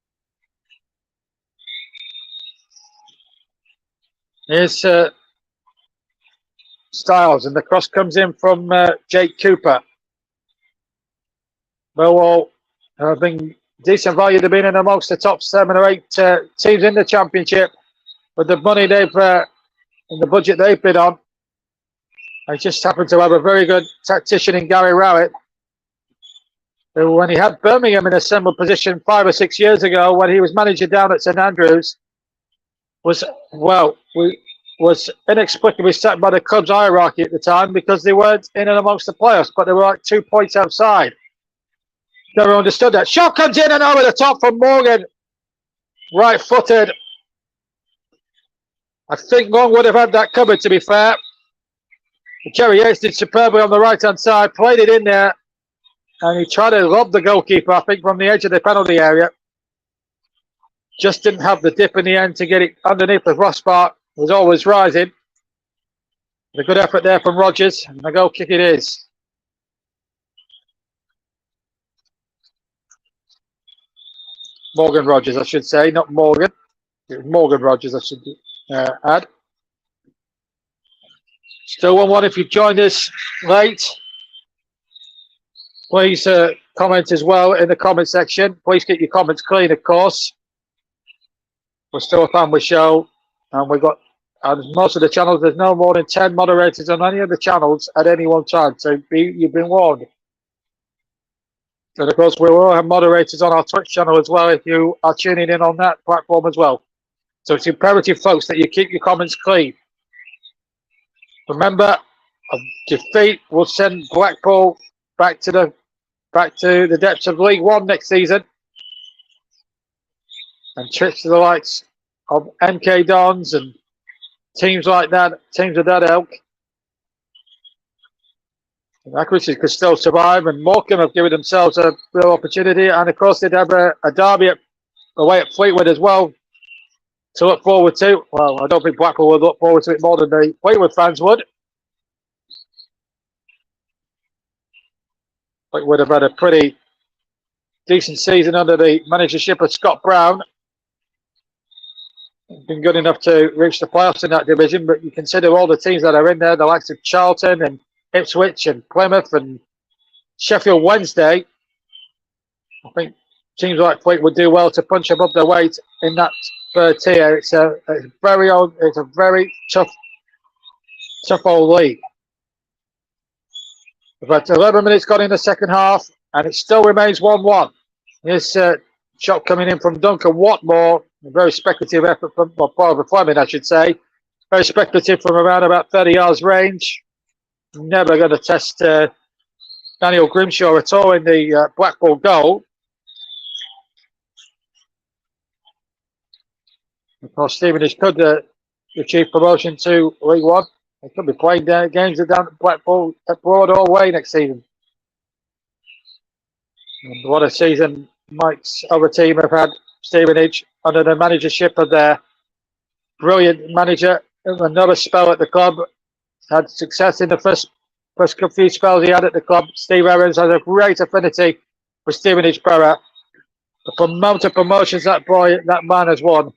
Here's Styles, and the cross comes in from Jake Cooper. Millwall have been decent value. They've been in amongst the top 7 or 8 teams in the Championship with the money they've and the budget they've been on. They just happen to have a very good tactician in Gary Rowett, who, when he had Birmingham in a similar position 5 or 6 years ago, when he was manager down at St Andrews, was inexplicably set by the club's hierarchy at the time because they weren't in and amongst the playoffs, but they were like 2 points outside. Never understood that. Shot comes in and over the top from Morgan, right-footed. I think Long would have had that covered, to be fair. Jerry Yates did superbly on the right-hand side, played it in there, and he tried to lob the goalkeeper, I think, from the edge of the penalty area. Just didn't have the dip in the end to get it underneath the crossbar. Was always rising. A good effort there from Rodgers, and the goal kick it is. Morgan Rodgers, I should say, not Morgan. It was Morgan Rodgers, I should add. Still 1-1 if you've joined us late. Please comment as well in the comment section. Please keep your comments clean, of course. We're still a family show, and we've got, on most of the channels, there's no more than 10 moderators on any of the channels at any one time, so you've been warned. And of course, we will have moderators on our Twitch channel as well if you are tuning in on that platform as well. So it's imperative, folks, that you keep your comments clean. Remember, a defeat will send Blackpool back to the depths of League One next season, and trips to the likes of MK Dons and teams like that, teams of that ilk. Accuracy could still survive, and Morecambe have given themselves a real opportunity, and of course they'd have a derby away at Fleetwood as well to look forward to. Well, I don't think Blackpool would look forward to it more than the Fleetwood fans would. Fleetwood have had a pretty decent season under the managership of Scott Brown. Been good enough to reach the playoffs in that division, but you consider all the teams that are in there, the likes of Charlton and Ipswich and Plymouth and Sheffield Wednesday. I think teams like Fleetwood do well to punch above their weight in that third tier. It's a very tough old league. But 11 minutes gone in the second half, and it still remains 1-1. Here's a shot coming in from Duncan Watmore. A very speculative effort from Barbara Fleming, I should say. Very speculative from around about 30 yards range. Never going to test Daniel Grimshaw at all in the Blackpool goal. Of course, Stevenage could achieve promotion to League One. They could be playing games down at Blackpool at Broadall Way next season. And what a season Mike's other team have had, Stevenage, under the managership of their brilliant manager. Another spell at the club. Had success in the first few spells he had at the club. Steve Evans has a great affinity with Stevenage Borough. The amount of promotions that man has won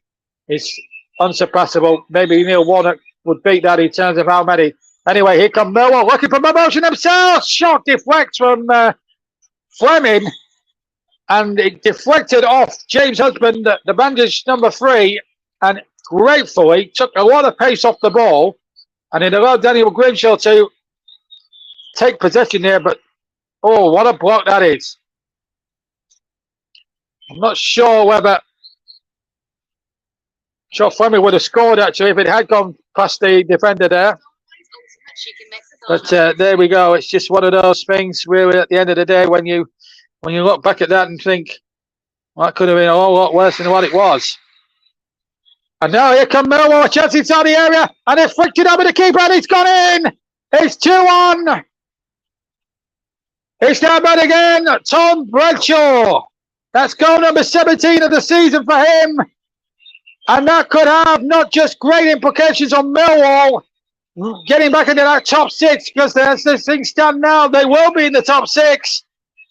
is unsurpassable. Maybe Neil Warnock would beat that in terms of how many. Anyway, here comes Millwall looking for promotion themselves. Shot deflects from Fleming, and it deflected off James Husband, the bandage number 3, and gratefully took a lot of pace off the ball, and it allowed Daniel Grimshaw to take possession here. But oh, what a block that is! I'm not sure whether Shot Fleming would have scored actually if it had gone past the defender there. But there we go. It's just one of those things, really. At the end of the day, when you look back at that and think, well, that could have been a whole lot worse than what it was. And now here come Millwall, a chance inside the area, and they've flicked it over the keeper, and it's gone in. It's 2-1. It's now back again. Tom Bradshaw. That's goal number 17 of the season for him. And that could have not just great implications on Millwall getting back into that top six, because as this thing stand now, they will be in the top six.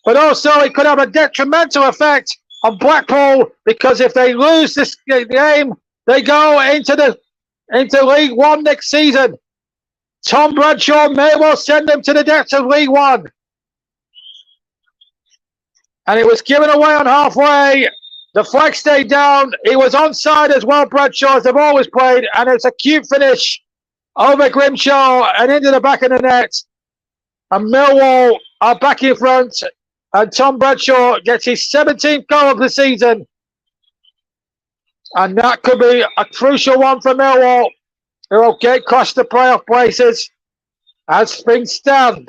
But also it could have a detrimental effect on Blackpool, because if they lose this game, they go into League One next season. Tom Bradshaw may well send them to the depths of League One. And it was given away on halfway. The flag stayed down. He was onside as well, Bradshaw, as they've always played. And it's a cute finish over Grimshaw and into the back of the net. And Millwall are back in front. And Tom Bradshaw gets his 17th goal of the season. And that could be a crucial one for Millwall, who will get across the playoff places as things stand.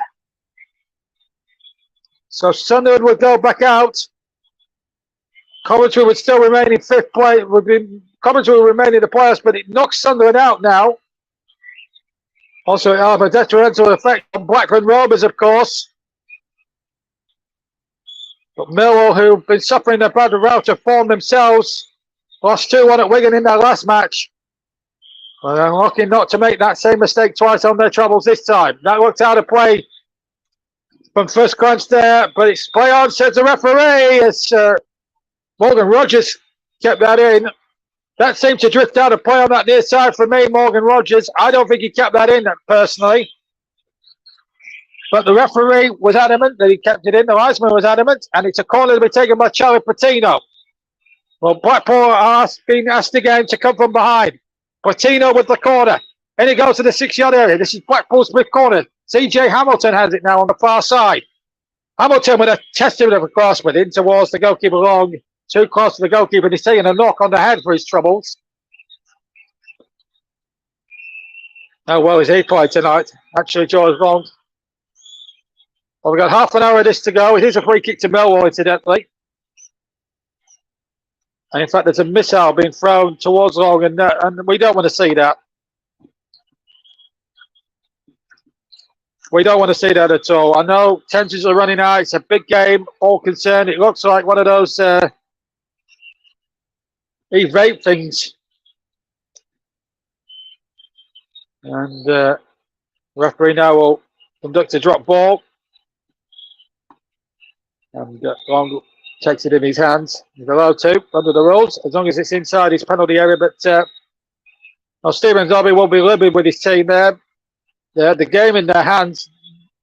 So Sunderland would go back out. Coventry would still remain in fifth place. Coventry will remain in the playoffs, but it knocks Sunderland out now. Also, it will have a detrimental effect on Blackburn Rovers, of course. But Millwall, who've been suffering a bad rout of form themselves, lost 2-1 at Wigan in their last match. Well, they're looking not to make that same mistake twice on their troubles this time. That looked out of play from first glance there, but it's play on, says the referee, as Morgan Rogers kept that in. That seemed to drift out of play on that near side for me, Morgan Rogers. I don't think he kept that in, personally. But the referee was adamant that he kept it in. The linesman was adamant, and it's a corner to be taken by Charlie Patino. Well, Blackpool are being asked again to come from behind. Patino with the corner. And he goes to the 6-yard area. This is Blackpool's mid corner. CJ Hamilton has it now on the far side. Hamilton with a tested of a cross, but in towards the goalkeeper long. Too close to the goalkeeper. He's taking a knock on the head for his troubles. How well is he played tonight? Actually, Joe's wrong. Well, we've got half an hour of this to go. It is a free kick to Millwall, incidentally. And in fact, there's a missile being thrown towards Long, and we don't want to see that. We don't want to see that at all. I know tensions are running out. It's a big game, all concerned. It looks like one of those e-vape things. And referee now will conduct a drop ball. And Long takes it in his hands. He's allowed to, under the rules, as long as it's inside his penalty area. But Stephen Dobby will be livid with his team there. They had the game in their hands.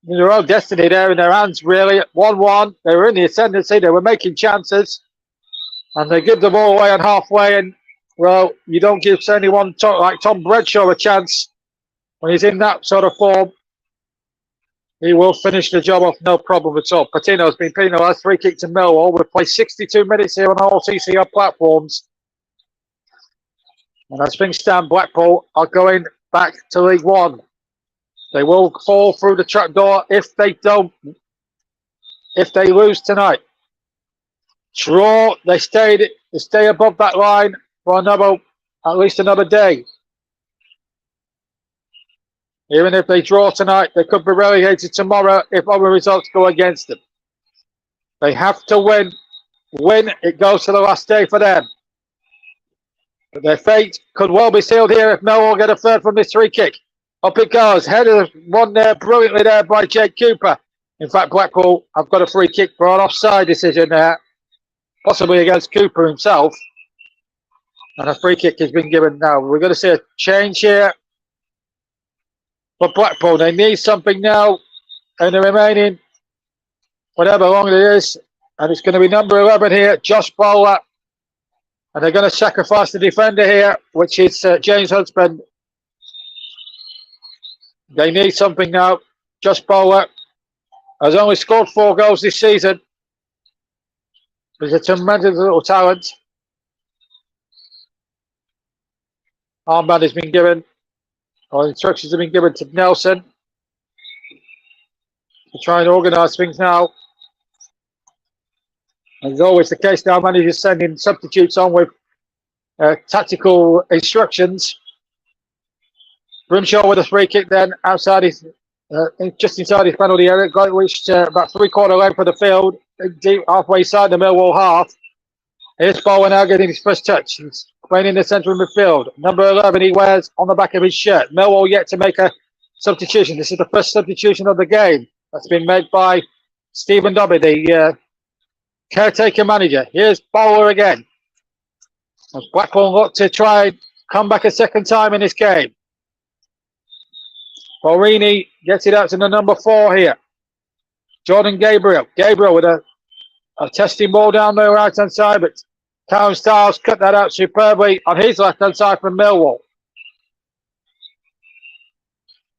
Their own destiny there in their hands, really. 1-1. They were in the ascendancy. They were making chances. And they give the ball away on halfway. And, well, you don't give anyone like Tom Bradshaw a chance when he's in that sort of form. He will finish the job off, no problem at all. Patino's been penalised. Free kick to Millwall. We've played 62 minutes here on all TCR platforms. And as things stand, Blackpool are going back to League One. They will fall through the trapdoor if they lose tonight. Draw, they stay above that line for at least another day. Even if they draw tonight, they could be relegated tomorrow if other results go against them. They have to win. Win, it goes to the last day for them. But their fate could well be sealed here if Millwall get a third from this free kick. Up it goes, headed one there, brilliantly there by Jake Cooper. In fact, Blackpool have got a free kick for an offside decision there, possibly against Cooper himself. And a free kick has been given now. We're going to see a change here for Blackpool. They need something now in the remaining, whatever long it is. And it's going to be number 11 here, Josh Bowler. And they're going to sacrifice the defender here, which is James Husband. They need something now. Josh Bowler has only scored 4 goals this season. He's a tremendous little talent. Armband has been given, or instructions have been given to Nelson to try and organise things now. As always the case now, managers sending substitutes on with tactical instructions. Grimshaw with a free kick then outside his, just inside his penalty area, got it reached about 3/4 length of the field, deep halfway side the Millwall half. Here's Bowen now getting his first touch. He's playing in the centre of midfield. Number 11 he wears on the back of his shirt. Millwall yet to make a substitution. This is the first substitution of the game that's been made by Stephen Dobby, the caretaker manager. Here's Bowler again. As Blackpool look to try and come back a second time in this game. Borini gets it out to the number 4 here. Jordan Gabriel. Gabriel with a testing ball down the right hand side, but Town Styles cut that out superbly on his left hand side from Millwall.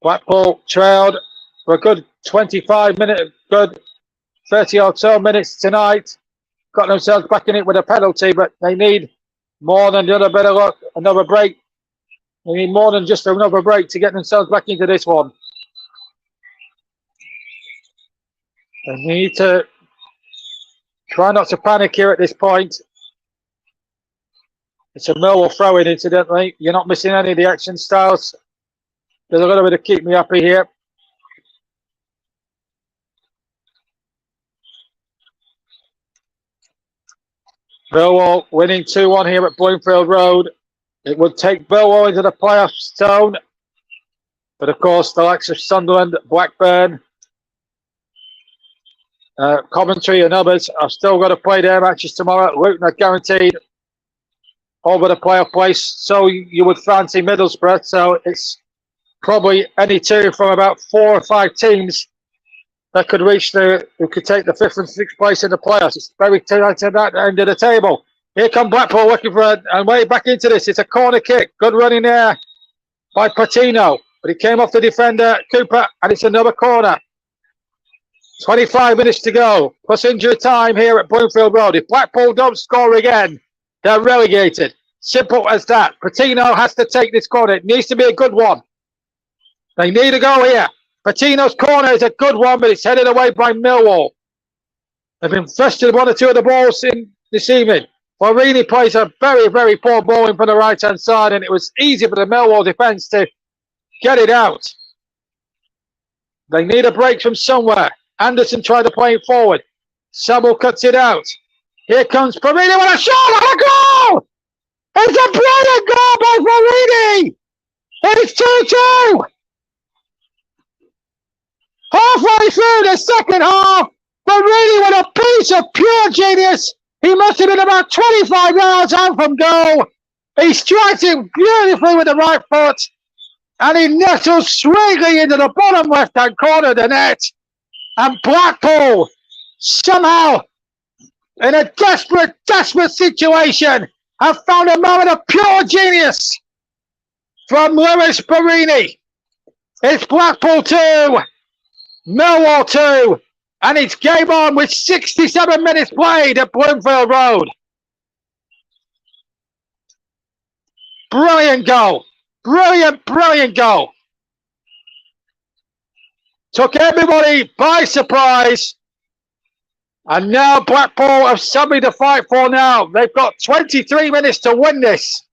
Blackpool trailed for a good 25 minutes, good 30 or so minutes tonight. Got themselves back in it with a penalty, but they need more than a bit of luck, another break. They need more than just another break to get themselves back into this one. They need to try not to panic here at this point. It's a Millwall throw-in, incidentally. You're not missing any of the action styles. There's a little bit of keep me happy here. Millwall winning 2-1 here at Bloomfield Road. It would take Millwall into the playoff zone. But of course, the likes of Sunderland, Blackburn, Coventry and others have still got to play their matches tomorrow. Luton are guaranteed over the playoff place. So you would fancy Middlesbrough. So it's probably any two from about 4 or 5 teams that could reach who could take the 5th and 6th place in the playoffs. It's very tight at that end of the table. Here come Blackpool looking for and way back into this. It's a corner kick. Good running there by Patino. But he came off the defender, Cooper, and it's another corner. 25 minutes to go. Plus injury time here at Bloomfield Road. If Blackpool don't score again, they're relegated. Simple as that. Patino has to take this corner. It needs to be a good one. They need to go here. Patino's corner is a good one, but it's headed away by Millwall. They've infested 1 or 2 of the balls in this evening. Borini plays a very, very poor ball in from the right-hand side, and it was easy for the Millwall defence to get it out. They need a break from somewhere. Anderson tried to play it forward. Samuel cuts it out. Here comes Borini with a shot and a goal! It's a brilliant goal by Borini! It's 2-2! Halfway through the second half, Borini with a piece of pure genius. He must have been about 25 yards out from goal. He strikes it beautifully with the right foot, and he nettles sweetly into the bottom left-hand corner of the net. And Blackpool, somehow, in a desperate, desperate situation, have found a moment of pure genius from Lewis Borini. It's Blackpool 2, Millwall 2, and it's game on with 67 minutes played at Bloomfield Road. Brilliant goal. Brilliant, brilliant goal. Took everybody by surprise. And now Blackpool have something to fight for now. They've got 23 minutes to win this.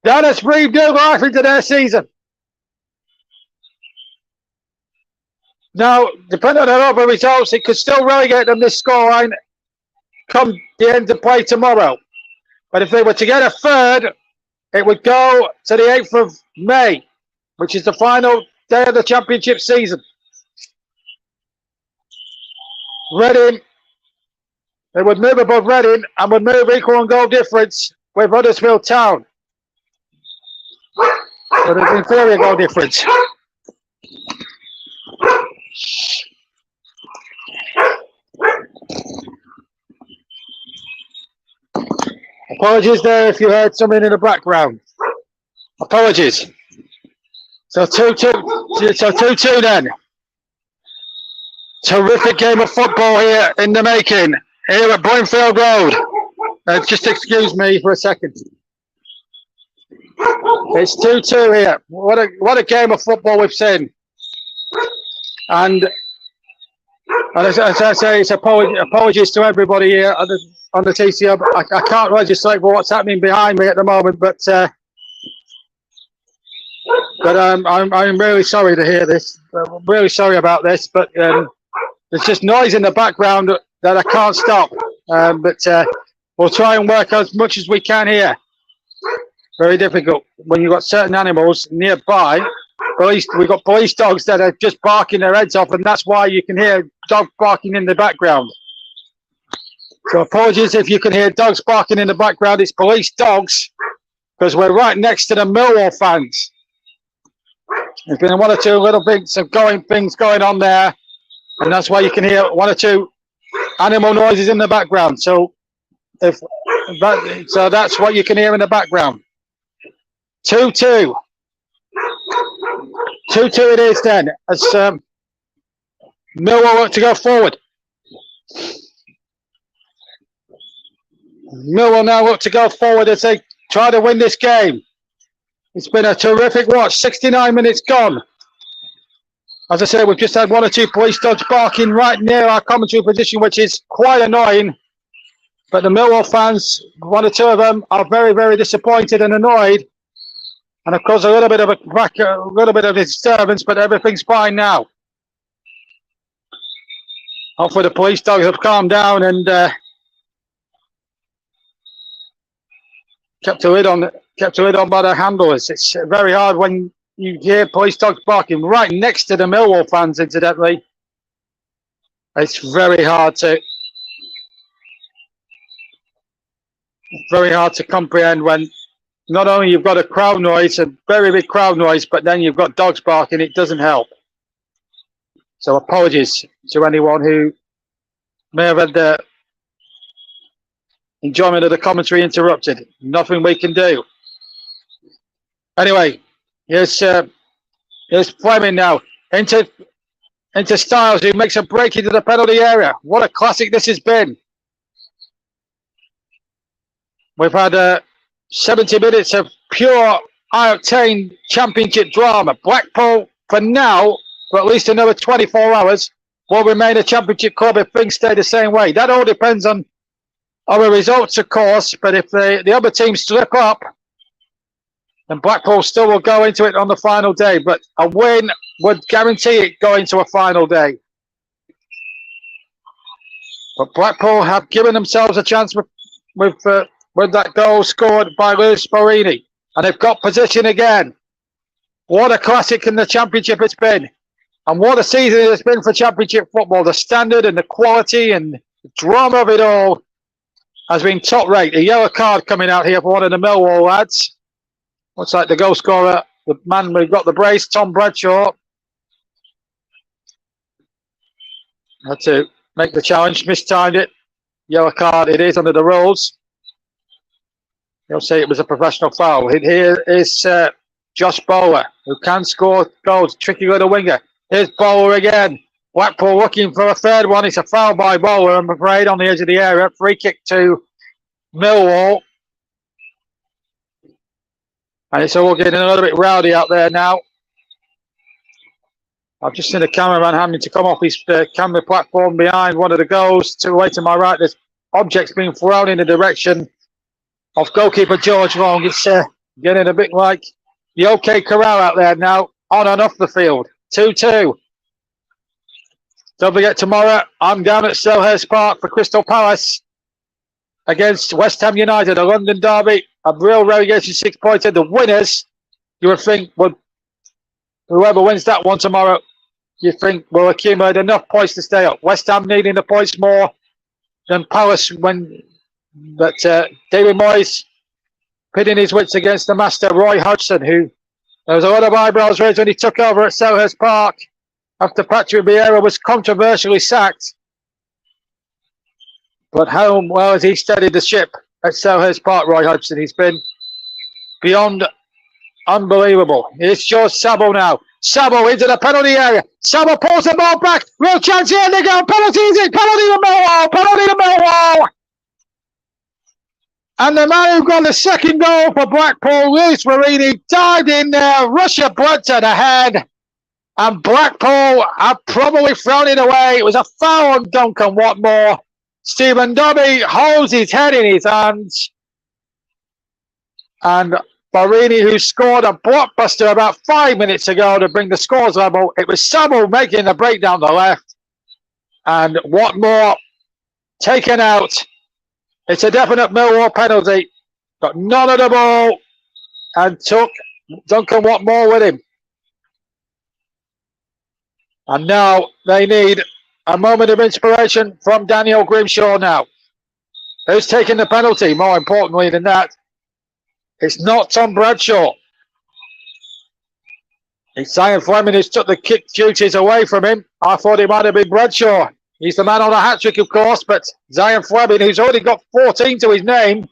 That has breathed new life into their season. Now, depending on other results, it could still relegate them this scoreline come the end of play tomorrow. But if they were to get a third, it would go to the 8th of May, which is the final day of the championship season. Reading, they would move above Reading and would move equal on goal difference with Huddersfield Town. But it's inferior goal difference. Apologies there if you heard something in the background. Apologies. So 2-2. So 2-2 then. Terrific game of football here in the making. Here at Bloomfield Road. Just excuse me for a second. It's 2-2 here. What a game of football we've seen. And as I say, it's apologies to everybody here on the TCO. I can't legislate for what's happening behind me at the moment, but I'm really sorry to hear this. I'm really sorry about this, but there's just noise in the background that I can't stop. But we'll try and work as much as we can here. Very difficult when you've got certain animals nearby. We've got police dogs that are just barking their heads off, and that's why you can hear dogs barking in the background. So apologies if you can hear dogs barking in the background. It's police dogs because we're right next to the Millwall fans. There's been one or two little things going on there, and that's why you can hear one or two animal noises in the background. So that's what you can hear in the background. 2-2. 2-2 it is then, as Millwall want to go forward. Millwall now want to go forward as they try to win this game. It's been a terrific watch. 69 minutes gone. As I said, we've just had one or two police dogs barking right near our commentary position, which is quite annoying. But the Millwall fans, one or two of them, are very, very disappointed and annoyed. And of course, a little bit of disturbance, but everything's fine now. Hopefully, the police dogs have calmed down and kept a lid on by their handlers. It's very hard when you hear police dogs barking right next to the Millwall fans. Incidentally, it's very hard to comprehend when. Not only you've got a crowd noise, a very big crowd noise, but then you've got dogs barking. It doesn't help. So apologies to anyone who may have had the enjoyment of the commentary interrupted. Nothing we can do. Anyway, here's Fleming now into Styles, who makes a break into the penalty area. What a classic this has been. We've had 70 minutes of pure, high-octane championship drama. Blackpool, for now, for at least another 24 hours, will remain a championship club if things stay the same way. That all depends on our results, of course, but if the other teams slip up, then Blackpool still will go into it on the final day. But a win would guarantee it going to a final day. But Blackpool have given themselves a chance with that goal scored by Lewis Borini. And they've got position again. What a classic in the championship it's been. And what a season it's been for championship football. The standard and the quality and the drama of it all has been top rate. A yellow card coming out here for one of the Millwall lads. Looks like the goal scorer, the man who got the brace, Tom Bradshaw, had to make the challenge, mistimed it. Yellow card it is under the rules. He'll say it was a professional foul. Here is Josh Bowler, who can score goals. Tricky little winger. Here's Bowler again. Blackpool looking for a third one. It's a foul by Bowler, I'm afraid, on the edge of the area. Free kick to Millwall. And it's all getting a little bit rowdy out there now. I've just seen the cameraman having to come off his camera platform behind one of the goals. Away to my right, there's objects being thrown in the direction of goalkeeper George Long. It's getting a bit like the OK Corral out there now, on and off the field. 2-2. Don't forget, tomorrow I'm down at Selhurst Park for Crystal Palace against West Ham United, a London derby, a real relegation 6-pointer. The winners, you would think, whoever wins that one tomorrow, you think will accumulate enough points to stay up. West Ham needing the points more than Palace but David Moyes pitting his wits against the master, Roy Hodgson, who there was a lot of eyebrows raised when he took over at Selhurst Park after Patrick Vieira was controversially sacked. But how well has he steadied the ship at Selhurst Park, Roy Hodgson. He's been beyond unbelievable. It's just Sabo now. Sabo into the penalty area. Sabo pulls the ball back. Real chance here. They go. Penalty is it? Penalty to Millwall. Penalty to Millwall. And the man who got the second goal for Blackpool, Lewis Marini, dived in there. Russia blood to the head. And Blackpool have probably thrown it away. It was a foul on Duncan Watmore. Stephen Dobby holds his head in his hands. And Marini, who scored a blockbuster about 5 minutes ago to bring the scores level. It was Sabo making the break down the left. And Watmore taken out. It's a definite Millwall penalty. Got none of the ball and took Duncan Watmore with him. And now they need a moment of inspiration from Daniel Grimshaw now. Who's taking the penalty? More importantly than that, it's not Tom Bradshaw. It's Zion Fleming who's took the kick duties away from him. I thought it might have been Bradshaw. He's the man on a hat-trick, of course, but Zion Fleming, who's already got 14 to his name.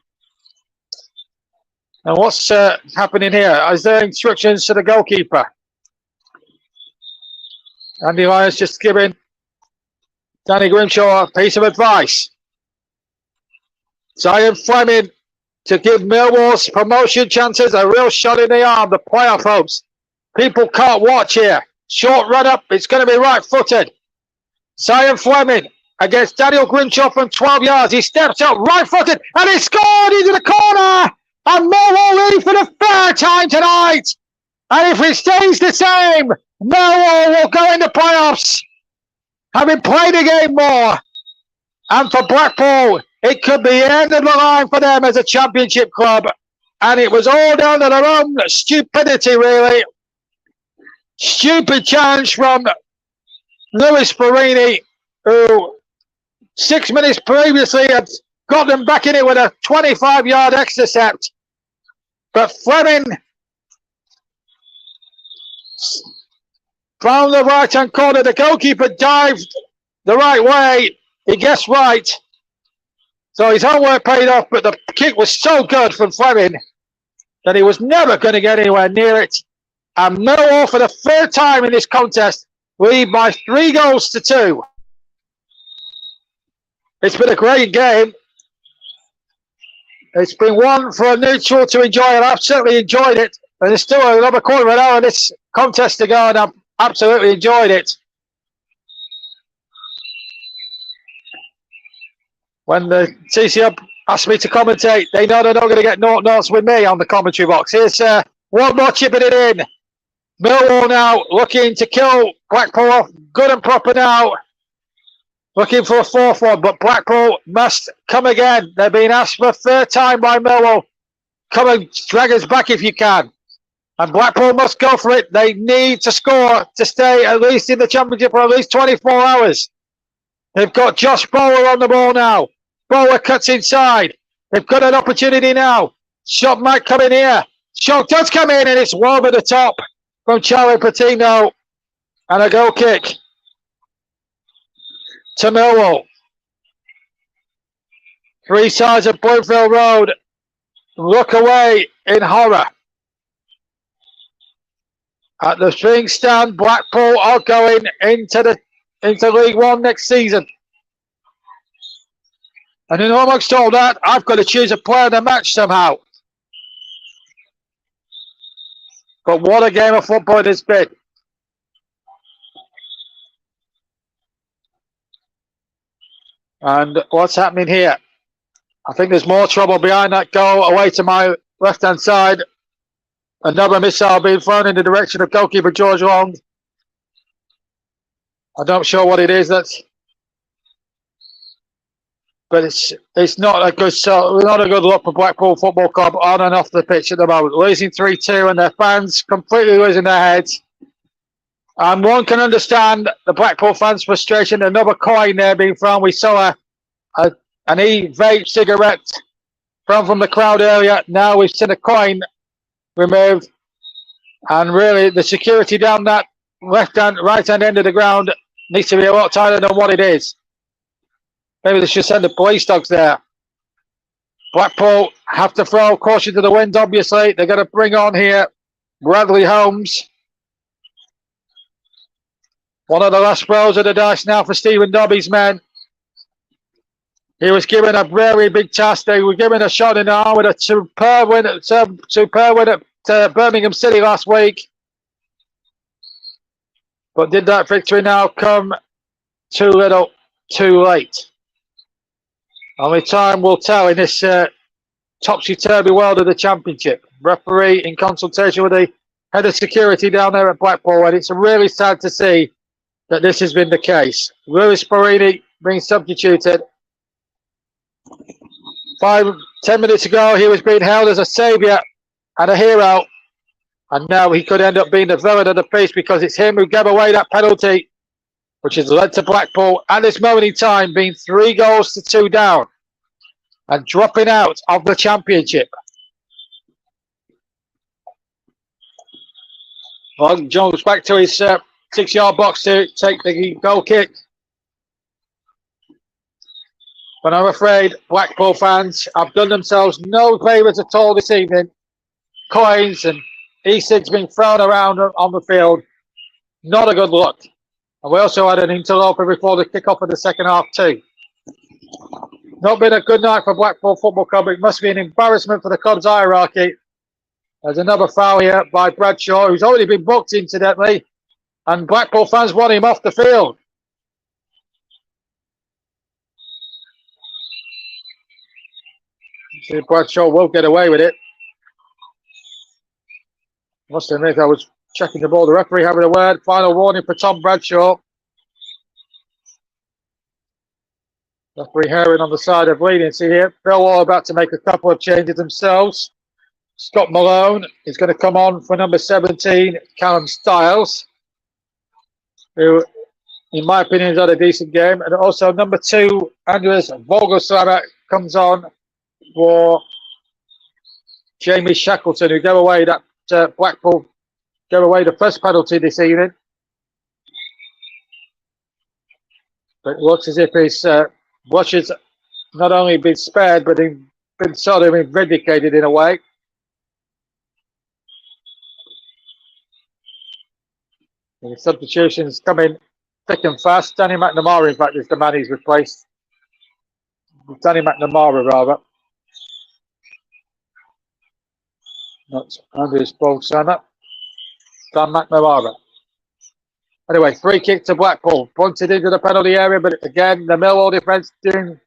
And what's happening here? Is there instructions to the goalkeeper? Andy Lyons just giving Danny Grimshaw a piece of advice. Zion Fleming to give Millwall's promotion chances a real shot in the arm. The playoff hopes. People can't watch here. Short run up. It's going to be right-footed. Zion Fleming against Daniel Grimshaw from 12 yards. He steps up right-footed and he scored into the corner. And Millwall lead for the third time tonight. And if it stays the same, Millwall will go into playoffs, having played a game more. And for Blackpool, it could be the end of the line for them as a championship club. And it was all down to their own stupidity, really. Stupid challenge from Lewis Marini, who 6 minutes previously had got them back in it with a 25-yard intercept. But Fleming found the right-hand corner. The goalkeeper dived the right way. He guessed right. So his homework paid off, but the kick was so good from Fleming that he was never going to get anywhere near it. And Millwall, for the third time in this contest, lead by 3-2. It's been a great game. It's been one for a neutral to enjoy, and I've certainly enjoyed it. And there's still another quarter of an hour of this contest to go, and I've absolutely enjoyed it. When the TCO asked me to commentate, they know they're not going to get noughts with me on the commentary box. Here's one more chipping it in. Millwall now looking to kill Blackpool off good and proper now. Looking for a fourth one, but Blackpool must come again. They're being asked for a third time by Millwall. Come and drag us back if you can. And Blackpool must go for it. They need to score to stay at least in the championship for at least 24 hours. They've got Josh Bowler on the ball now. Bowler cuts inside. They've got an opportunity now. Shot might come in here. Shot does come in, and it's well over the top from Charlie Patino. And a goal kick to Millwall. Three sides of Bloomfield Road look away in horror. At the string stand, Blackpool are going into League One next season. And in amongst all that, I've got to choose a player of the match somehow. But what a game of football it has been. And what's happening here? I think there's more trouble behind that goal away to my left-hand side. Another missile being thrown in the direction of goalkeeper George Long. I'm not sure what it is. But it's not a good look for Blackpool Football Club on and off the pitch at the moment. Losing 3-2 and their fans completely losing their heads. And one can understand the Blackpool fans' frustration. Another coin there being thrown. We saw an e-vape cigarette thrown from the crowd earlier. Now we've seen a coin removed. And really, the security down that left-hand, right-hand end of the ground needs to be a lot tighter than what it is. Maybe they should send the police dogs there. Blackpool have to throw caution to the wind, obviously. They're going to bring on here Bradley Holmes. One of the last throws of the dice now for Stephen Dobby's men. He was given a very big task. They were given a shot in the arm with a superb win at Birmingham City last week. But did that victory now come too little, too late? Only time will tell in this topsy-turvy world of the Championship. Referee in consultation with the head of security down there at Blackpool, and it's really sad to see that this has been the case. Lewis Perini being substituted. 10 minutes ago, he was being held as a saviour and a hero, and now he could end up being the villain of the feast because it's him who gave away that penalty, which has led to Blackpool at this moment in time being 3-2 down and dropping out of the Championship. Well, Jones back to his 6-yard box to take the goal kick. But I'm afraid Blackpool fans have done themselves no favours at all this evening. Coins and e-cigs being thrown around on the field. Not a good look. And we also had an interloper before the kick-off of the second half too. Not been a good night for Blackpool Football Club. It must be an embarrassment for the club's hierarchy. There's another foul here by Bradshaw, who's already been booked incidentally. And Blackpool fans want him off the field. See, Bradshaw will get away with it. Must admit, I was checking the ball. The referee having a word. Final warning for Tom Bradshaw. Referee Herring on the side of leniency here. Millwall about to make a couple of changes themselves. Scott Malone is going to come on for number 17, Callum Stiles, who, in my opinion, has had a decent game. And also number 2, Andreas Vogelsammer comes on for Jamie Shackleton, who gave away that Blackpool gave away the first penalty this evening. But it looks as if his watch has not only been spared, but been sort of vindicated in a way. And the substitutions coming thick and fast. Danny McNamara, in fact, is the man he's replaced. Danny McNamara, rather. Not Andrews Bolsana. Dan McNamara. Anyway, free kick to Blackpool. Punted into the penalty area, but again, the Millwall defence doing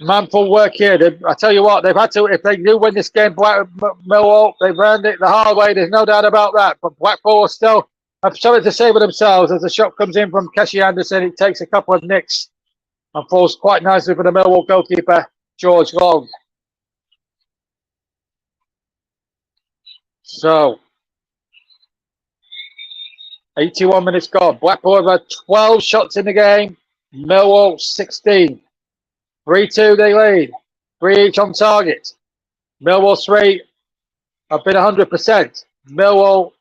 manful work here. I tell you what, they've had to, if they do win this game, Millwall, they've earned it the hard way. There's no doubt about that. But Blackpool will still have something to say for themselves as the shot comes in from Keshi Anderson. It takes a couple of nicks and falls quite nicely for the Millwall goalkeeper, George Long. So, 81 minutes gone. Blackpool have had 12 shots in the game. Millwall 16. 3-2 they lead. 3 each on target. Millwall 3 have been 100%. Millwall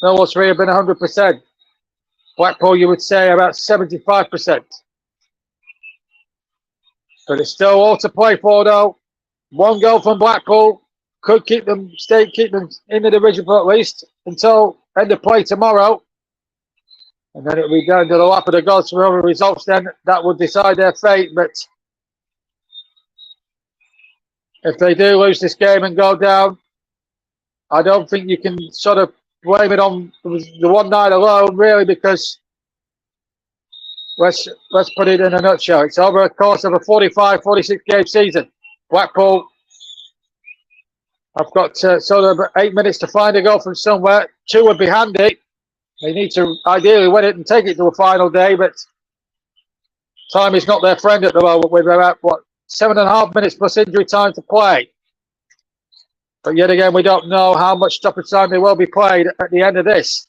3 have been 100%. Blackpool, you would say, about 75%. But it's still all to play for, though. 1 goal from Blackpool could keep them in the division for at least until end of play tomorrow. And then it'll be down to the lap of the gods for other results then that would decide their fate. But if they do lose this game and go down, I don't think you can sort of blame it on the one night alone, really, because let's put it in a nutshell. It's over a course of a 45, 46 game season. Blackpool have got sort of 8 minutes to find a goal from somewhere. 2 would be handy. They need to ideally win it and take it to a final day, but time is not their friend at the moment with about, 7.5 minutes plus injury time to play. But yet again, we don't know how much stoppage time there will be played at the end of this.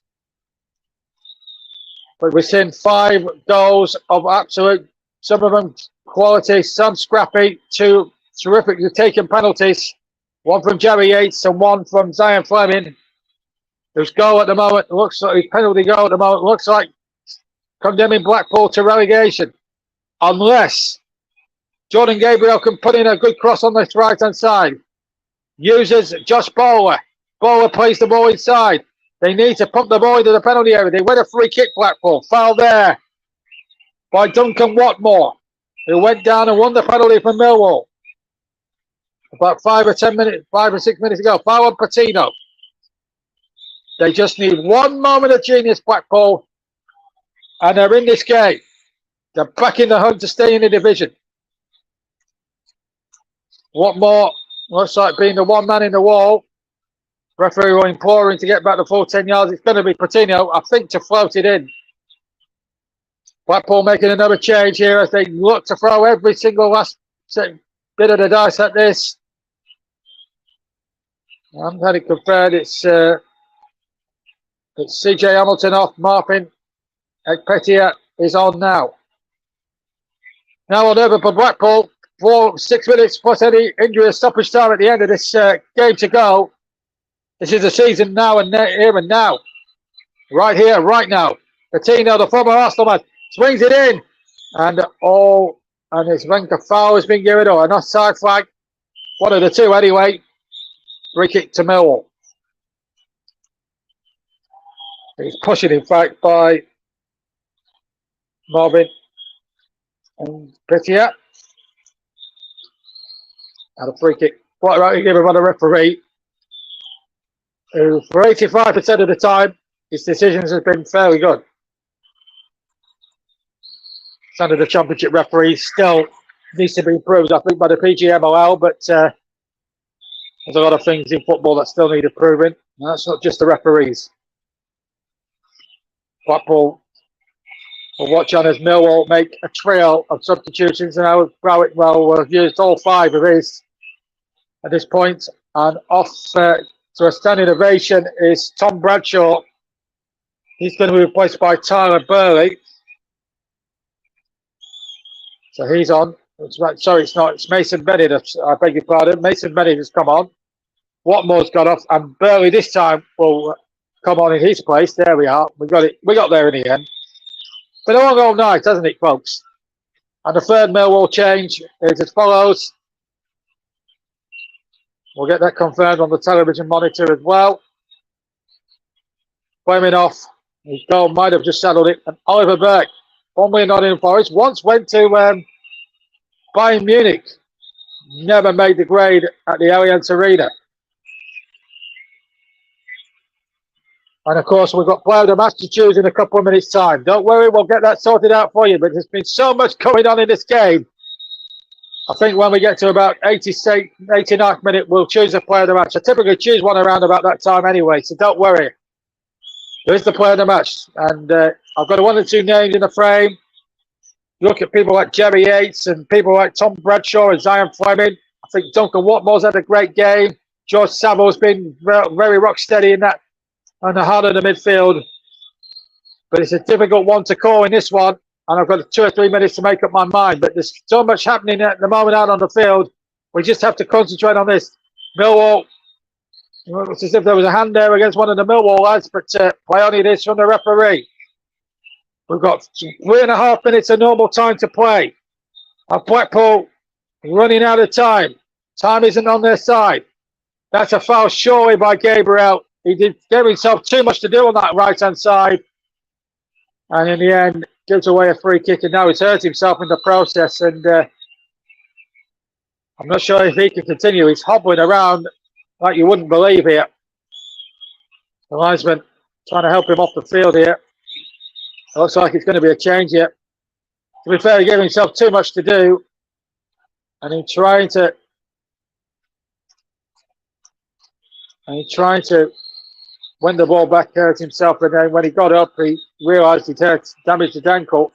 But we've seen 5 goals of absolute, some of them quality, some scrappy, 2 terrifically taken penalties. 1 from Jerry Yates and 1 from Zion Fleming. His goal at the moment looks like his penalty goal at the moment looks like condemning Blackpool to relegation, unless Jordan Gabriel can put in a good cross on this right-hand side. Uses Josh Bowler. Bowler plays the ball inside. They need to pump the ball into the penalty area. They win a free kick, Blackpool. Foul there by Duncan Watmore, who went down and won the penalty for Millwall. About 5 or 6 minutes ago. Foul on Patino. They just need one moment of genius, Blackpool, and they're in this game. They're back in the hunt to stay in the division. Watmore looks like being the one man in the wall. Referee will implore him to get back the full 10 yards. It's going to be Patino, I think, to float it in. Blackpool making another change here as they look to throw every single last bit of the dice at this. I haven't had it confirmed. It's CJ Hamilton off. Martin Ekpetia is on now. Now on over for Blackpool. 6 minutes plus any injury stoppage time at the end of this game to go. This is the season now and here and now. Right here, right now. Patino, the former Arsenal man, swings it in. And it's Venka foul has been given, or an offside flag. One of the two anyway. Free kick to Millwall. He's pushing, in fact, by Marvin and Petia. And a free kick. Quite right, given by the referee, who for 85% of the time, his decisions have been fairly good. Some of the championship referees still needs to be improved, I think, by the PGMOL, but there's a lot of things in football that still need improving. And that's not just the referees. Blackpool will watch on as Millwall make a trail of substitutions, and Howard Browitwell will have used all 5 of his at this point. And off to a standing ovation is Tom Bradshaw. He's going to be replaced by Tyler Burley. So he's on. Sorry, it's not. It's Mason Bennett. I beg your pardon. Mason Bennett has come on. Watmore's got off, and Burley this time will come on in his place. There we are. We got it. We got there in the end. Been a long old night, hasn't it, folks? And the third Millwall change is as follows. We'll get that confirmed on the television monitor as well. Flaming off. His goal might have just settled it. And Oliver Burke, formerly Nottingham Forest, once went to Bayern Munich. Never made the grade at the Allianz Arena. And of course, we've got player of the match to choose in a couple of minutes' time. Don't worry, we'll get that sorted out for you. But there's been so much going on in this game. I think when we get to about 89th minute, we'll choose a player of the match. I typically choose one around about that time anyway, so don't worry. There is the player of the match. And I've got 1 or 2 names in the frame. Look at people like Jerry Yates and people like Tom Bradshaw and Zion Fleming. I think Duncan Watmore's had a great game. George Savile's been very rock steady in that and the heart of the midfield. But it's a difficult one to call in this one. And I've got 2 or 3 minutes to make up my mind. But there's so much happening at the moment out on the field. We just have to concentrate on this. Millwall, it's as if there was a hand there against one of the Millwall lads, but play on it is from the referee. We've got 3.5 minutes of normal time to play. And Blackpool running out of time. Time isn't on their side. That's a foul surely by Gabriel. He gave himself too much to do on that right-hand side. And in the end, gives away a free kick, and now he's hurt himself in the process. And I'm not sure if he can continue. He's hobbling around like you wouldn't believe here. The linesman trying to help him off the field here. It looks like it's going to be a change here. To be fair, he gave himself too much to do, and he's trying to win the ball back, hurt himself, and then when he got up, he realised he'd damaged his ankle.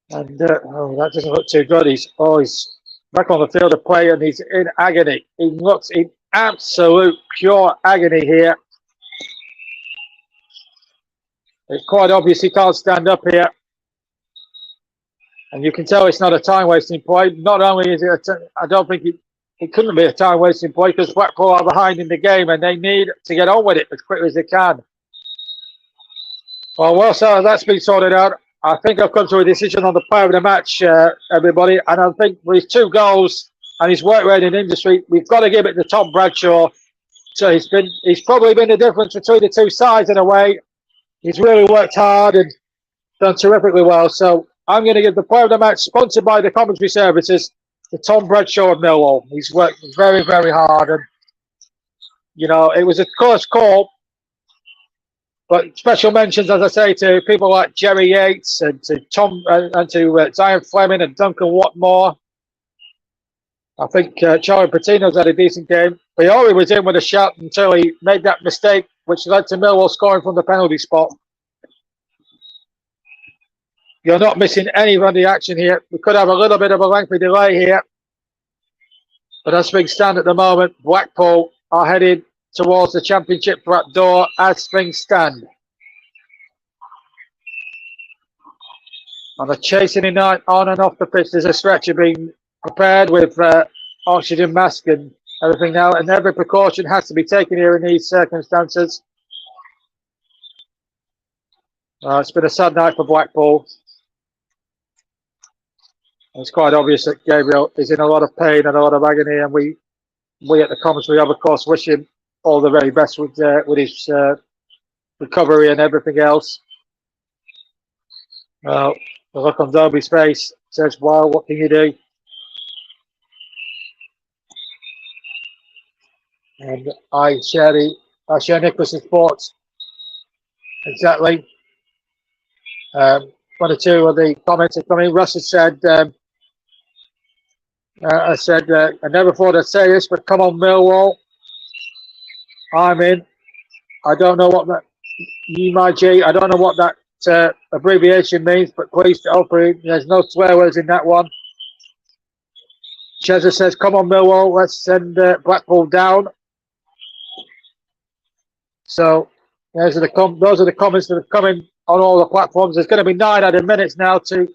And that doesn't look too good. He's back on the field of play, and he's in agony. He looks in absolute pure agony here. It's quite obvious he can't stand up here. And you can tell it's not a time-wasting play. Not only is it, I don't think it couldn't be a time-wasting play because Blackpool are behind in the game and they need to get on with it as quickly as they can. Well, so that's been sorted out. I think I've come to a decision on the player of the match, everybody. And I think with his 2 goals and his work rate in the industry, we've got to give it to Tom Bradshaw. So he's probably been the difference between the 2 sides in a way. He's really worked hard and done terrifically well. So I'm going to give the player of the match, sponsored by the commentary services, to Tom Bradshaw of Millwall. He's worked very, very hard. And, you know, it was a close call. But special mentions, as I say, to people like Jerry Yates and to Zion Fleming and Duncan Watmore. I think Charlie Patino's had a decent game. Fiore was in with a shot until he made that mistake, which led to Millwall scoring from the penalty spot. You're not missing any of the action here. We could have a little bit of a lengthy delay here. But as things stand at the moment, Blackpool are headed towards the championship front door as things stand. On the chasing night, on and off the pitch, there's a stretcher being prepared with oxygen mask and everything now, and every precaution has to be taken here in these circumstances. It's been a sad night for Blackpool. It's quite obvious that Gabriel is in a lot of pain and a lot of agony, and we at the commentary of course wish him all the very best with his recovery and everything else. Well, the look on Derby's face says, "Well, what can you do?" And I share Nicholas's thoughts exactly. One or two of the comments have come in. Russ has said, "I never thought I'd say this, but come on, Millwall. I'm in. I don't know what that UMIG. I don't know what that abbreviation means, but please, hopefully, there's no swear words in that one." Cheza says, "Come on, Millwall. Let's send Blackpool down." So those are the comments that have come in on all the platforms. There's going to be 9 added minutes now to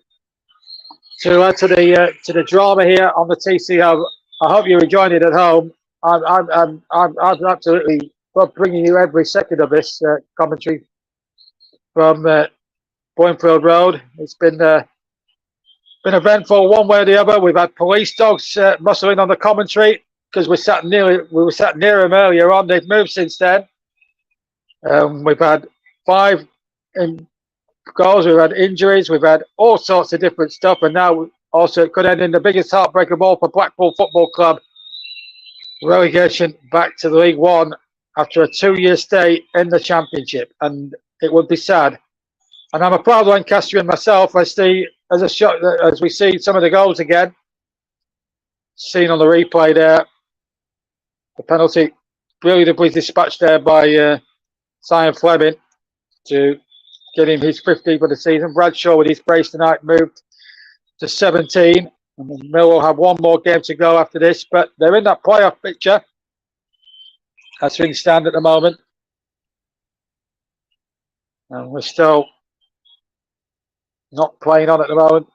the drama here on the TC Hub. I hope you're enjoying it at home. I'm absolutely bringing you every second of this commentary from Boynefield Road. It's been eventful one way or the other. We've had police dogs muscling on the commentary because we were sat near them earlier on. They've moved since then. We've had 5 goals. We've had injuries. We've had all sorts of different stuff, and now also it could end in the biggest heartbreak of all for Blackpool Football Club: relegation back to the League One after a 2-year stay in the Championship, and it would be sad. And I'm a proud Lancastrian myself. As we see some of the goals again, seen on the replay there, the penalty brilliantly dispatched there by Zion Fleming to get him his 15th of the season. Bradshaw with his brace tonight moved to 17. And Millwall have one more game to go after this, but they're in that playoff picture as things stand at the moment. And we're still not playing on at the moment.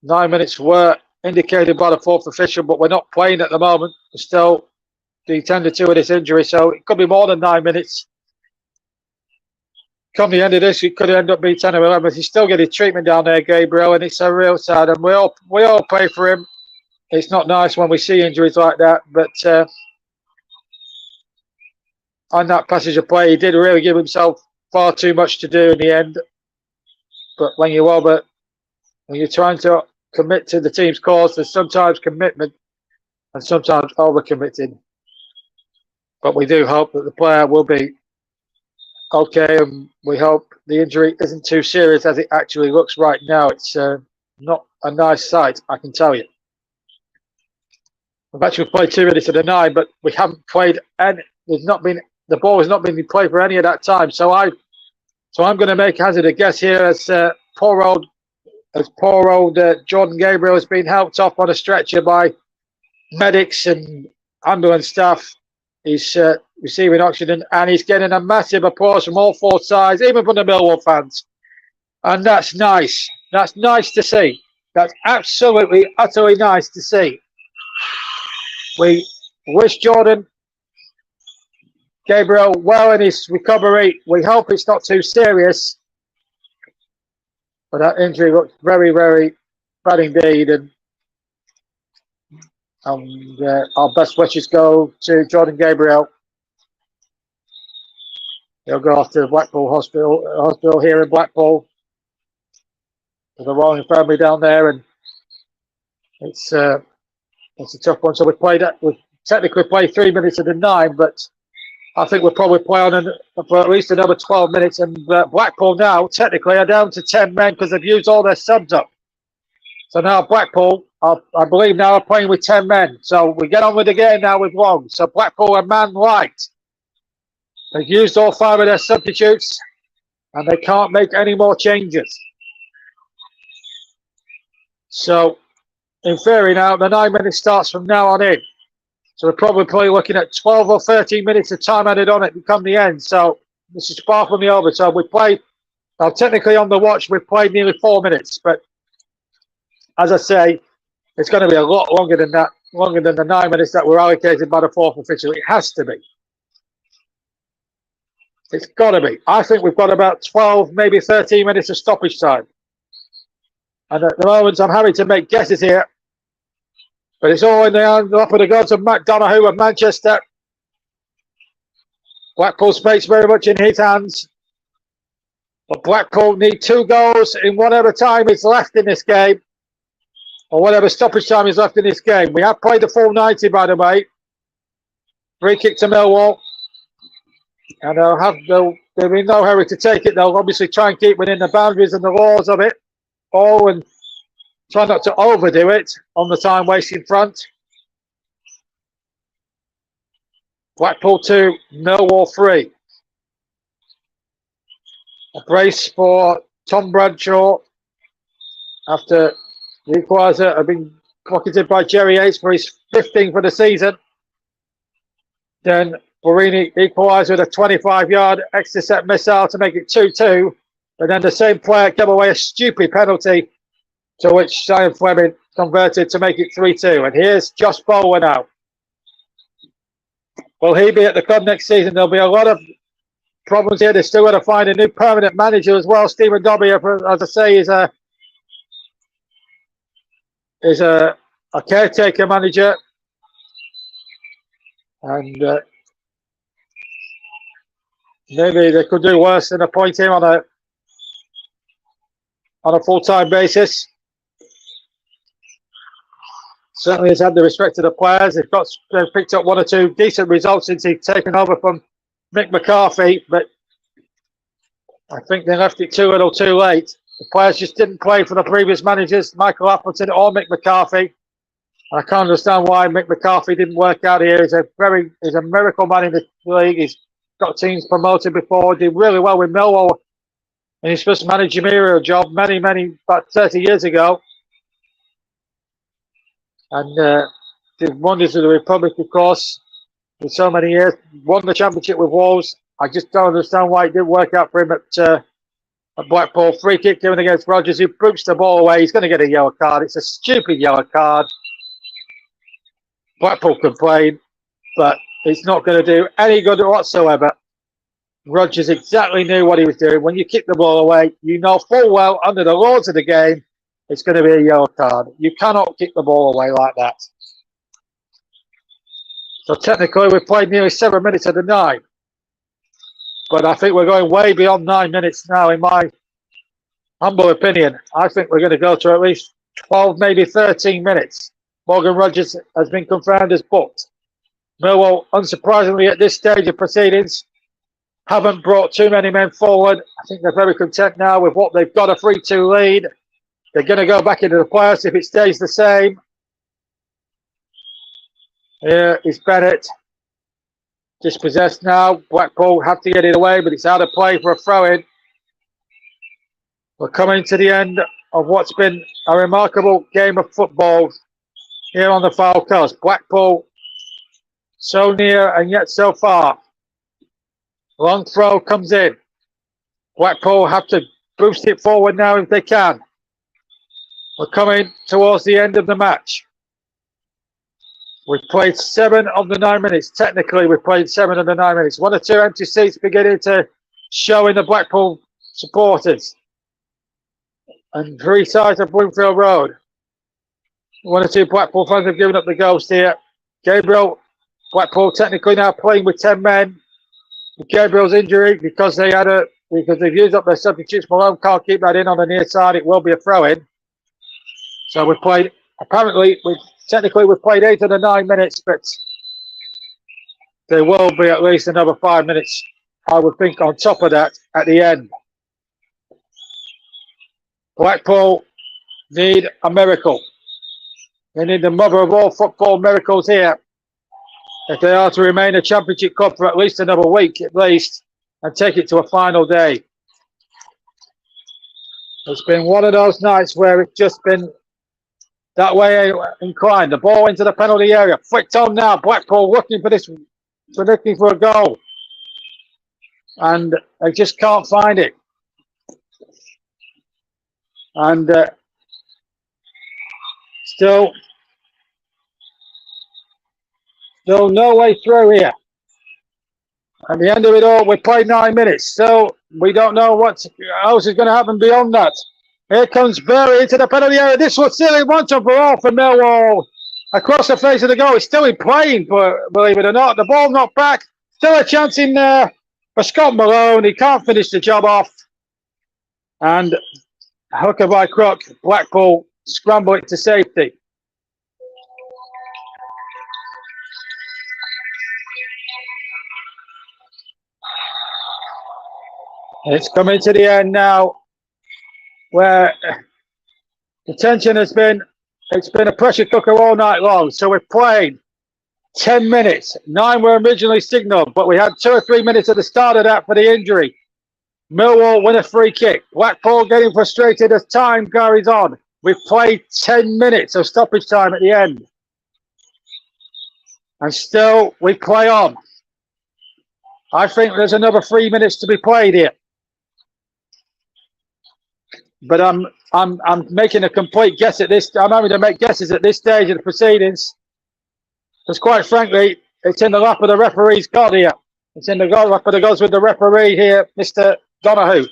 9 minutes were indicated by the 4th official, but we're not playing at the moment. We're still being tended to with this injury, so it could be more than 9 minutes. Come the end of this, it could end up being 10 or 11. He's still getting treatment down there, Gabriel, and it's a real sad. And we all pray for him. It's not nice when we see injuries like that, but on that passage of play, he did really give himself far too much to do in the end. But when you're trying to commit to the team's cause, there's sometimes commitment and sometimes overcommitting. But we do hope that the player will be okay, and we hope the injury isn't too serious as it actually looks right now. It's not a nice sight, I can tell you. We've actually played 2 minutes of the 9, but we haven't played any. The ball has not been played for any of that time. So I'm going to make hazard a guess here as poor old Jordan Gabriel has been helped off on a stretcher by medics and ambulance staff. He's receiving oxygen, and he's getting a massive applause from all 4 sides, even from the Millwall fans. And that's nice. That's nice to see. That's absolutely, utterly nice to see. We wish Jordan Gabriel well in his recovery. We hope it's not too serious. But that injury looked very, very bad indeed. And our best wishes go to Jordan Gabriel. He'll go off to the Blackpool hospital here in Blackpool. There's a Royal Infirmary down there, and it's a tough one. So we've technically played 3 minutes of the 9, but I think we'll probably play on for at least another 12 minutes. And Blackpool now technically are down to 10 men because they've used all their subs up. So now Blackpool, I believe now are playing with 10 men. So we get on with the game now with 1. So Blackpool are man light. They've used all 5 of their substitutes, and they can't make any more changes. So, in theory now, the 9 minutes starts from now on in. So we're probably looking at 12 or 13 minutes of time added on it to come the end. So this is far from the overtime. We played, now technically on the watch, we've played nearly 4 minutes. But as I say, it's going to be a lot longer than that, longer than the 9 minutes that were allocated by the 4th official. It has to be. It's got to be. I think we've got about 12, maybe 13 minutes of stoppage time. And at the moment, I'm having to make guesses here. But it's all in the hands up of the gods of Matt Donoghue of Manchester. Blackpool's fate's very much in his hands. But Blackpool need 2 goals in whatever time is left in this game. Or whatever stoppage time is left in this game. We have played the full 90, by the way. Free kick to Millwall. And there'll be no hurry to take it. They'll obviously try and keep within the boundaries and the laws of it. And try not to overdo it on the time wasting front. Blackpool 2, Millwall 3. A brace for Tom Bradshaw after the equaliser had been pocketed by Jerry Yates for his 15th for the season. Then Borini equalised with a 25-yard extra set missile to make it 2-2. And then the same player gave away a stupid penalty, to which Simon Fleming converted to make it 3-2. And here's Josh Bowler now. Will he be at the club next season? There'll be a lot of problems here. They're still going to find a new permanent manager as well. Stephen Dobbie, as I say, is a caretaker manager. And maybe they could do worse than appoint him on a full-time basis. Certainly has had the respect of the players. They've picked up 1 or 2 decent results since he's taken over from Mick McCarthy, but I think they left it too little too late. The players just didn't play for the previous managers, Michael Appleton or Mick McCarthy. I can't understand why Mick McCarthy didn't work out here. He's a miracle man in the league. He's got teams promoted before, did really well with Millwall in his first managerial job about 30 years ago. And did wonders with the Republic, of course, for so many years. Won the championship with Wolves. I just don't understand why it didn't work out for him at Blackpool. Free kick given against Rodgers, who boots the ball away. He's going to get a yellow card. It's a stupid yellow card. Blackpool complain, but it's not going to do any good whatsoever. Rodgers exactly knew what he was doing. When you kick the ball away, you know full well under the laws of the game, it's going to be a yellow card. You cannot kick the ball away like that. So technically, we've played nearly 7 minutes of the 9. But I think we're going way beyond 9 minutes now, in my humble opinion. I think we're going to go to at least 12, maybe 13 minutes. Morgan Rodgers has been confirmed as booked. Millwall, unsurprisingly at this stage of proceedings, haven't brought too many men forward. I think they're very content now with what they've got, a 3-2 lead. They're going to go back into the playoffs if it stays the same. Here is Bennett. Dispossessed now. Blackpool have to get it away, but it's out of play for a throw-in. We're coming to the end of what's been a remarkable game of football here on the Foul Coast. Blackpool so near and yet so far. Long throw comes in. Blackpool have to boost it forward now if they can. We're coming towards the end of the match. We've played 7 of the 9 minutes. Technically, we've played 7 of the 9 minutes. 1 or 2 empty seats beginning to show in the Blackpool supporters. And three sides of Bloomfield Road. One or two Blackpool fans have given up the ghost here. Gabriel, Blackpool technically now playing with 10 men. Gabriel's injury because they've used up their substitutes. Malone can't keep that in on the near side. It will be a throw-in. So we've played, technically we've played 8 of the 9 minutes, but there will be at least another 5 minutes, I would think, on top of that at the end. Blackpool need a miracle. They need the mother of all football miracles here if they are to remain a Championship club for at least another week at least and take it to a final day. It's been one of those nights where it's just been that way inclined. The ball into the penalty area, flicked on now. Blackpool looking for a goal, and they just can't find it. And still no way through here. At the end of it all, we played 9 minutes, so we don't know what else is going to happen beyond that. Here comes Berry into the penalty area. This was still once and for all for Millwall. Across the face of the goal. It's still in play, believe it or not. The ball knocked back. Still a chance in there for Scott Malone. He can't finish the job off. And hooker by crook, Blackpool scramble it to safety. It's coming to the end now, where the tension it's been a pressure cooker all night long. So we've played 10 minutes. 9 were originally signalled, but we had 2 or 3 minutes at the start of that for the injury. Millwall win a free kick. Blackpool getting frustrated as time carries on. We've played 10 minutes of stoppage time at the end. And still we play on. I think there's another 3 minutes to be played here. But I'm making a complete guess at this. I'm having to make guesses at this stage of the proceedings. Because quite frankly, it's in the lap of the referee's god here. It's in the lap of the gods with the referee here, Mr. Donahue.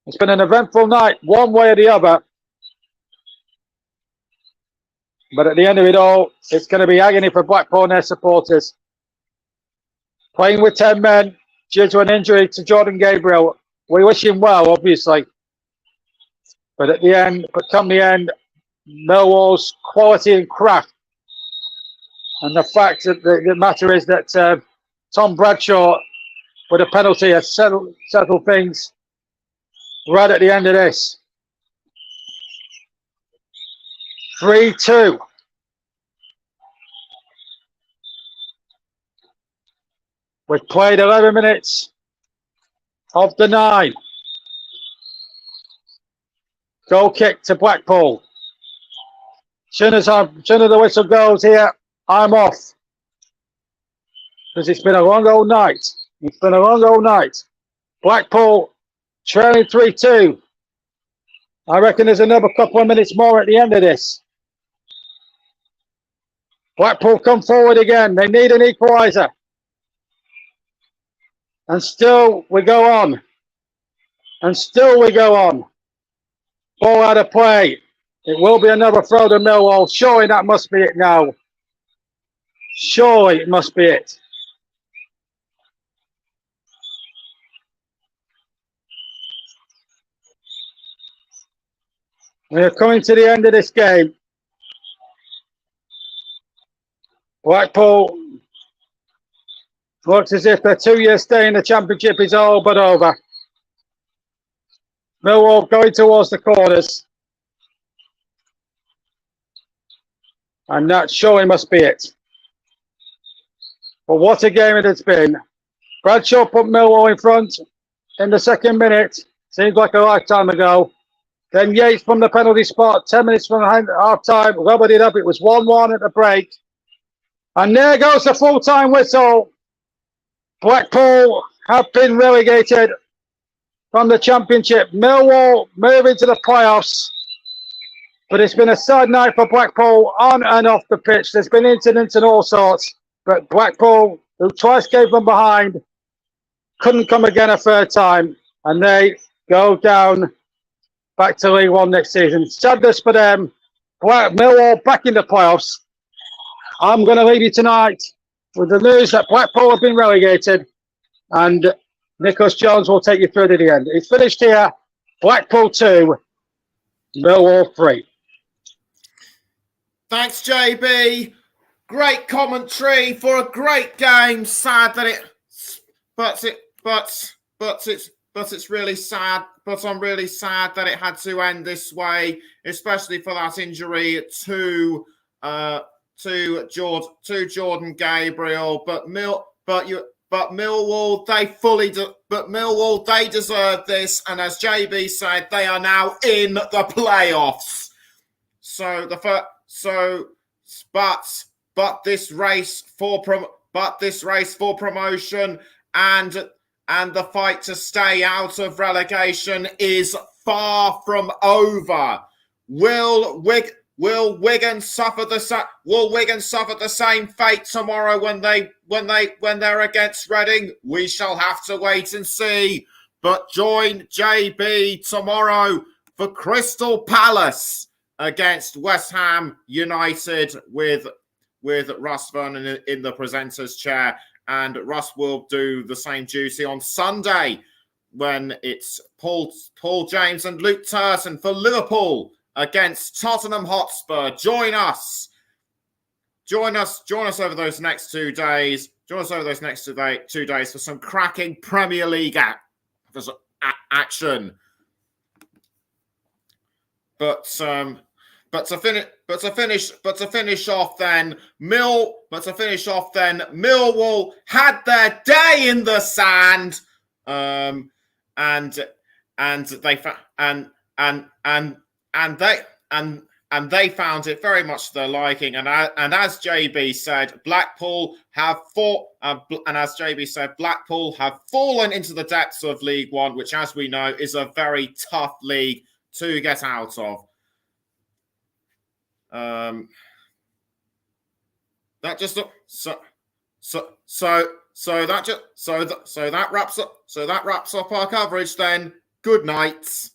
It's been an eventful night, one way or the other. But at the end of it all, it's going to be agony for Blackpool and their supporters. Playing with 10 men due to an injury to Jordan Gabriel. We wish him well, obviously. But come the end, Millwall's quality and craft. And the fact that the matter is that Tom Bradshaw, with a penalty, has settled things right at the end of this. 3-2. We've played 11 minutes of the 9. Goal kick to Blackpool. Soon as the whistle goes here, I'm off. Because it's been a long old night. It's been a long old night. Blackpool trailing 3-2. I reckon there's another couple of minutes more at the end of this. Blackpool come forward again. They need an equaliser. And still we go on. And still we go on. Ball out of play. It will be another throw to Millwall. Surely that must be it now. Surely it must be it. We are coming to the end of this game. Blackpool looks as if their 2-year stay in the Championship is all but over. Millwall going towards the corners. And that surely must be it. But what a game it has been. Bradshaw put Millwall in front in the second minute. Seems like a lifetime ago. Then Yates from the penalty spot, 10 minutes from half time, rubbered it up. It was 1-1 at the break. And there goes the full-time whistle. Blackpool have been relegated from the Championship. Millwall moving to the playoffs. But it's been a sad night for Blackpool on and off the pitch. There's been incidents and all sorts. But Blackpool, who twice came from behind, couldn't come again a third time. And they go down back to League One next season. Sadness for them. Millwall back in the playoffs. I'm going to leave you tonight with the news that Blackpool have been relegated, and Nicholas Jones will take you through to the end. It's finished here. Blackpool 2, Millwall 3. Thanks, JB. Great commentary for a great game. Sad that it's really sad. But I'm really sad that it had to end this way, especially for that injury to Jordan Gabriel. But Millwall, they deserve this, and as JB said, they are now in the playoffs. But this race for promotion and the fight to stay out of relegation is far from over. Will Wigan suffer the same fate tomorrow when they're against Reading? We shall have to wait and see. But join JB tomorrow for Crystal Palace against West Ham United with Russ Vernon in the presenter's chair. And Russ will do the same duty on Sunday when it's Paul James and Luke Turton for Liverpool against Tottenham Hotspur. Join us over those next 2 days. Join us over those next 2 days for some cracking Premier League action. But to finish off then, Millwall had their day in the sand, and they found it very much to their liking. And as JB said, Blackpool have fallen into the depths of League One, which, as we know, is a very tough league to get out of. That wraps up our coverage then. Good night.